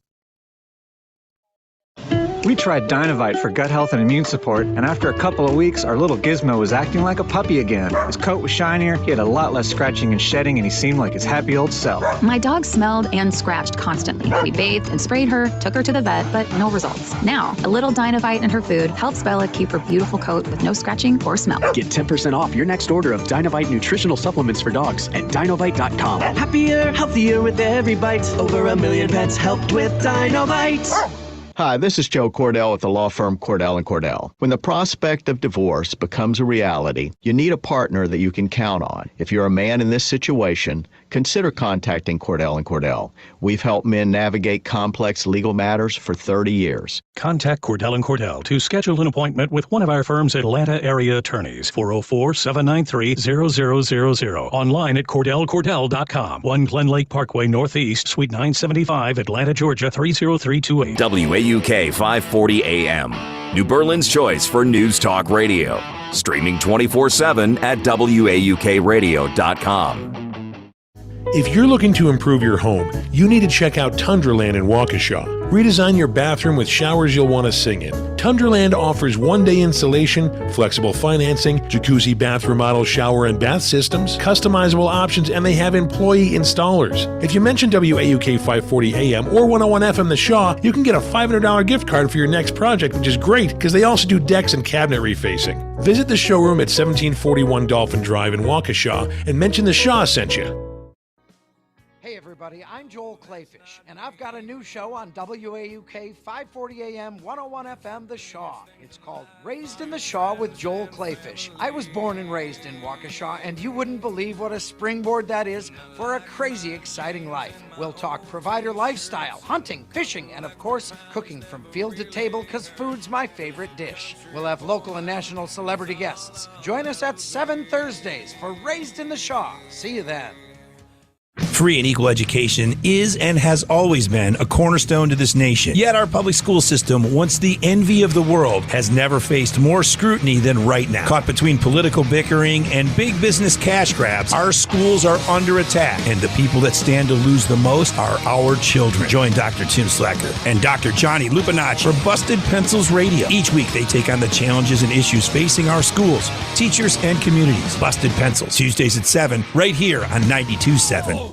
We tried Dynovite for gut health and immune support, and after a couple of weeks, our little gizmo was acting like a puppy again. His coat was shinier, he had a lot less scratching and shedding, and he seemed like his happy old self. My dog smelled and scratched constantly. We bathed and sprayed her, took her to the vet, but no results. Now, a little Dynovite in her food helps Bella keep her beautiful coat with no scratching or smell. Get 10% off your next order of Dynovite nutritional supplements for dogs at Dynovite.com. Happier, healthier with every bite. Over 1 million pets helped with Dynovite. Hi, this is Joe Cordell with the law firm Cordell & Cordell. When the prospect of divorce becomes a reality, you need a partner that you can count on. If you're a man in this situation, consider contacting Cordell & Cordell. We've helped men navigate complex legal matters for 30 years. Contact Cordell & Cordell to schedule an appointment with one of our firm's Atlanta area attorneys. 404-793-0000. Online at CordellCordell.com. 1 Glen Lake Parkway Northeast, Suite 975, Atlanta, Georgia 30328. WAUK 540 AM, New Berlin's choice for news talk radio. Streaming 24/7 at WAUKradio.com. If you're looking to improve your home, you need to check out Tundraland in Waukesha. Redesign your bathroom with showers you'll want to sing in. Tundraland offers one-day installation, flexible financing, jacuzzi bath remodel, shower and bath systems, customizable options, and they have employee installers. If you mention WAUK 540 AM or 101 FM The Shaw, you can get a $500 gift card for your next project, which is great because they also do decks and cabinet refacing. Visit the showroom at 1741 Dolphin Drive in Waukesha and mention The Shaw sent you. Hey everybody, I'm Joel Clayfish, and I've got a new show on WAUK 540 AM 101 FM The Shaw. It's called Raised in the Shaw with Joel Clayfish. I was born and raised in Waukesha, and you wouldn't believe what a springboard that is for a crazy exciting life. We'll talk provider lifestyle, hunting, fishing, and of course, cooking from field to table because food's my favorite dish. We'll have local and national celebrity guests. Join us at 7 Thursdays for Raised in the Shaw. See you then. Free and equal education is and has always been a cornerstone to this nation. Yet our public school system, once the envy of the world, has never faced more scrutiny than right now. Caught between political bickering and big business cash grabs, our schools are under attack, and the people that stand to lose the most are our children. Join Dr. Tim Slacker and Dr. Johnny Lupinacci for Busted Pencils Radio. Each week they take on the challenges and issues facing our schools, teachers, and communities. Busted Pencils, Tuesdays at 7, right here on 92.7.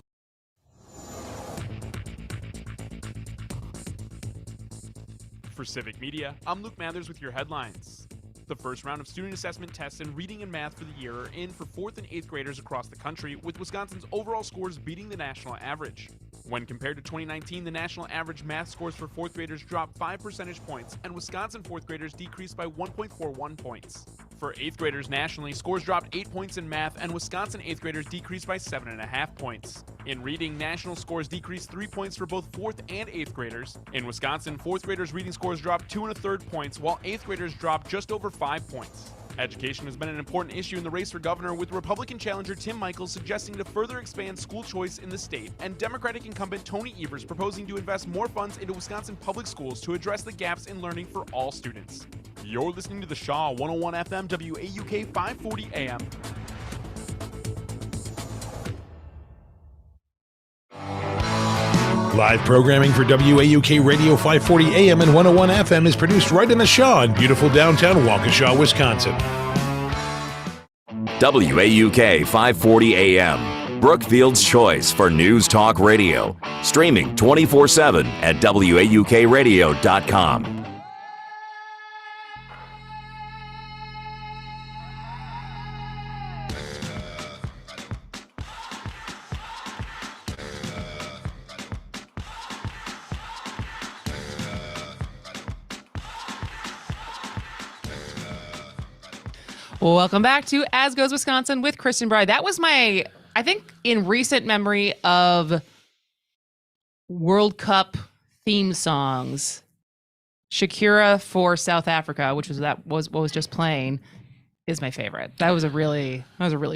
For Civic Media, I'm Luke Mathers with your headlines. The first round of student assessment tests in reading and math for the year are in for 4th and 8th graders across the country, with Wisconsin's overall scores beating the national average. When compared to 2019, the national average math scores for 4th graders dropped 5 percentage points, and Wisconsin 4th graders decreased by 1.41 points. For 8th graders nationally, scores dropped 8 points in math, and Wisconsin 8th graders decreased by 7.5 points. In reading, national scores decreased 3 points for both 4th and 8th graders. In Wisconsin, 4th graders' reading scores dropped 2 1/3 points, while 8th graders dropped just over 5 points. Education has been an important issue in the race for governor, with Republican challenger Tim Michels suggesting to further expand school choice in the state, and Democratic incumbent Tony Evers proposing to invest more funds into Wisconsin public schools to address the gaps in learning for all students. You're listening to the Shaw 101 FM WAUK 540 AM. Live programming for WAUK Radio 540 AM and 101 FM is produced right in the Shaw in beautiful downtown Waukesha, Wisconsin. WAUK 540 AM, Brookfield's choice for news talk radio. Streaming 24/7 at WAUKradio.com. Welcome back to As Goes Wisconsin with Kristin Brey. That was my, I think, in recent memory of World Cup theme songs. Shakira for South Africa, which was what was just playing, is my favorite. That was a really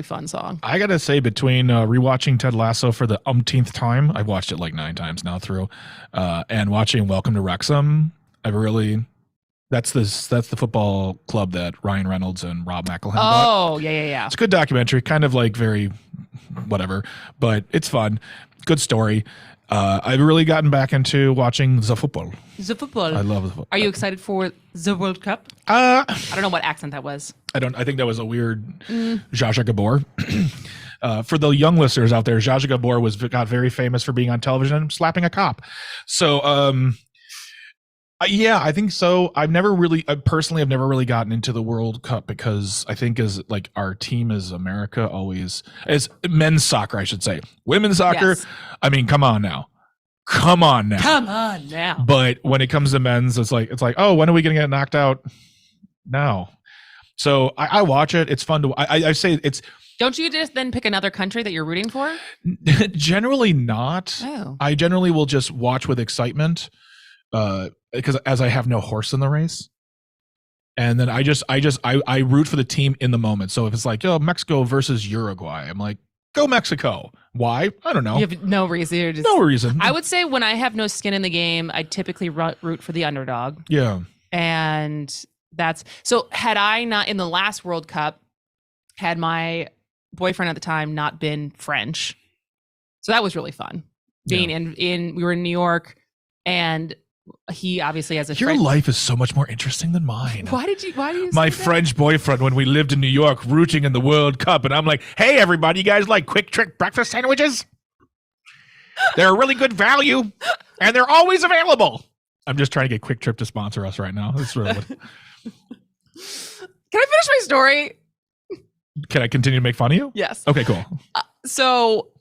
fun song. I gotta say, between rewatching Ted Lasso for the umpteenth time, I've watched it like 9 times now through, and watching Welcome to Wrexham, that's the football club that Ryan Reynolds and Rob McElhenney bought. Oh, yeah. It's a good documentary, kind of like very whatever, but it's fun. Good story. I've really gotten back into watching the football. The football. I love the football. Are you excited for the World Cup? I don't know what accent that was. I think that was a weird Zsa Zsa Gabor. For the young listeners out there, Zsa Zsa Gabor got very famous for being on television slapping a cop. So, yeah, I think so. I personally have never really gotten into the World Cup because I think as like our team as America always as men's soccer, I should say. Women's soccer, yes. I mean, come on now. But when it comes to men's, it's like, oh, when are we going to get knocked out? No. So I watch it. It's fun to. I say it's. Don't you just then pick another country that you're rooting for? Generally not. Oh. I generally will just watch with excitement. Because as I have no horse in the race, and then I root for the team in the moment. So if it's like, Mexico versus Uruguay, I'm like, go Mexico. Why? I don't know. You have no reason. No reason. I would say when I have no skin in the game, I typically root for the underdog. Yeah. And that's so. Had I not in the last World Cup, had my boyfriend at the time not been French, so that was really fun. Being we were in New York, and he obviously has a Your life is so much more interesting than mine. Why do you my French boyfriend when we lived in New York rooting in the World Cup, and I'm like, hey everybody, you guys like Quick Trick breakfast sandwiches? They're a really good value and they're always available. I'm just trying to get Quick Trip to sponsor us right now. That's really what... Can I finish my story? Can I continue to make fun of you? Yes. Okay, cool. So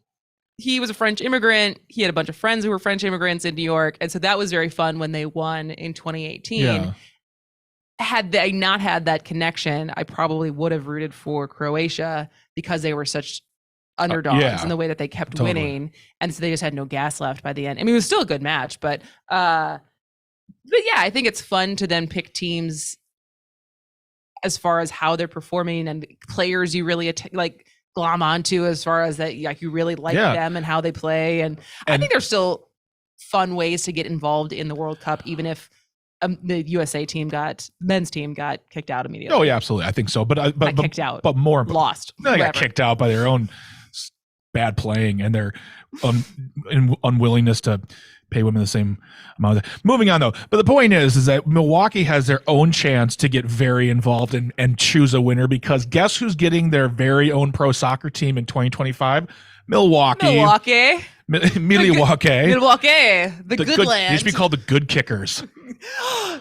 he was a French immigrant. He had a bunch of friends who were French immigrants in New York. And so that was very fun when they won in 2018. Yeah. Had they not had that connection, I probably would have rooted for Croatia because they were such underdogs in the way that they kept winning. And so they just had no gas left by the end. I mean, it was still a good match, but yeah, I think it's fun to then pick teams as far as how they're performing and players you really like glom onto as far as that, like you really like them and how they play. And I think there's still fun ways to get involved in the World Cup, even if the USA men's team got kicked out immediately. Oh yeah, absolutely. I think so. But kicked out, but more lost. They got kicked out by their own bad playing and their unwillingness to pay women the same amount. Moving on though, but the point is that Milwaukee has their own chance to get very involved and choose a winner, because guess who's getting their very own pro soccer team in 2025? Milwaukee, the good land. They used to be called the Good Kickers.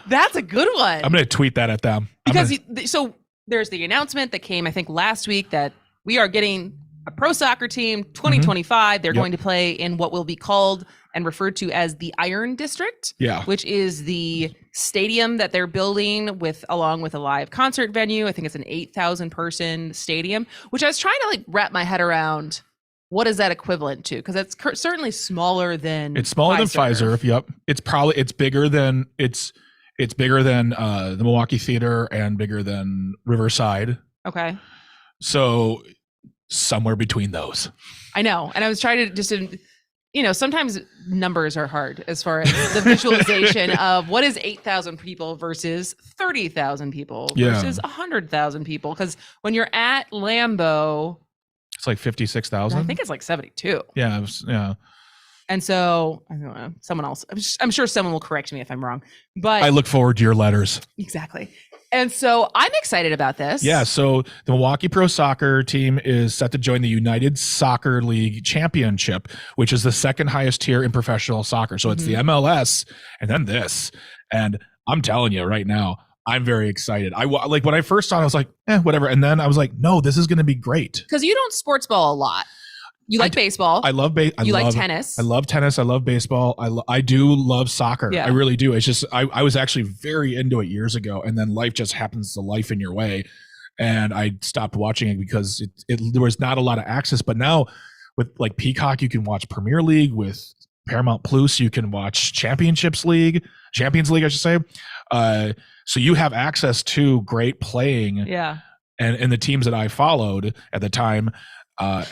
That's a good one. I'm going to tweet that at them because so there's the announcement that came, I think, last week that we are getting a pro soccer team 2025. They're going to play in what will be called and referred to as the Iron District, which is the stadium that they're building along with a live concert venue. I think it's an 8,000 person stadium, which I was trying to like wrap my head around. What is that equivalent to? Because it's certainly smaller than Pfizer. Yep, it's bigger than the Milwaukee Theater and bigger than Riverside. Okay, so somewhere between those. I know, and I was trying to just. Sometimes numbers are hard as far as the visualization of what is 8,000 people versus 30,000 people versus 100,000 people. Because when you're at Lambeau, it's like 56,000. I think it's like 72. Yeah. And so I don't know, someone else. I'm sure someone will correct me if I'm wrong. But I look forward to your letters. Exactly. And so I'm excited about this. Yeah, so the Milwaukee Pro Soccer team is set to join the United Soccer League Championship, which is the second highest tier in professional soccer. So it's the MLS and then this. And I'm telling you right now, I'm very excited. Like when I first saw it, I was like, whatever. And then I was like, no, this is going to be great. Because you don't sports ball a lot. You like baseball. I love baseball. You like tennis. I love tennis. I love baseball. I do love soccer. Yeah. I really do. It's just I was actually very into it years ago, and then life just happens to life in your way, and I stopped watching it because there was not a lot of access. But now with like Peacock, you can watch Premier League. With Paramount Plus, you can watch Champions League, I should say. So you have access to great playing. Yeah. And the teams that I followed at the time.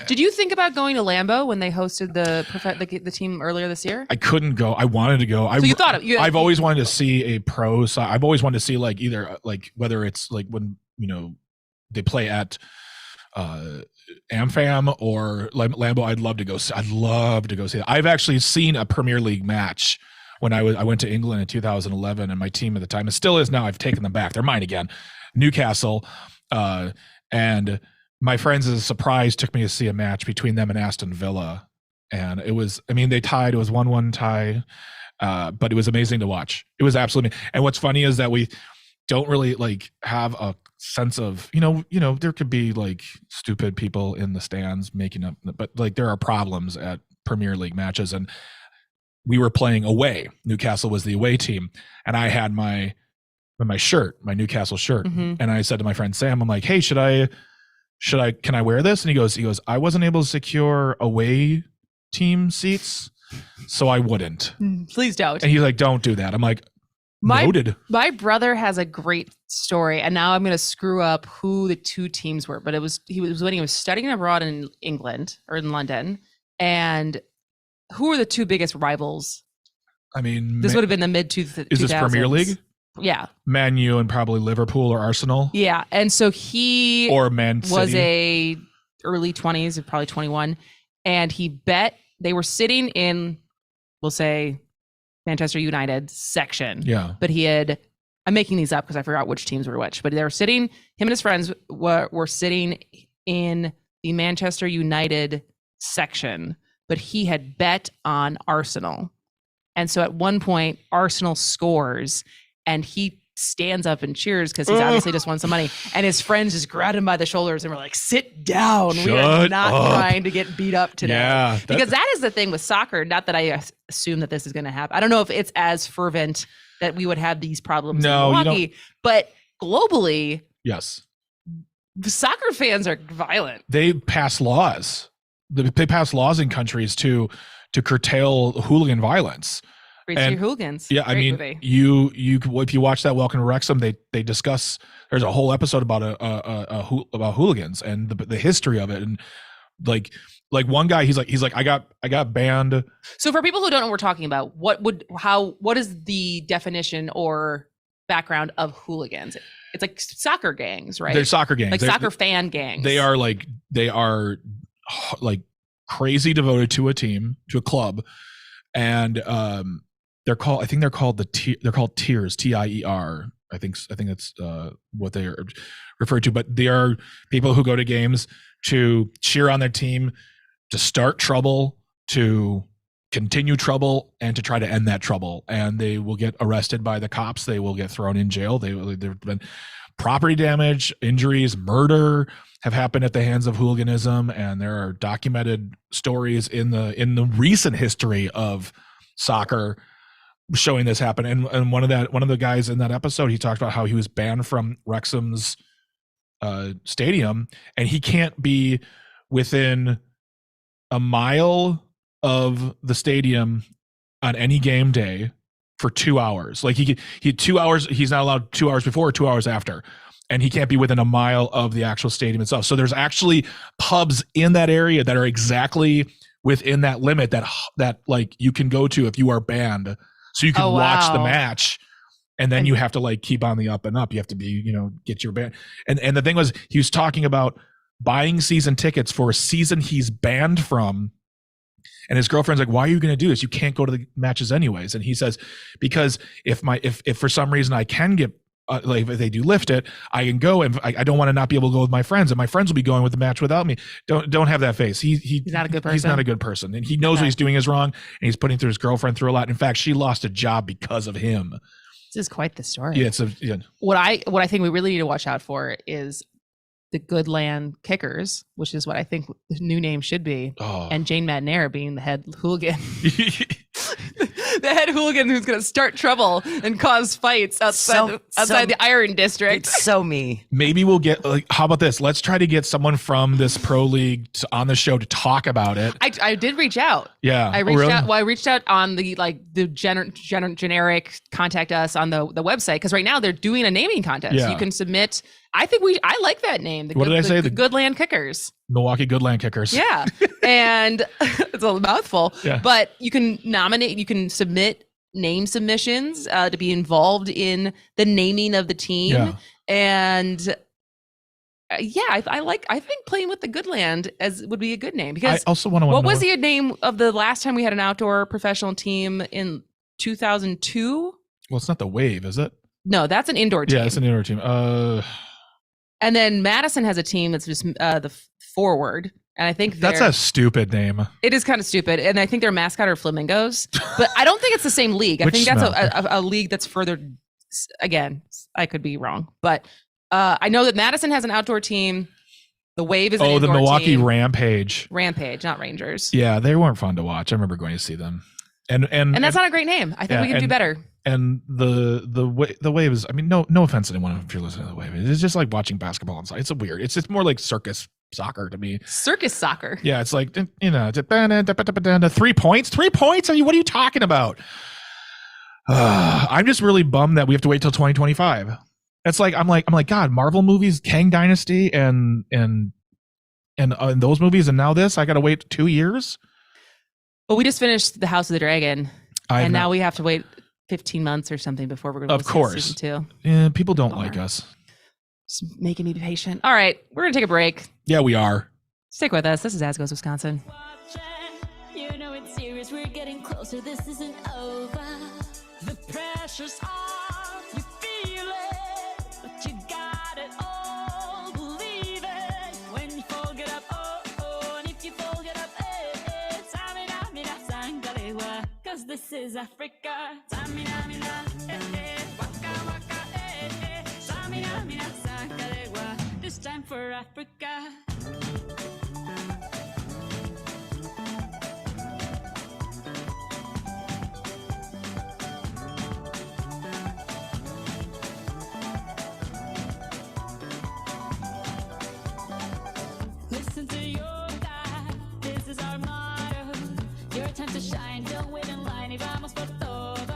Did you think about going to Lambeau when they hosted the team earlier this year? I couldn't go. I wanted to go. So you thought of, I've always wanted to see a pro. I've always wanted to see like either like whether it's like when they play at AmFam or Lambeau. I'd love to go see that. I've actually seen a Premier League match when I went to England in 2011, and my team at the time, it still is now. I've taken them back. They're mine again. Newcastle, and my friends, as a surprise, took me to see a match between them and Aston Villa. And it was, they tied. It was 1-1 tie. But it was amazing to watch. It was absolutely. And what's funny is that we don't really like have a sense of, there could be like stupid people in the stands making up, but like there are problems at Premier League matches. And we were playing away. Newcastle was the away team. And I had my shirt, my Newcastle shirt. Mm-hmm. And I said to my friend Sam, I'm like, hey, can I wear this? And he goes, I wasn't able to secure away team seats, so I wouldn't. Please don't. And he's like, don't do that. I'm like, noted. My brother has a great story, and now I'm going to screw up who the two teams were, but he was studying abroad in England or in London. And who were the two biggest rivals? This would have been the mid 2000s. Is this Premier League? Yeah. Man U and probably Liverpool or Arsenal. Yeah. And so he or Man City. Was a early 20s, probably 21. And he bet they were sitting in, we'll say, Manchester United section. Yeah. But I'm making these up because I forgot which teams were which, but they were sitting, him and his friends were sitting in the Manchester United section, but he had bet on Arsenal. And so at one point, Arsenal scores, and he stands up and cheers because he's obviously just won some money. And his friends just grabbed him by the shoulders and were like, sit down. We are not trying to get beat up today. Yeah, because that is the thing with soccer. Not that I assume that this is going to happen. I don't know if it's as fervent that we would have these problems in Milwaukee. But globally, yes, soccer fans are violent. They pass laws. They pass laws in countries to curtail hooligan violence. Crazy Hooligans. Yeah, I Great mean, movie. you if you watch that Welcome to Wrexham, they discuss. There's a whole episode about about hooligans and the history of it, and like one guy, he's like I got banned. So for people who don't know what we're talking about, what is the definition or background of hooligans? It's like soccer gangs, right? They're soccer gangs, like soccer fan gangs. They are like crazy devoted to a team, to a club, and they're called tiers, TIER. I think that's what they are referred to. But they are people who go to games to cheer on their team, to start trouble, to continue trouble, and to try to end that trouble. And they will get arrested by the cops. They will get thrown in jail. There've been property damage, injuries, murder have happened at the hands of hooliganism, and there are documented stories in the recent history of soccer showing this happen. And one of the guys in that episode, he talked about how he was banned from Wrexham's stadium, and he can't be within a mile of the stadium on any game day for 2 hours. Like he 2 hours, he's not allowed 2 hours before or 2 hours after, and he can't be within a mile of the actual stadium itself. So there's actually pubs in that area that are exactly within that limit that like you can go to if you are banned, so you can watch the match. And then you have to like keep on the up and up. You have to be, get your ban. And the thing was, he was talking about buying season tickets for a season he's banned from. And his girlfriend's like, why are you going to do this? You can't go to the matches anyways. And he says, because if for some reason I can get, like if they do lift it, I can go, and I don't want to not be able to go with my friends, and my friends will be going with the match without me. Don't have that face. He's not a good person. He's not a good person, and he knows what he's doing is wrong, and he's putting his girlfriend through a lot. In fact, she lost a job because of him. This is quite the story. Yeah, What I think we really need to watch out for is the Goodland Kickers, which is what I think the new name should be, and Jane McNair being the head hooligan. The head hooligan who's going to start trouble and cause fights outside the Iron District. It's so me. Maybe we'll get how about this? Let's try to get someone from this pro league on the show to talk about it. I did reach out. Yeah, I reached out. Well, I reached out on the generic contact us on the website, because right now they're doing a naming contest. Yeah. You can submit. I like that name. What did I say? The Goodland Kickers. Milwaukee Goodland Kickers. Yeah. And it's a mouthful, Yeah. but you can nominate, you can submit name submissions to be involved in the naming of the team. Yeah. And I think playing with the Goodland would be a good name, because I also want to know what was the name of the last time we had an outdoor professional team in 2002? Well, it's not the Wave, is it? No, that's an indoor team. Yeah, it's an indoor team. And then Madison has a team that's just the forward. And I think That's a stupid name. It is kind of stupid. And I think their mascot are flamingos. But I don't think it's the same league. I think that's a league that's further. Again, I could be wrong. But I know that Madison has an outdoor team. The Wave is an indoor the Milwaukee team. Rampage, not Rangers. Yeah, they weren't fun to watch. I remember going to see them. And that's not a great name. I think we can do better. And the Wave is, I mean, no offense to anyone if you're listening to the Wave. It's just like watching basketball inside. It's weird. It's just more like circus soccer to me. Circus soccer. Yeah, it's like 3 points. 3 points? What are you talking about? I'm just really bummed that we have to wait till 2025. It's like I'm like God, Marvel movies, Kang Dynasty, and those movies, and now this. I got to wait 2 years. Well, we just finished The House of the Dragon, and now we have to wait 15 months or something before we're going to see season 2. Yeah, people don't like us. Just making me patient. All right, we're going to take a break. Yeah, we are. Stick with us. This is As Goes Wisconsin. You know it's serious. We're getting closer. This isn't over. The pressure's on. You feel it, but you got it all. Believe it. When you fold it up, oh, and if you fold it up, Tamina, sangalewa. 'Cause this is Africa. Tamina, waka waka, Tamina, sangalewa. This time for Africa. Listen to your God, this is our motto. Your time to shine, don't wait in line, y vamos por todo.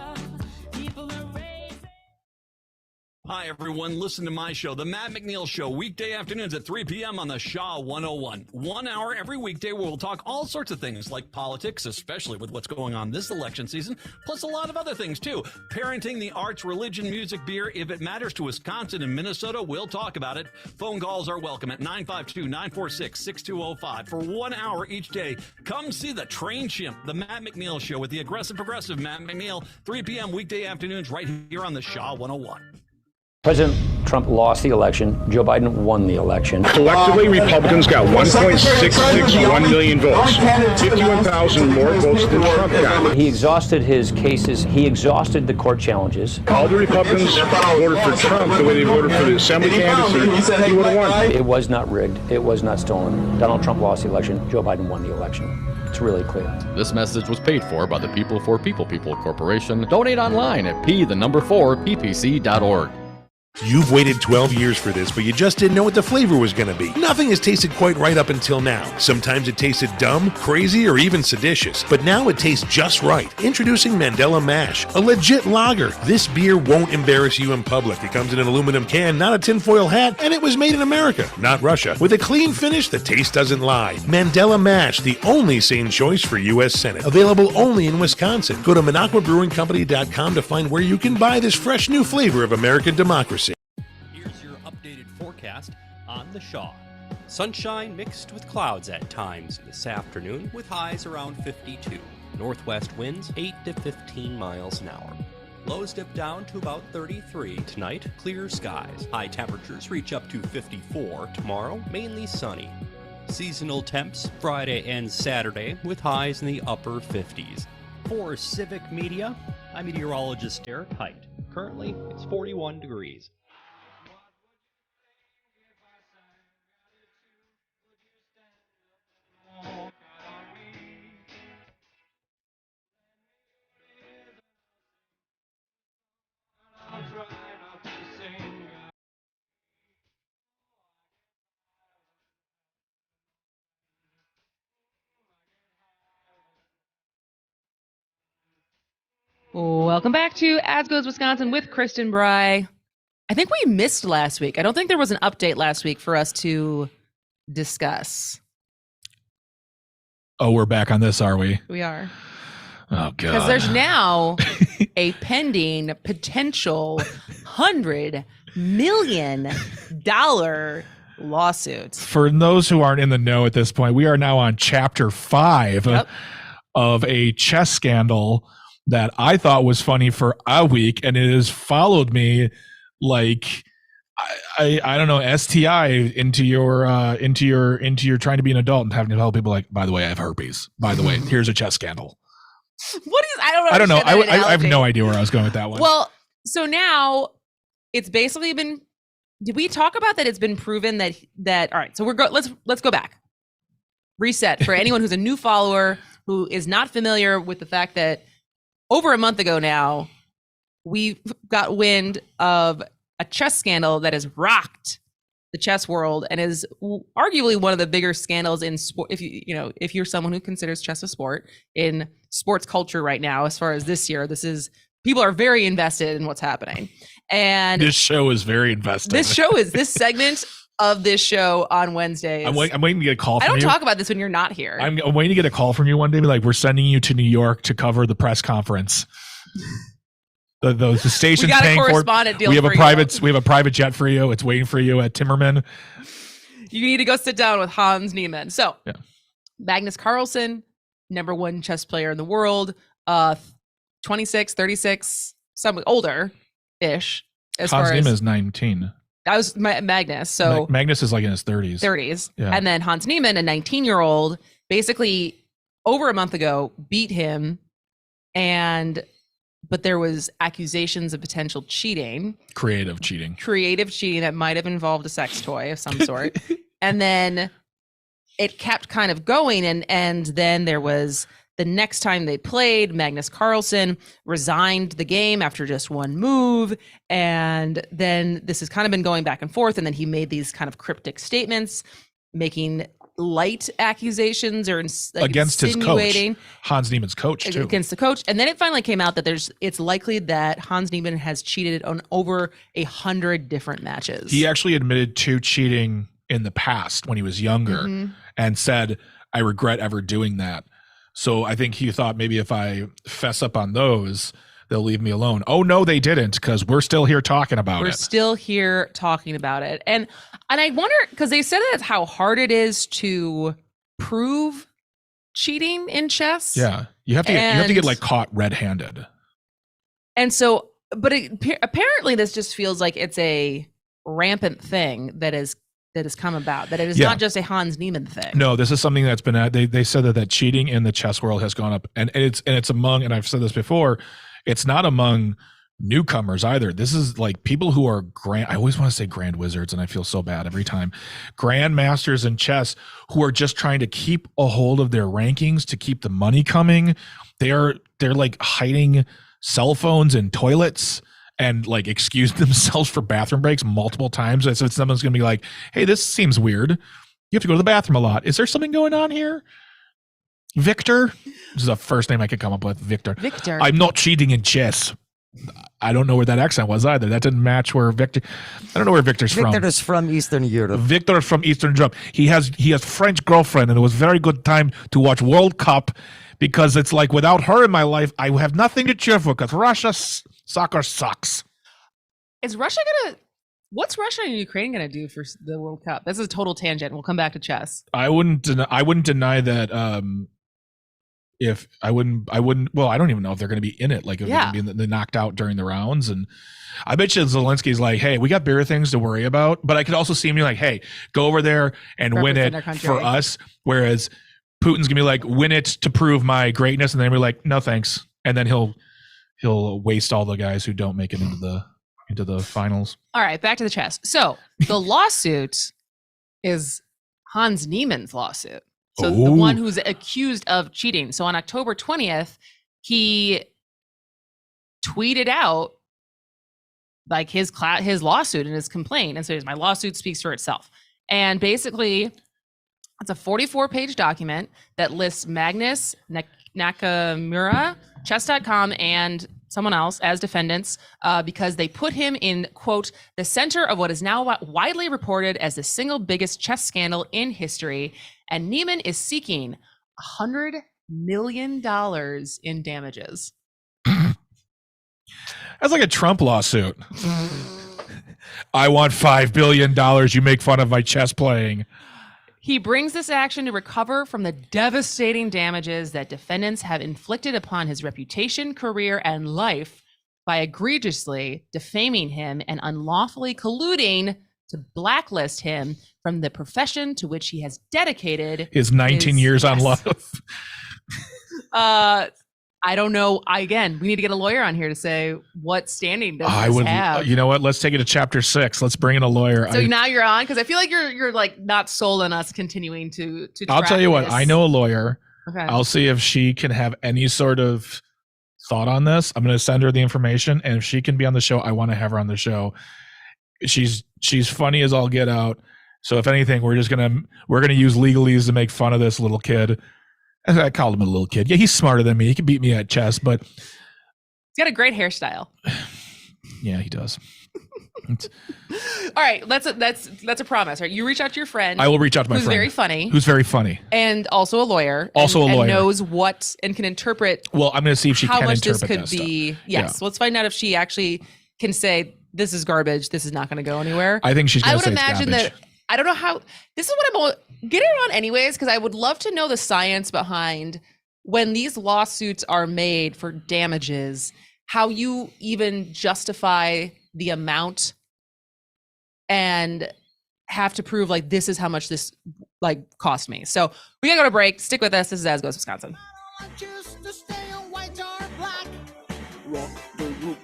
Hi, everyone. Listen to my show, The Matt McNeil Show, weekday afternoons at 3 p.m. on the Shaw 101. 1 hour every weekday where we'll talk all sorts of things like politics, especially with what's going on this election season, plus a lot of other things, too. Parenting, the arts, religion, music, beer. If it matters to Wisconsin and Minnesota, we'll talk about it. Phone calls are welcome at 952-946-6205 for 1 hour each day. Come see the Train Chimp, The Matt McNeil Show with the aggressive progressive Matt McNeil, 3 p.m. weekday afternoons right here on the Shaw 101. President Trump lost the election. Joe Biden won the election. Collectively, Republicans got 1.661 million votes, 51,000 more votes than Trump got. He exhausted his cases. He exhausted the court challenges. All the Republicans voted for Trump the way they voted for the assembly candidates. He would have won. It was not rigged. It was not stolen. Donald Trump lost the election. Joe Biden won the election. It's really clear. This message was paid for by the People for People Corporation. Donate online at p4ppc.org. You've waited 12 years for this, but you just didn't know what the flavor was going to be. Nothing has tasted quite right up until now. Sometimes it tasted dumb, crazy, or even seditious. But now it tastes just right. Introducing Mandela Mash, a legit lager. This beer won't embarrass you in public. It comes in an aluminum can, not a tinfoil hat, and it was made in America, not Russia. With a clean finish, the taste doesn't lie. Mandela Mash, the only sane choice for U.S. Senate. Available only in Wisconsin. Go to MinocquaBrewingCompany.com to find where you can buy this fresh new flavor of American democracy. Forecast on the Shaw. Sunshine mixed with clouds at times this afternoon with highs around 52. Northwest winds 8 to 15 miles an hour. Lows dip down to about 33. Tonight, clear skies. High temperatures reach up to 54. Tomorrow, mainly sunny. Seasonal temps Friday and Saturday with highs in the upper 50s. For Civic Media, I'm meteorologist Derek Height. Currently, it's 41 degrees. Welcome back to As Goes Wisconsin with Kristin, Brey. I think we missed last week. I don't think there was an update last week for us to discuss. Oh, we're back on this, are we? We are. Oh, God. Because there's now a pending potential $100 million lawsuit. For those who aren't in the know at this point, we are now on chapter 5 of a chess scandal that I thought was funny for a week, and it has followed me like I don't know, STI into your trying to be an adult and having to tell people like, by the way, I have herpes. By the way, here's a chess scandal. What is? I don't know. I have no idea where I was going with that one. Well, so now it's basically been. Did we talk about that? It's been proven that. All right. So let's go back. Reset for anyone who's a new follower who is not familiar with the fact that over a month ago now, we got wind of a chess scandal that has rocked the chess world and is arguably one of the bigger scandals in sport. If you're someone who considers chess a sport in sports culture right now, as far as this year, people are very invested in what's happening. And this show is very invested. This segment of this show on Wednesdays. I'm waiting to get a call from you. I don't talk about this when you're not here. I'm waiting to get a call from you one day. Be like, we're sending you to New York to cover the press conference. The station's paying for it. We have a private jet for you. It's waiting for you at Timmerman. You need to go sit down with Hans Niemann. So, Magnus Carlsen, #1 chess player in the world, 26, 36, some older-ish. Hans Niemann is 19. That was Magnus. So Magnus is like in his 30s. Yeah. And then Hans Niemann, a 19-year-old, basically over a month ago beat him, but there was accusations of potential cheating. Creative cheating that might have involved a sex toy of some sort. And then it kept kind of going. And then there was the next time they played, Magnus Carlsen resigned the game after just one move. And then this has kind of been going back and forth. And then he made these kind of cryptic statements, making light accusations or against his coach, Hans Niemann's coach, too. Against the coach. And then it finally came out that it's likely that Hans Niemann has cheated on over 100 different matches. He actually admitted to cheating in the past when he was younger and said, I regret ever doing that. So I think he thought maybe if I fess up on those, they'll leave me alone. Oh, no, they didn't, because we're still here talking about it. We're still here talking about it. And I wonder, because they said that's how hard it is to prove cheating in chess. Yeah. You have to get like caught red-handed. And so, but apparently this just feels like it's a rampant thing that has come about, that it is not just a Hans Niemann thing. No, this is something that's been, they said that cheating in the chess world has gone up, and it's among, and I've said this before, it's not among newcomers either. This is like people who are I always want to say grand wizards, and I feel so bad every time. Grandmasters in chess who are just trying to keep a hold of their rankings to keep the money coming. They're like hiding cell phones in toilets and like excuse themselves for bathroom breaks multiple times. So someone's going to be like, hey, this seems weird. You have to go to the bathroom a lot. Is there something going on here? Victor? This is the first name I could come up with. Victor. I'm not cheating in chess. I don't know where that accent was either. That didn't match where Victor. I don't know where Victor's from. Victor is from Eastern Europe. Victor is from Eastern Europe. He has French girlfriend, and it was very good time to watch World Cup because it's like without her in my life, I have nothing to cheer for because Russia's soccer sucks. Is Russia what's Russia and Ukraine gonna do for the World Cup? This is a total tangent. We'll come back to chess. I wouldn't deny that. Well, I don't even know if they're going to be in it. Like if they're going to be knocked out during the rounds. And I bet you Zelensky's like, hey, we got bigger things to worry about. But I could also see him like, hey, go over there and win it for us. Whereas Putin's gonna be like, win it to prove my greatness. And then we're like, no, thanks. And then he'll waste all the guys who don't make it into the finals. All right, back to the chess. So the lawsuit is Hans Niemann's lawsuit. So the one who's accused of cheating. So on October 20th, he tweeted out like his lawsuit and his complaint. And so my lawsuit speaks for itself. And basically, it's a 44-page document that lists Magnus Nakamura, Chess.com, and someone else as defendants because they put him in, quote, the center of what is now widely reported as the single biggest chess scandal in history. And Niemann is seeking $100 million in damages. That's like a Trump lawsuit. I want $5 billion. You make fun of my chess playing. He brings this action to recover from the devastating damages that defendants have inflicted upon his reputation, career, and life by egregiously defaming him and unlawfully colluding to blacklist him from the profession to which he has dedicated his 19 years on life. I don't know. Again, we need to get a lawyer on here to say what standing does this have. You know what? Let's take it to chapter 6. Let's bring in a lawyer. So now you're on because I feel like you're like not sold on us continuing to. I'll tell you what. this. I know a lawyer. Okay. I'll see if she can have any sort of thought on this. I'm going to send her the information, and if she can be on the show, I want to have her on the show. She's funny as all get out. So if anything, we're gonna use legalese to make fun of this little kid. I called him a little kid. Yeah, he's smarter than me. He can beat me at chess, but he's got a great hairstyle. Yeah, he does. All right, that's a promise. Right, you reach out to your friend. I will reach out to my friend. Who's very funny, and also a lawyer. And knows what and can interpret. Well, I'm going to see if she how can much interpret this could be. Yes, Yeah. let's find out if she actually can say this is garbage. This is not going to go anywhere. I think she's going to say I would imagine that. I don't know how. This is what I'm getting on anyways, because I would love to know the science behind when these lawsuits are made for damages, how you even justify the amount and have to prove like this is how much this like cost me. So we gotta go to break. Stick with us. This is As Goes Wisconsin. Rock the Rook,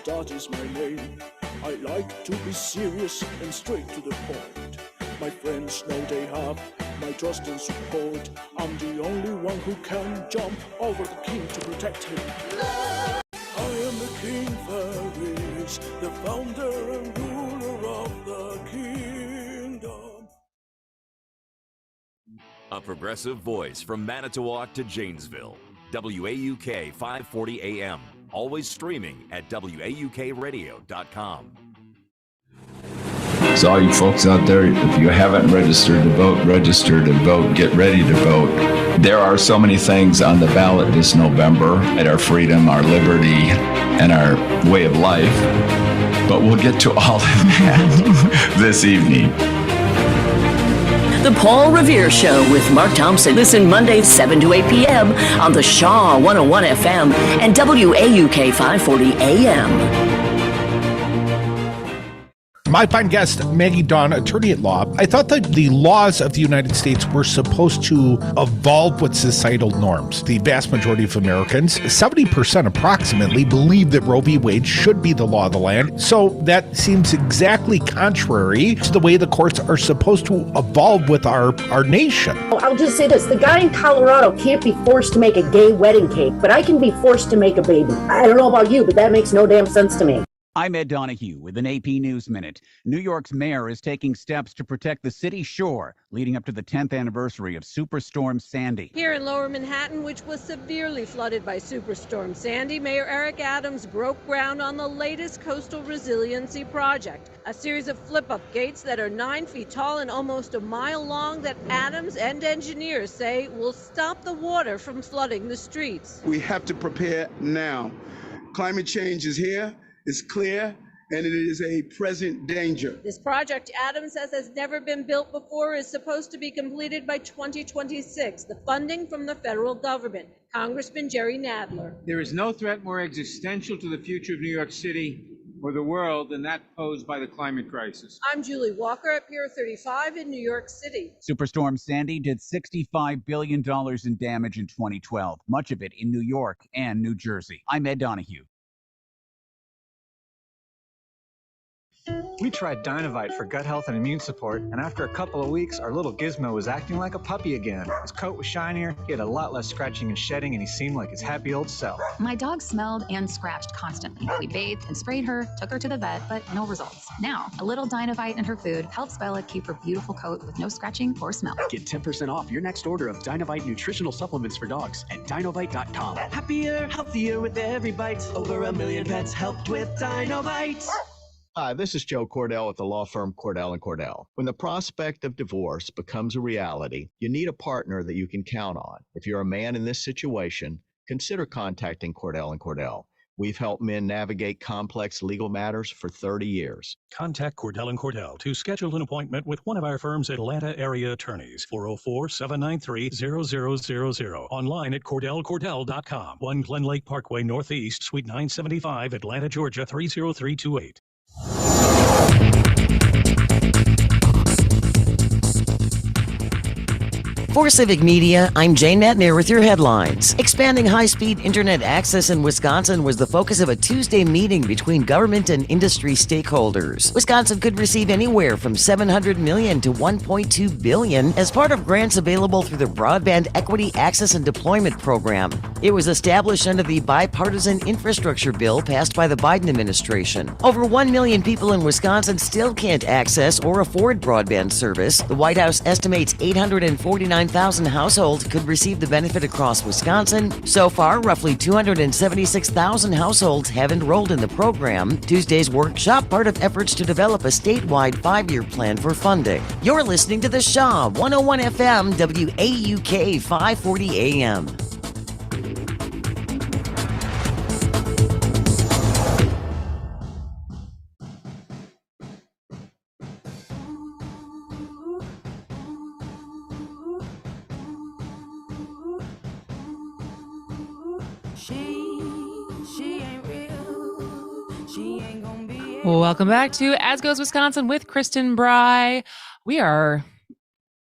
that is my name. I like to be serious and straight to the point. My friends know they have my trust and support. I'm the only one who can jump over the king to protect him. I am the King Varys, the founder and ruler of the kingdom. A progressive voice from Manitowoc to Janesville. WAUK 540 AM. Always streaming at WAUKradio.com. So all you folks out there, if you haven't registered to vote, register to vote, get ready to vote. There are so many things on the ballot this November at our freedom, our liberty, and our way of life. But we'll get to all of that this evening. The Paul Revere Show with Mark Thompson. Listen Mondays 7 to 8 p.m. on the Shaw 101 FM and WAUK 540 AM. My fine guest, Maggie Dawn, attorney at law. I thought that the laws of the United States were supposed to evolve with societal norms. The vast majority of Americans, 70% approximately, believe that Roe v. Wade should be the law of the land. So that seems exactly contrary to the way the courts are supposed to evolve with our nation. I'll just say this. The guy in Colorado can't be forced to make a gay wedding cake, but I can be forced to make a baby. I don't know about you, but that makes no damn sense to me. I'm Ed Donahue with an AP News Minute. New York's mayor is taking steps to protect the city's shore leading up to the 10th anniversary of Superstorm Sandy. Here in Lower Manhattan, which was severely flooded by Superstorm Sandy, Mayor Eric Adams broke ground on the latest coastal resiliency project, a series of flip-up gates that are 9 feet tall and almost a mile long that Adams and engineers say will stop the water from flooding the streets. We have to prepare now. Climate change is here. It's clear, and it is a present danger. This project, Adams says, has never been built before, is supposed to be completed by 2026. The funding from the federal government. Congressman Jerry Nadler. There is no threat more existential to the future of New York City or the world than that posed by the climate crisis. I'm Julie Walker at Pier 35 in New York City. Superstorm Sandy did $65 billion in damage in 2012, much of it in New York and New Jersey. I'm Ed Donahue. We tried Dynovite for gut health and immune support, and after a couple of weeks, our little Gizmo was acting like a puppy again. His coat was shinier, he had a lot less scratching and shedding, and he seemed like his happy old self. My dog smelled and scratched constantly. We bathed and sprayed her, took her to the vet, but no results. Now, a little Dynovite in her food helps Bella keep her beautiful coat with no scratching or smell. Get 10% off your next order of Dynovite nutritional supplements for dogs at Dynovite.com. Happier, healthier with every bite. Over 1 million pets helped with Dynovite. Hi, this is Joe Cordell with the law firm Cordell & Cordell. When the prospect of divorce becomes a reality, you need a partner that you can count on. If you're a man in this situation, consider contacting Cordell & Cordell. We've helped men navigate complex legal matters for 30 years. Contact Cordell & Cordell to schedule an appointment with one of our firm's Atlanta area attorneys. 404-793-0000. Online at CordellCordell.com. 1 Glen Lake Parkway Northeast, Suite 975, Atlanta, Georgia 30328. For Civic Media, I'm Jane Matnier with your headlines. Expanding high-speed internet access in Wisconsin was the focus of a Tuesday meeting between government and industry stakeholders. Wisconsin could receive anywhere from $700 million to $1.2 billion as part of grants available through the Broadband Equity Access and Deployment Program. It was established under the bipartisan infrastructure bill passed by the Biden administration. Over 1 million people in Wisconsin still can't access or afford broadband service. The White House estimates 849,000 households could receive the benefit across Wisconsin. So far, roughly 276,000 households have enrolled in the program. Tuesday's workshop, part of efforts to develop a statewide 5-year plan for funding. You're listening to the Shaw 101 FM, WAUK 540 AM. Welcome back to As Goes Wisconsin with Kristin, Brey. We are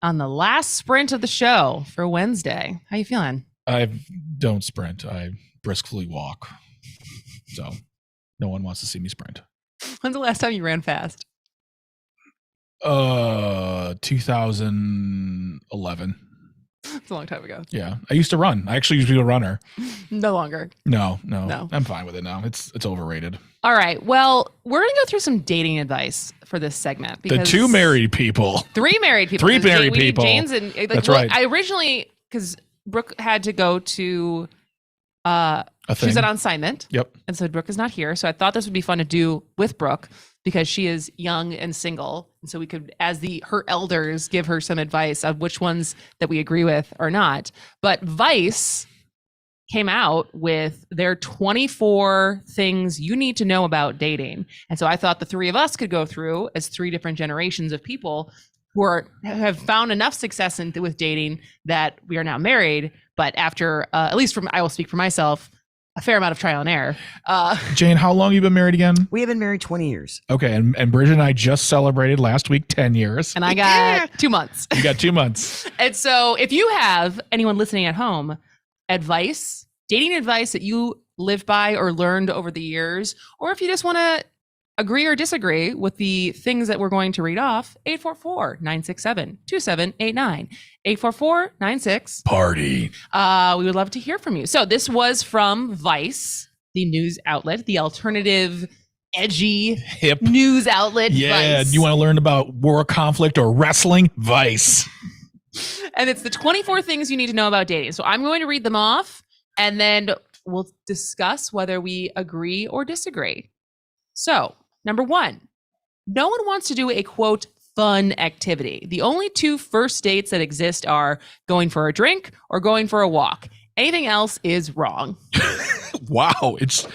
on the last sprint of the show for Wednesday. How you feeling? I don't sprint. I briskly walk. So no one wants to see me sprint. When's the last time you ran fast? 2011. a long time ago. Yeah. I used to run. I actually used to be a runner. No longer. No. No. I'm fine with it now. It's overrated. All right. Well, we're going to go through some dating advice for this segment. The two married people. Three married people. Three married We need people. Jane's and That's right. I originally, because Brooke had to go to she was thing. on assignment. Yep. And so Brooke is not here. So I thought this would be fun to do with Brooke because she is young and single. And so we could, as her elders, give her some advice of which ones that we agree with or not. But Vice came out with their 24 things you need to know about dating. And so I thought the three of us could go through as three different generations of people who have found enough success with dating that we are now married. But after, at least I will speak for myself, a fair amount of trial and error. Jane, how long have you been married again? We have been married 20 years. Okay. And Bridget and I just celebrated last week 10 years. And I got 2 months. You got 2 months. And so if you have anyone listening at home, advice, dating advice that you live by or learned over the years, or if you just want to agree or disagree with the things that we're going to read off, 844-967-2789. 844-96 Party. We would love to hear from you. So this was from Vice, the news outlet, the alternative, edgy, hip news outlet. Yeah. Vice. Do you want to learn about war, conflict, or wrestling? Vice. And it's the 24 things you need to know about dating. So I'm going to read them off, and then we'll discuss whether we agree or disagree. So, number 1, no one wants to do a, quote, fun activity. The only 2 first dates that exist are going for a drink or going for a walk. Anything else is wrong. Wow. It's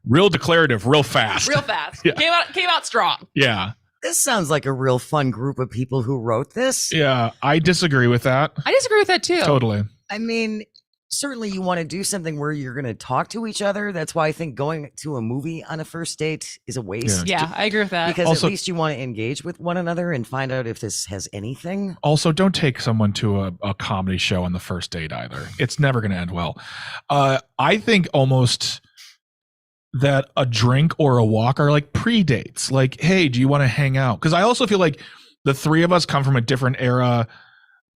real declarative, real fast. Real fast. Yeah. Came out strong. Yeah. This sounds like a real fun group of people who wrote this. Yeah. I disagree with that. I disagree with that too. Totally. I mean, certainly you want to do something where you're going to talk to each other. That's why I think going to a movie on a first date is a waste. Yeah, I agree with that. Because Also, at least you want to engage with one another and find out if this has anything. Also, don't take someone to a comedy show on the first date either. It's never going to end well. I think almost that a drink or a walk are like pre-dates. Like, hey, do you want to hang out? Because I also feel like the three of us come from a different era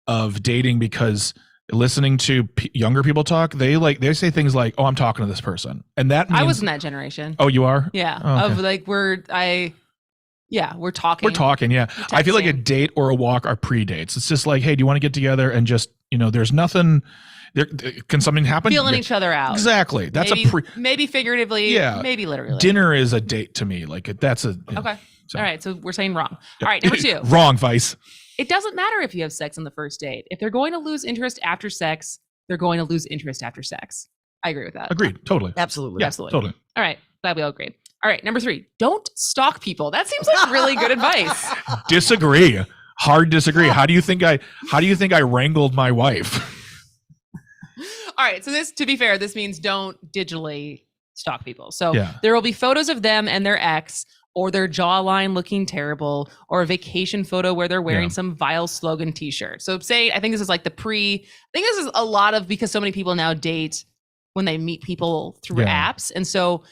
of dating, because listening to younger people talk, they say things like, "Oh, I'm talking to this person," and that means, I was in that generation. Oh, you are? Yeah. Oh, okay. Of like we're talking. We're talking. Yeah. I feel like a date or a walk are pre-dates. It's just like, hey, do you want to get together and just, there's nothing. Can something happen? Feeling each other out. Exactly. That's maybe figuratively. Yeah. Maybe literally. Dinner is a date to me. Like that's a. Okay. So. All right. So we're saying wrong. All right. Number 2. Wrong, Vice. It doesn't matter if you have sex on the first date. If they're going to lose interest after sex, they're going to lose interest after sex. I agree with that. Agreed. Totally. Absolutely. Yeah, absolutely. Totally. All right. Glad we all agree. All right. Number 3. Don't stalk people. That seems like really good advice. Disagree. Hard disagree. How do you think I wrangled my wife? All right. So this, to be fair, this means don't digitally stalk people. So Yeah. there will be photos of them and their ex, or their jawline looking terrible, or a vacation photo where they're wearing some vile slogan t-shirt. So I think this is like I think this is a lot of, because so many people now date when they meet people through apps. And so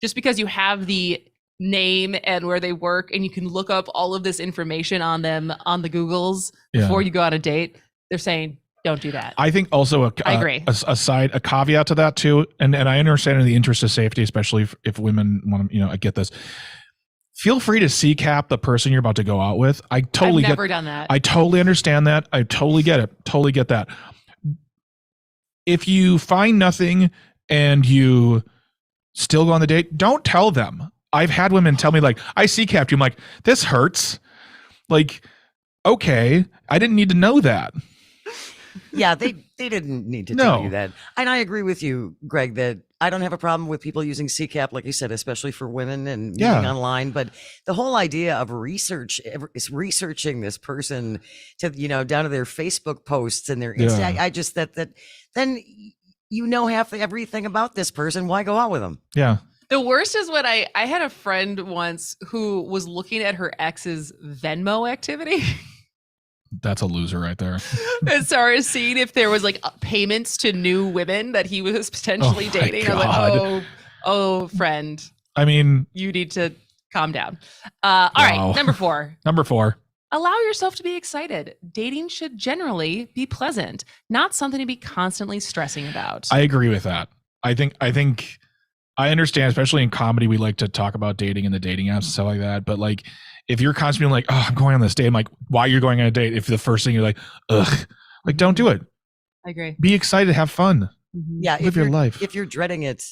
just because you have the name and where they work and you can look up all of this information on them on the Googles before you go on a date, they're saying, don't do that. I think also I agree. A caveat to that too, and I understand in the interest of safety, especially if women want to, I get this. Feel free to CCAP the person you're about to go out with. I've never done that. I totally understand that. I totally get it. Totally get that. If you find nothing and you still go on the date, don't tell them. I've had women tell me like, I CCAP'd you. I'm like, this hurts. Like, okay, I didn't need to know that. Yeah, they didn't need to tell you that. And I agree with you, Greg, that I don't have a problem with people using CCAP, like you said, especially for women and meeting online. But the whole idea of researching this person to, down to their Facebook posts and their Insta, I just that then everything about this person. Why go out with them? Yeah. The worst is when I had a friend once who was looking at her ex's Venmo activity. That's a loser right there. And started seeing if there was like payments to new women that he was potentially dating. I was like, oh, friend. I mean, you need to calm down. All right, number 4. Number 4. allow yourself to be excited. Dating should generally be pleasant, not something to be constantly stressing about. I agree with that. I think I understand, especially in comedy, we like to talk about dating and the dating apps and stuff like that. But like, if you're constantly like, oh, I'm going on this date, I'm like, why you're going on a date? If the first thing you're like, ugh, like, don't do it. I agree. Be excited, have fun. Yeah, Live your life. If you're dreading it,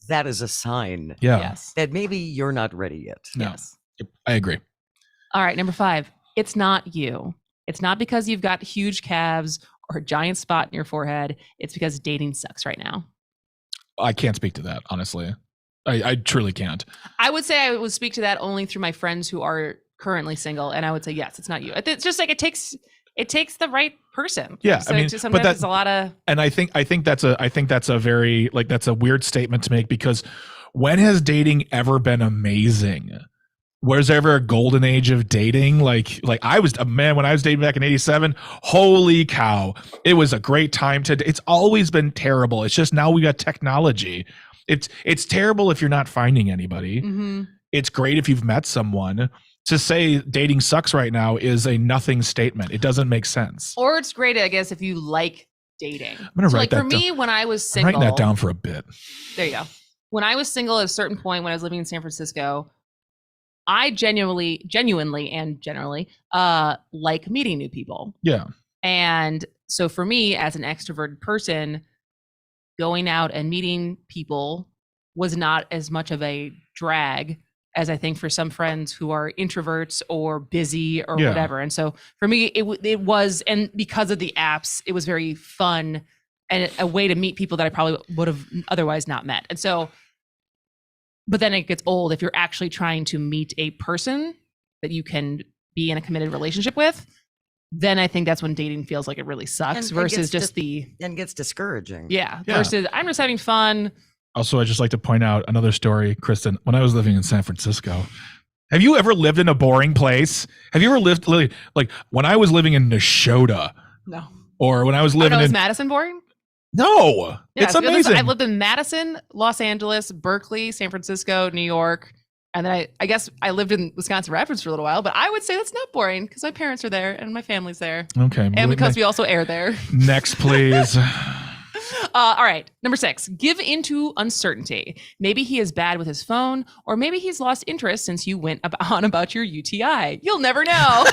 that is a sign. Yeah. Yes. That maybe you're not ready yet. No. Yes. I agree. All right, number 5. It's not you. It's not because you've got huge calves or a giant spot in your forehead. It's because dating sucks right now. I can't speak to that, honestly. I truly can't. I would say I would speak to that only through my friends who are currently single, and I would say yes, it's not you. It's just like it takes the right person. Yeah, so I mean, sometimes it's a lot of. And I think that's a very, like, that's a weird statement to make, because when has dating ever been amazing? Was there ever a golden age of dating? Like I was a man when I was dating back in 87. Holy cow. It was a great time it's always been terrible. It's just now we got technology. It's terrible if you're not finding anybody. Mm-hmm. It's great if you've met someone. To say dating sucks right now is a nothing statement. It doesn't make sense. Or it's great, I guess, if you like dating. I'm gonna write that for me, down. when I was I'm single, writing that down for a bit. There you go. When I was single at a certain point, when I was living in San Francisco, I genuinely and generally like meeting new people. Yeah. And so for me, as an extroverted person, going out and meeting people was not as much of a drag as I think for some friends who are introverts or busy or whatever. And so for me, it was, and because of the apps, it was very fun and a way to meet people that I probably would have otherwise not met. And so, but then it gets old if you're actually trying to meet a person that you can be in a committed relationship with. Then I think that's when dating feels like it really sucks versus and gets discouraging. Yeah. Versus I'm just having fun. Also, I'd just like to point out another story, Kristin. When I was living in San Francisco, have you ever lived in a boring place? Have you ever lived like when I was living in Neshota? No. Or when I was living is in Madison boring? No, Yeah, it's amazing. I've lived in Madison, Los Angeles, Berkeley, San Francisco, New York. And then I guess I lived in Wisconsin Rapids for a little while, but I would say that's not boring because my parents are there and my family's there. Okay. And because we also air there. Next, please. All right. Number 6, give into uncertainty. Maybe he is bad with his phone, or maybe he's lost interest since you went on about your UTI. You'll never know.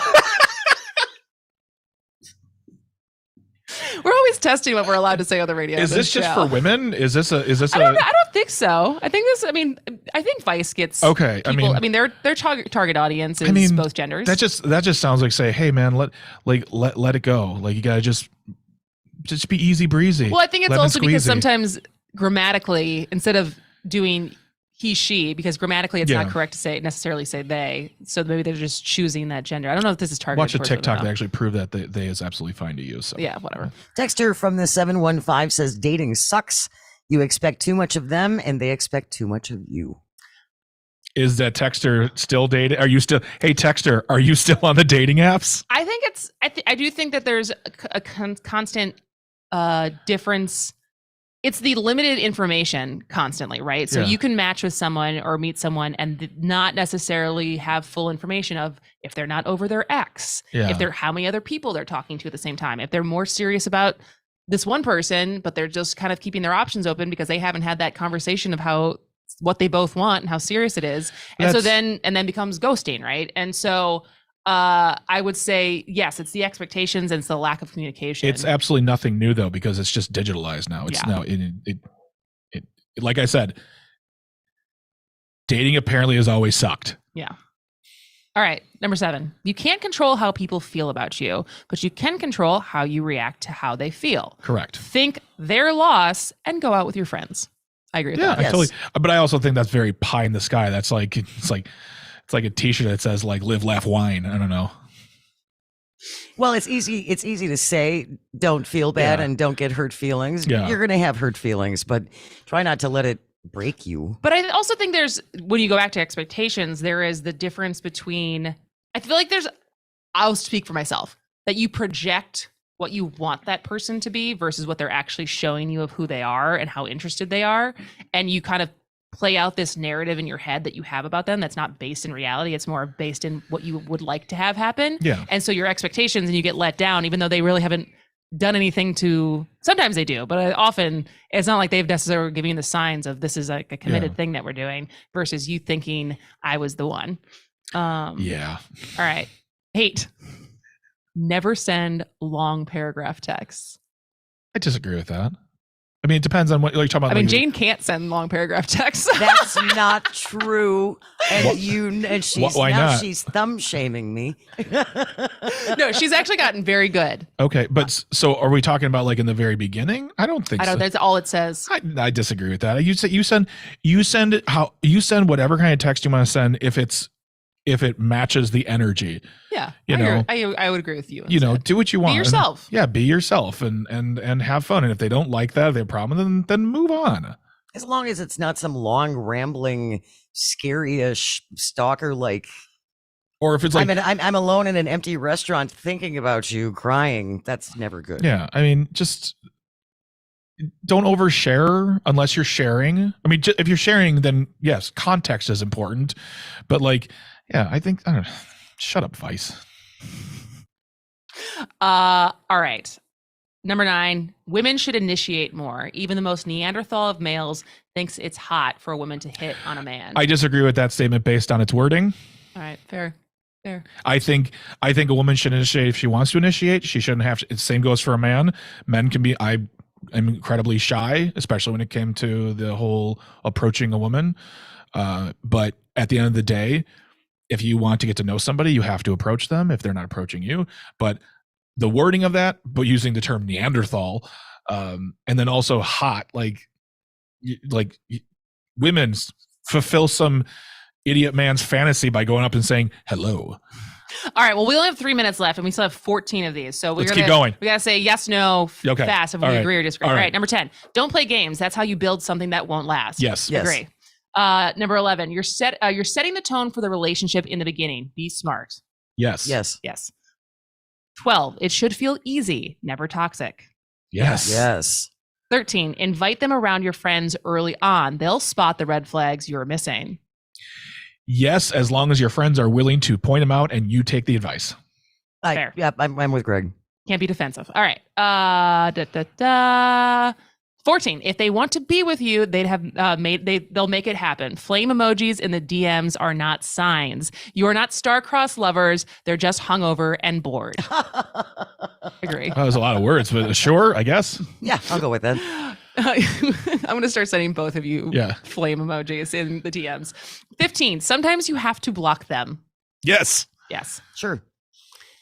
We're always testing what we're allowed to say on the radio. Is this just for women? Is this I don't think so. I think Vice gets okay. People, I mean, their target audience is both genders. That just sounds like say, hey man, let it go. Like you gotta just be easy breezy. Well, I think it's also because sometimes grammatically, instead of doing he, she, because grammatically it's not correct to necessarily say they. So maybe they're just choosing that gender. I don't know if this is targeted. Watch a TikTok that actually prove that they is absolutely fine to use. So. Yeah, whatever. Texter from the 715 says dating sucks. You expect too much of them and they expect too much of you. Is that Texter still dating? Are you still, hey Texter, are you still on the dating apps? I think I do think that there's a constant difference. It's the limited information constantly, right? So you can match with someone or meet someone and not necessarily have full information of if they're not over their ex, if they're how many other people they're talking to at the same time, if they're more serious about this one person, but they're just kind of keeping their options open because they haven't had that conversation of what they both want and how serious it is. And so then becomes ghosting, right? And so I would say, yes, it's the expectations and it's the lack of communication. It's absolutely nothing new though, because it's just digitalized now. It's now it like I said, dating apparently has always sucked. Yeah. All right. Number 7, you can't control how people feel about you, but you can control how you react to how they feel. Correct. Think their loss and go out with your friends. I agree with that. Yeah, totally. But I also think that's very pie in the sky. That's like, it's like a t-shirt that says like live, laugh, whine. I don't know. Well, it's easy to say don't feel bad and don't get hurt feelings. Yeah. You're going to have hurt feelings, but try not to let it break you. But I also think when you go back to expectations, there is the difference between, I feel like I'll speak for myself, that you project what you want that person to be versus what they're actually showing you of who they are and how interested they are. And you kind of play out this narrative in your head that you have about them that's not based in reality. It's more based in what you would like to have happen. Yeah. And so your expectations, and you get let down, even though they really haven't done anything to. Sometimes they do, but often it's not like they've necessarily giving you the signs of this is like a committed thing that we're doing versus you thinking I was the one. Yeah. All right. 8. Never send long paragraph texts. I disagree with that. I mean, it depends on what you're talking about. I mean, like, Jane can't send long paragraph texts. That's not true. And why now not? she's thumb shaming me. No, she's actually gotten very good. Okay, but so are we talking about like in the very beginning? I don't think I don't. so. That's all it says. I disagree with that. You send whatever kind of text you want to send if it matches the energy. Yeah, I would agree with you. You know, do what you want. Be yourself. Yeah, be yourself and have fun. And if they don't like that, if they have a problem, then move on. As long as it's not some long, rambling, scary-ish stalker like. Or if it's like I'm alone in an empty restaurant thinking about you, crying. That's never good. Yeah, I mean, just don't overshare unless you're sharing. I mean, if you're sharing, then yes, context is important. But like, yeah, I don't know. Shut up, Vice. All right. Number 9, women should initiate more. Even the most Neanderthal of males thinks it's hot for a woman to hit on a man. I disagree with that statement based on its wording. All right, fair. I think a woman should initiate if she wants to initiate. She shouldn't have to. Same goes for a man. Men can be. I'm incredibly shy, especially when it came to the whole approaching a woman. But at the end of the day, if you want to get to know somebody, you have to approach them if they're not approaching you. But the wording of that, but using the term Neanderthal, and then also hot, like women fulfill some idiot man's fantasy by going up and saying hello. All right. Well, we only have 3 minutes left, and we still have 14 of these. So Let's keep going. We got to say yes, no, Okay. fast if we All right. agree or disagree. All All right. right. Number 10. Don't play games. That's how you build something that won't last. Yes. Agree. Number 11. You're setting the tone for the relationship in the beginning. Be smart. Yes. Yes. 12. It should feel easy, never toxic. Yes. 13. Invite them around your friends early on. They'll spot the red flags you're missing. Yes, as long as your friends are willing to point them out and you take the advice. Fair. Yeah, I'm with Greg. Can't be defensive. All right. 14. If they want to be with you, they'll make it happen. Flame emojis in the DMs are not signs. You are not star-crossed lovers. They're just hungover and bored. Agree. That was a lot of words, but sure, I guess. Yeah, I'll go with that. I'm going to start sending both of you Yeah. flame emojis in the DMs. 15. Sometimes you have to block them. Yes. Sure.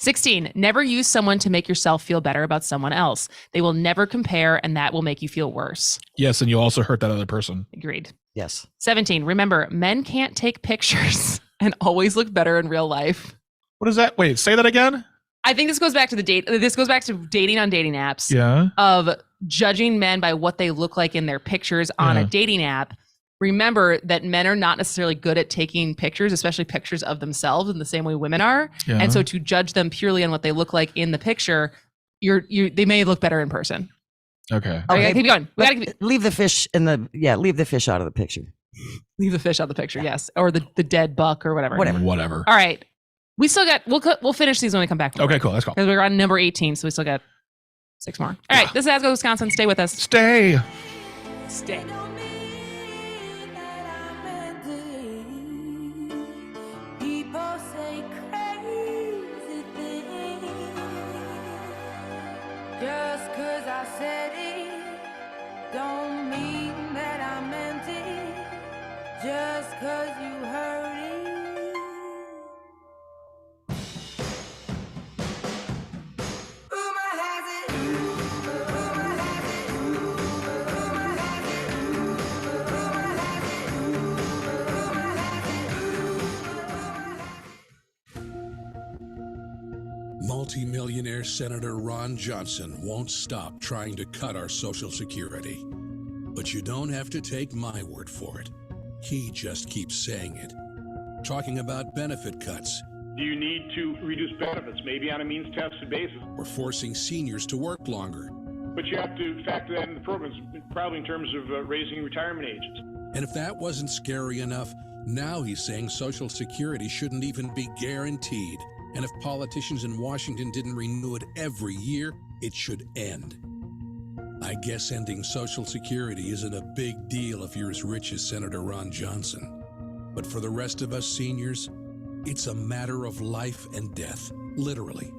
16. Never use someone to make yourself feel better about someone else. They will never compare, and that will make you feel worse. Yes, and you also hurt that other person. Agreed. Yes. 17. Remember, men can't take pictures and always look better in real life. What is that? Wait, say that again? I think this goes back to dating on dating apps. Yeah. Of judging men by what they look like in their pictures on a dating app. Remember that men are not necessarily good at taking pictures, especially pictures of themselves in the same way women are. Yeah. And so to judge them purely on what they look like in the picture, they may look better in person. Okay. Okay, keep going. Leave the fish leave the fish out of the picture. Leave the fish out of the picture, yes. Or the dead buck or whatever. Whatever. All right. We still got, we'll finish these when we come back. Okay, cool. Let's go. Because we're on number 18, so we still got 6 more. All right, this is Asgo, Wisconsin. Stay with us. Stay. People say crazy things. Just 'cause I said it, don't mean that I meant it. Just 'cause you heard it. Multi-millionaire Senator Ron Johnson won't stop trying to cut our Social Security. But you don't have to take my word for it. He just keeps saying it. Talking about benefit cuts. Do you need to reduce benefits, maybe on a means-tested basis? Or forcing seniors to work longer. But you have to factor that in the programs, probably in terms of raising retirement ages. And if that wasn't scary enough, now he's saying Social Security shouldn't even be guaranteed. And if politicians in Washington didn't renew it every year, it should end. I guess ending Social Security isn't a big deal if you're as rich as Senator Ron Johnson. But for the rest of us seniors, it's a matter of life and death, literally.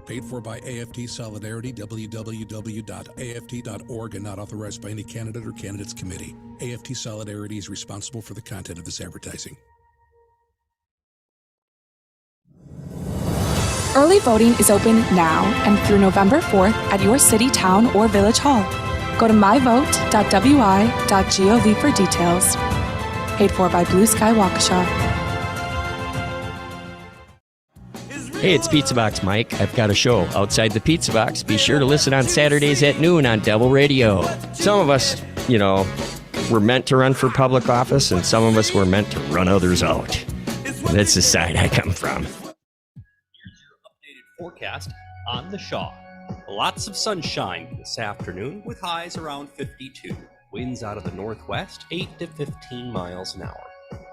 Paid for by AFT Solidarity, www.aft.org, and not authorized by any candidate or candidates committee. AFT Solidarity is responsible for the content of this advertising. Early voting is open now and through November 4th at your city, town, or village hall. Go to myvote.wi.gov for details. Paid for by Blue Sky Waukesha. Hey, it's Pizza Box Mike. I've got a show outside the Pizza Box. Be sure to listen on Saturdays at noon on Devil Radio. Some of us, were meant to run for public office, and some of us were meant to run others out. And that's the side I come from. Here's your updated forecast on the Shaw. Lots of sunshine this afternoon with highs around 52. Winds out of the northwest, 8 to 15 miles an hour.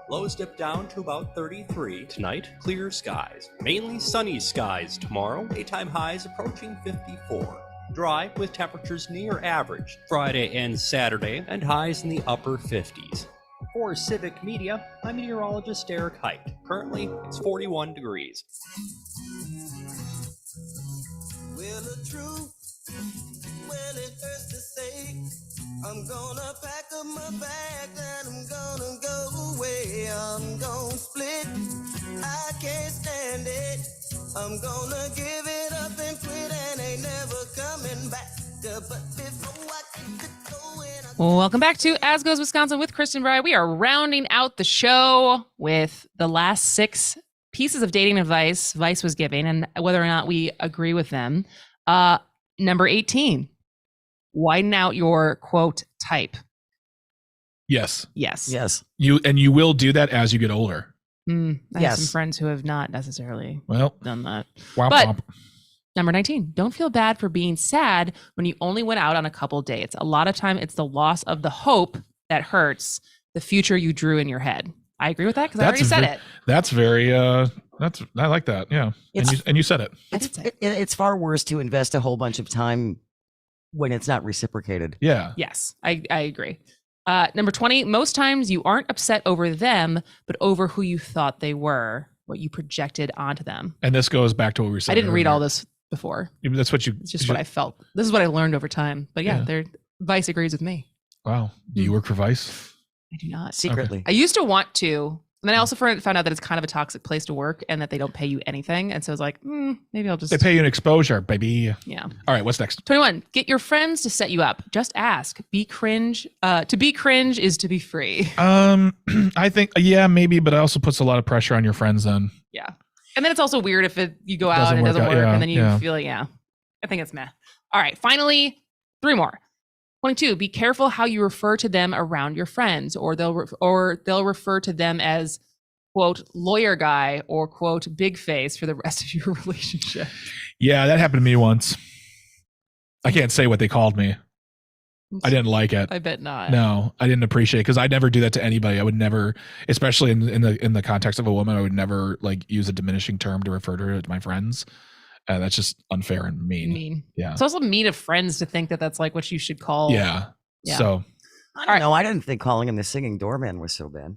Lows dip down to about 33. Tonight, clear skies. Mainly sunny skies tomorrow. Daytime highs approaching 54. Dry with temperatures near average Friday and Saturday, and highs in the upper 50s. For Civic Media, I'm meteorologist Eric Height. Currently, it's 41 degrees. Well, the truth, well, it hurts to say. I'm gonna pack up my bag and I'm gonna go away. I'm gonna split. I can't stand it. I'm gonna give it up and quit and ain't never coming back. But before I get to going, Welcome back to As Goes Wisconsin with Kristin Brey. We are rounding out the show with the last 6 pieces of dating advice Vice was giving and whether or not we agree with them. Number 18. Widen out your quote type. Yes. You will do that as you get older. I have some friends who have not necessarily done that. Womp. Number 19, don't feel bad for being sad when you only went out on a couple dates. A lot of time it's the loss of the hope that hurts the future you drew in your head. I agree with that because I already said it. That's very, I like that. Yeah. And you said it. It's far worse to invest a whole bunch of time when it's not reciprocated. Yeah. Yes, I agree. Number 20, most times you aren't upset over them, but over who you thought they were, what you projected onto them. And this goes back to what we were saying. I didn't read earlier. all this before. That's what It's just what I felt. This is what I learned over time. But Vice agrees with me. Wow. Do you work for Vice? I do not. Secretly. I used to want to. And then I also found out that it's kind of a toxic place to work and that they don't pay you anything. And so I was like, maybe I'll just... They pay you an exposure, baby. Yeah. All right, what's next? 21, get your friends to set you up. Just ask. Be cringe. To be cringe is to be free. I think, maybe, but it also puts a lot of pressure on your friends then. Yeah. And then it's also weird if you go out and it doesn't work and then you feel like, I think it's meh. All right, finally, 3 more. 22, be careful how you refer to them around your friends, or they'll refer to them as, quote, lawyer guy or, quote, big face for the rest of your relationship. Yeah, that happened to me once. I can't say what they called me. I didn't like it. I bet not. No, I didn't appreciate it because I'd never do that to anybody. I would never, especially in the context of a woman, I would never use a diminishing term to refer to her to my friends. That's just unfair and mean. Yeah. It's also mean of friends to think that that's like what you should call. Yeah. So. I don't know. I didn't think calling him the singing doorman was so bad.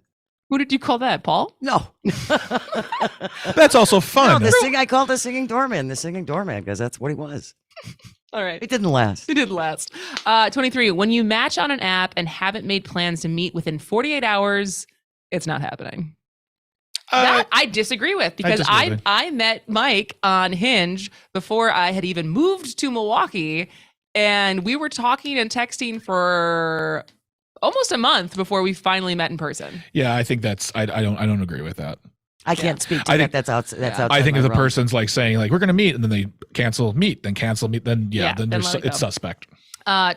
Who did you call that, Paul? No. That's also fun. No, I called the singing doorman, because that's what he was. All right. It didn't last. 23, when you match on an app and haven't made plans to meet within 48 hours, it's not happening. That I disagree with because I met Mike on Hinge before I had even moved to Milwaukee, and we were talking and texting for almost a month before we finally met in person. Yeah, I think that's I don't agree with that. I can't speak to that. That's outside. I think if the realm. person's like saying like we're gonna meet and then they cancel meet, then it's suspect.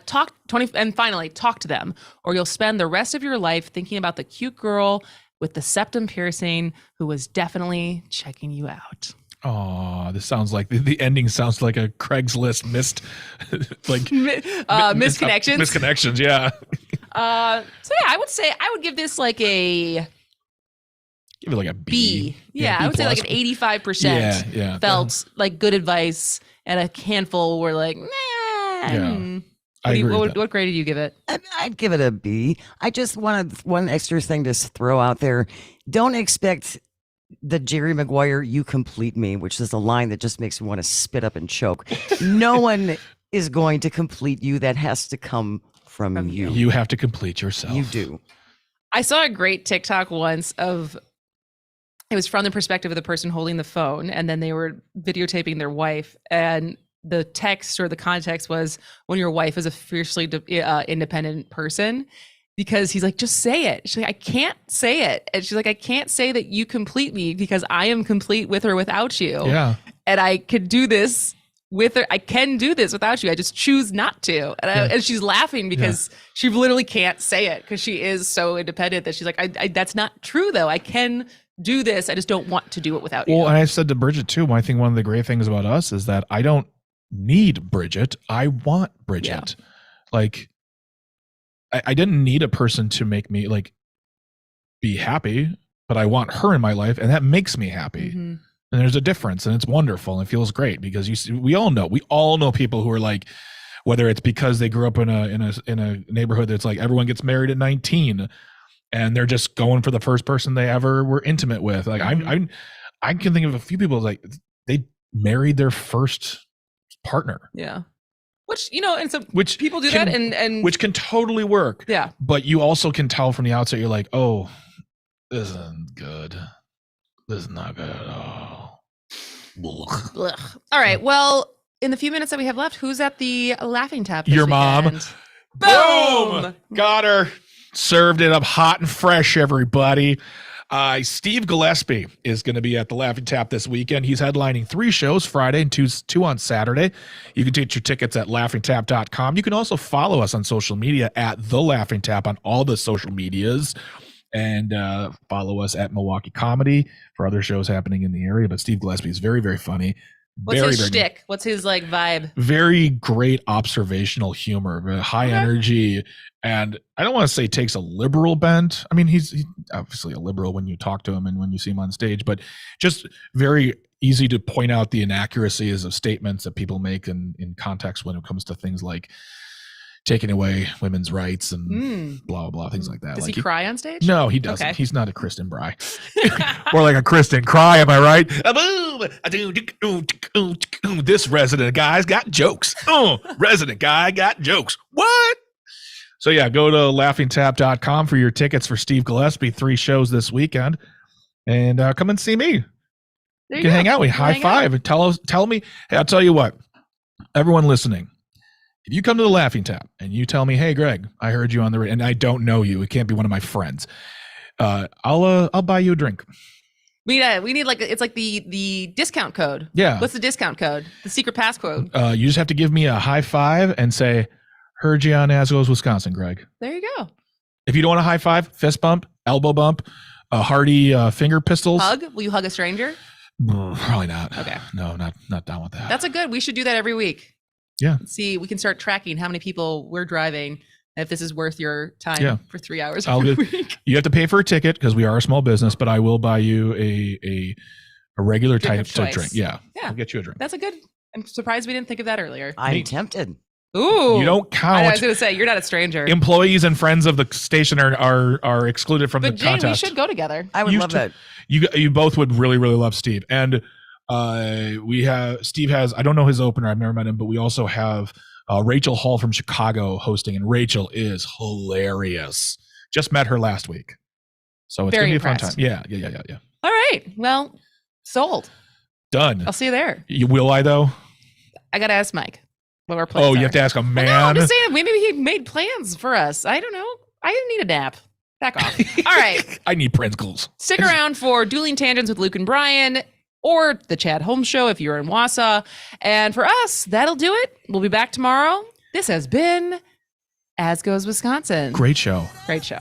Talk to them, or you'll spend the rest of your life thinking about the cute girl with the septum piercing who was definitely checking you out. Oh, this sounds like the ending sounds like a Craigslist misconnections. Misconnections, yeah. So yeah, I would give this like a Give it like a B. Yeah, I would say like an 85%. Yeah. Felt like good advice, and a handful were like, nah. Yeah. I agree with that. What grade do you give it? I'd give it a B. I just wanted one extra thing to throw out there. Don't expect the Jerry Maguire, you complete me, which is a line that just makes me want to spit up and choke. No one is going to complete you. That has to come from you. You have to complete yourself. You do. I saw a great TikTok once of, it was from the perspective of the person holding the phone, and then they were videotaping their wife, and the text or the context was when your wife is a fiercely independent person, because he's like, just say it. She's like, I can't say it. And she's like, I can't say that you complete me because I am complete with or without you. Yeah. And I could do this with her. I can do this without you. I just choose not to. And she's laughing because she literally can't say it because she is so independent that she's like, I that's not true though. I can do this. I just don't want to do it without you. Well, and I said to Bridget too, I think one of the great things about us is that I don't need Bridget. I want Bridget. Yeah. Like, I didn't need a person to make me like be happy, but I want her in my life, and that makes me happy. Mm-hmm. And there's a difference, and it's wonderful, and it feels great because we all know people who are like, whether it's because they grew up in a neighborhood that's like everyone gets married at 19, and they're just going for the first person they ever were intimate with. Like I can think of a few people like they married their first partner. Yeah. Which, and so which people do that and which can totally work. Yeah. But you also can tell from the outset, you're like, oh, this isn't good. This is not good at all. Ugh. All right. Well, in the few minutes that we have left, who's at the Laughing Tap this Your weekend? Mom. Boom! Got her. Served it up hot and fresh, everybody. Steve Gillespie is going to be at the Laughing Tap this weekend. He's headlining 3 shows Friday and two on Saturday. You can get your tickets at laughingtap.com. You can also follow us on social media at The Laughing Tap on all the social medias. And follow us at Milwaukee Comedy for other shows happening in the area. But Steve Gillespie is very, very funny. What's his shtick? What's his like vibe? Very great observational humor, very high energy, and I don't want to say takes a liberal bent. I mean, he's obviously a liberal when you talk to him and when you see him on stage, but just very easy to point out the inaccuracies of statements that people make in context when it comes to things like taking away women's rights and blah, blah, things like that. Does like he cry on stage? No, he doesn't. Okay. He's not a Kristin Brey. More like a Kristin Cry, am I right? This resident guy's got jokes. Resident guy got jokes. What? So yeah, go to laughingtap.com for your tickets for Steve Gillespie, 3 shows this weekend. And come and see me. There You can hang out. We high five and tell me. Hey, I'll tell you what. Everyone listening, if you come to the Laughing Tap and you tell me, "Hey, Greg, I heard you on the radio," and I don't know you, it can't be one of my friends. I'll buy you a drink. We need like it's like the discount code. Yeah. What's the discount code? The secret passcode. You just have to give me a high five and say, "Heard you on Asgos, Wisconsin, Greg." There you go. If you don't want a high five, fist bump, elbow bump, a hearty finger pistols. Hug? Will you hug a stranger? Probably not. Okay. No, not down with that. That's a good. We should do that every week. Yeah. See, we can start tracking how many people we're driving. If this is worth your time for 3 hours every week. You have to pay for a ticket because we are a small business, but I will buy you a regular type to drink. Yeah. I'll get you a drink. That's a good. I'm surprised we didn't think of that earlier. I'm tempted. Ooh. You don't count. I was going to say, you're not a stranger. Employees and friends of the station are excluded from the Jane, contest. we should go together. I would love that. You both would really, really love Steve. And Steve has, I don't know his opener, I've never met him, but we also have Rachel Hall from Chicago hosting, and Rachel is hilarious. Just met her last week. So it's going to be a fun time. Yeah. All right. Well, sold. Done. I'll see you there. Will I, though? I got to ask Mike what our plans Oh, you are. have to ask a man? No, I'm just saying, maybe he made plans for us. I don't know. I didn't need a nap. Back off. All right. I need Pringles. Stick around for Dueling Tangents with Luke and Brian, or the Chad Holmes Show if you're in Wausau. And for us, that'll do it. We'll be back tomorrow. This has been As Goes Wisconsin. Great show. Great show.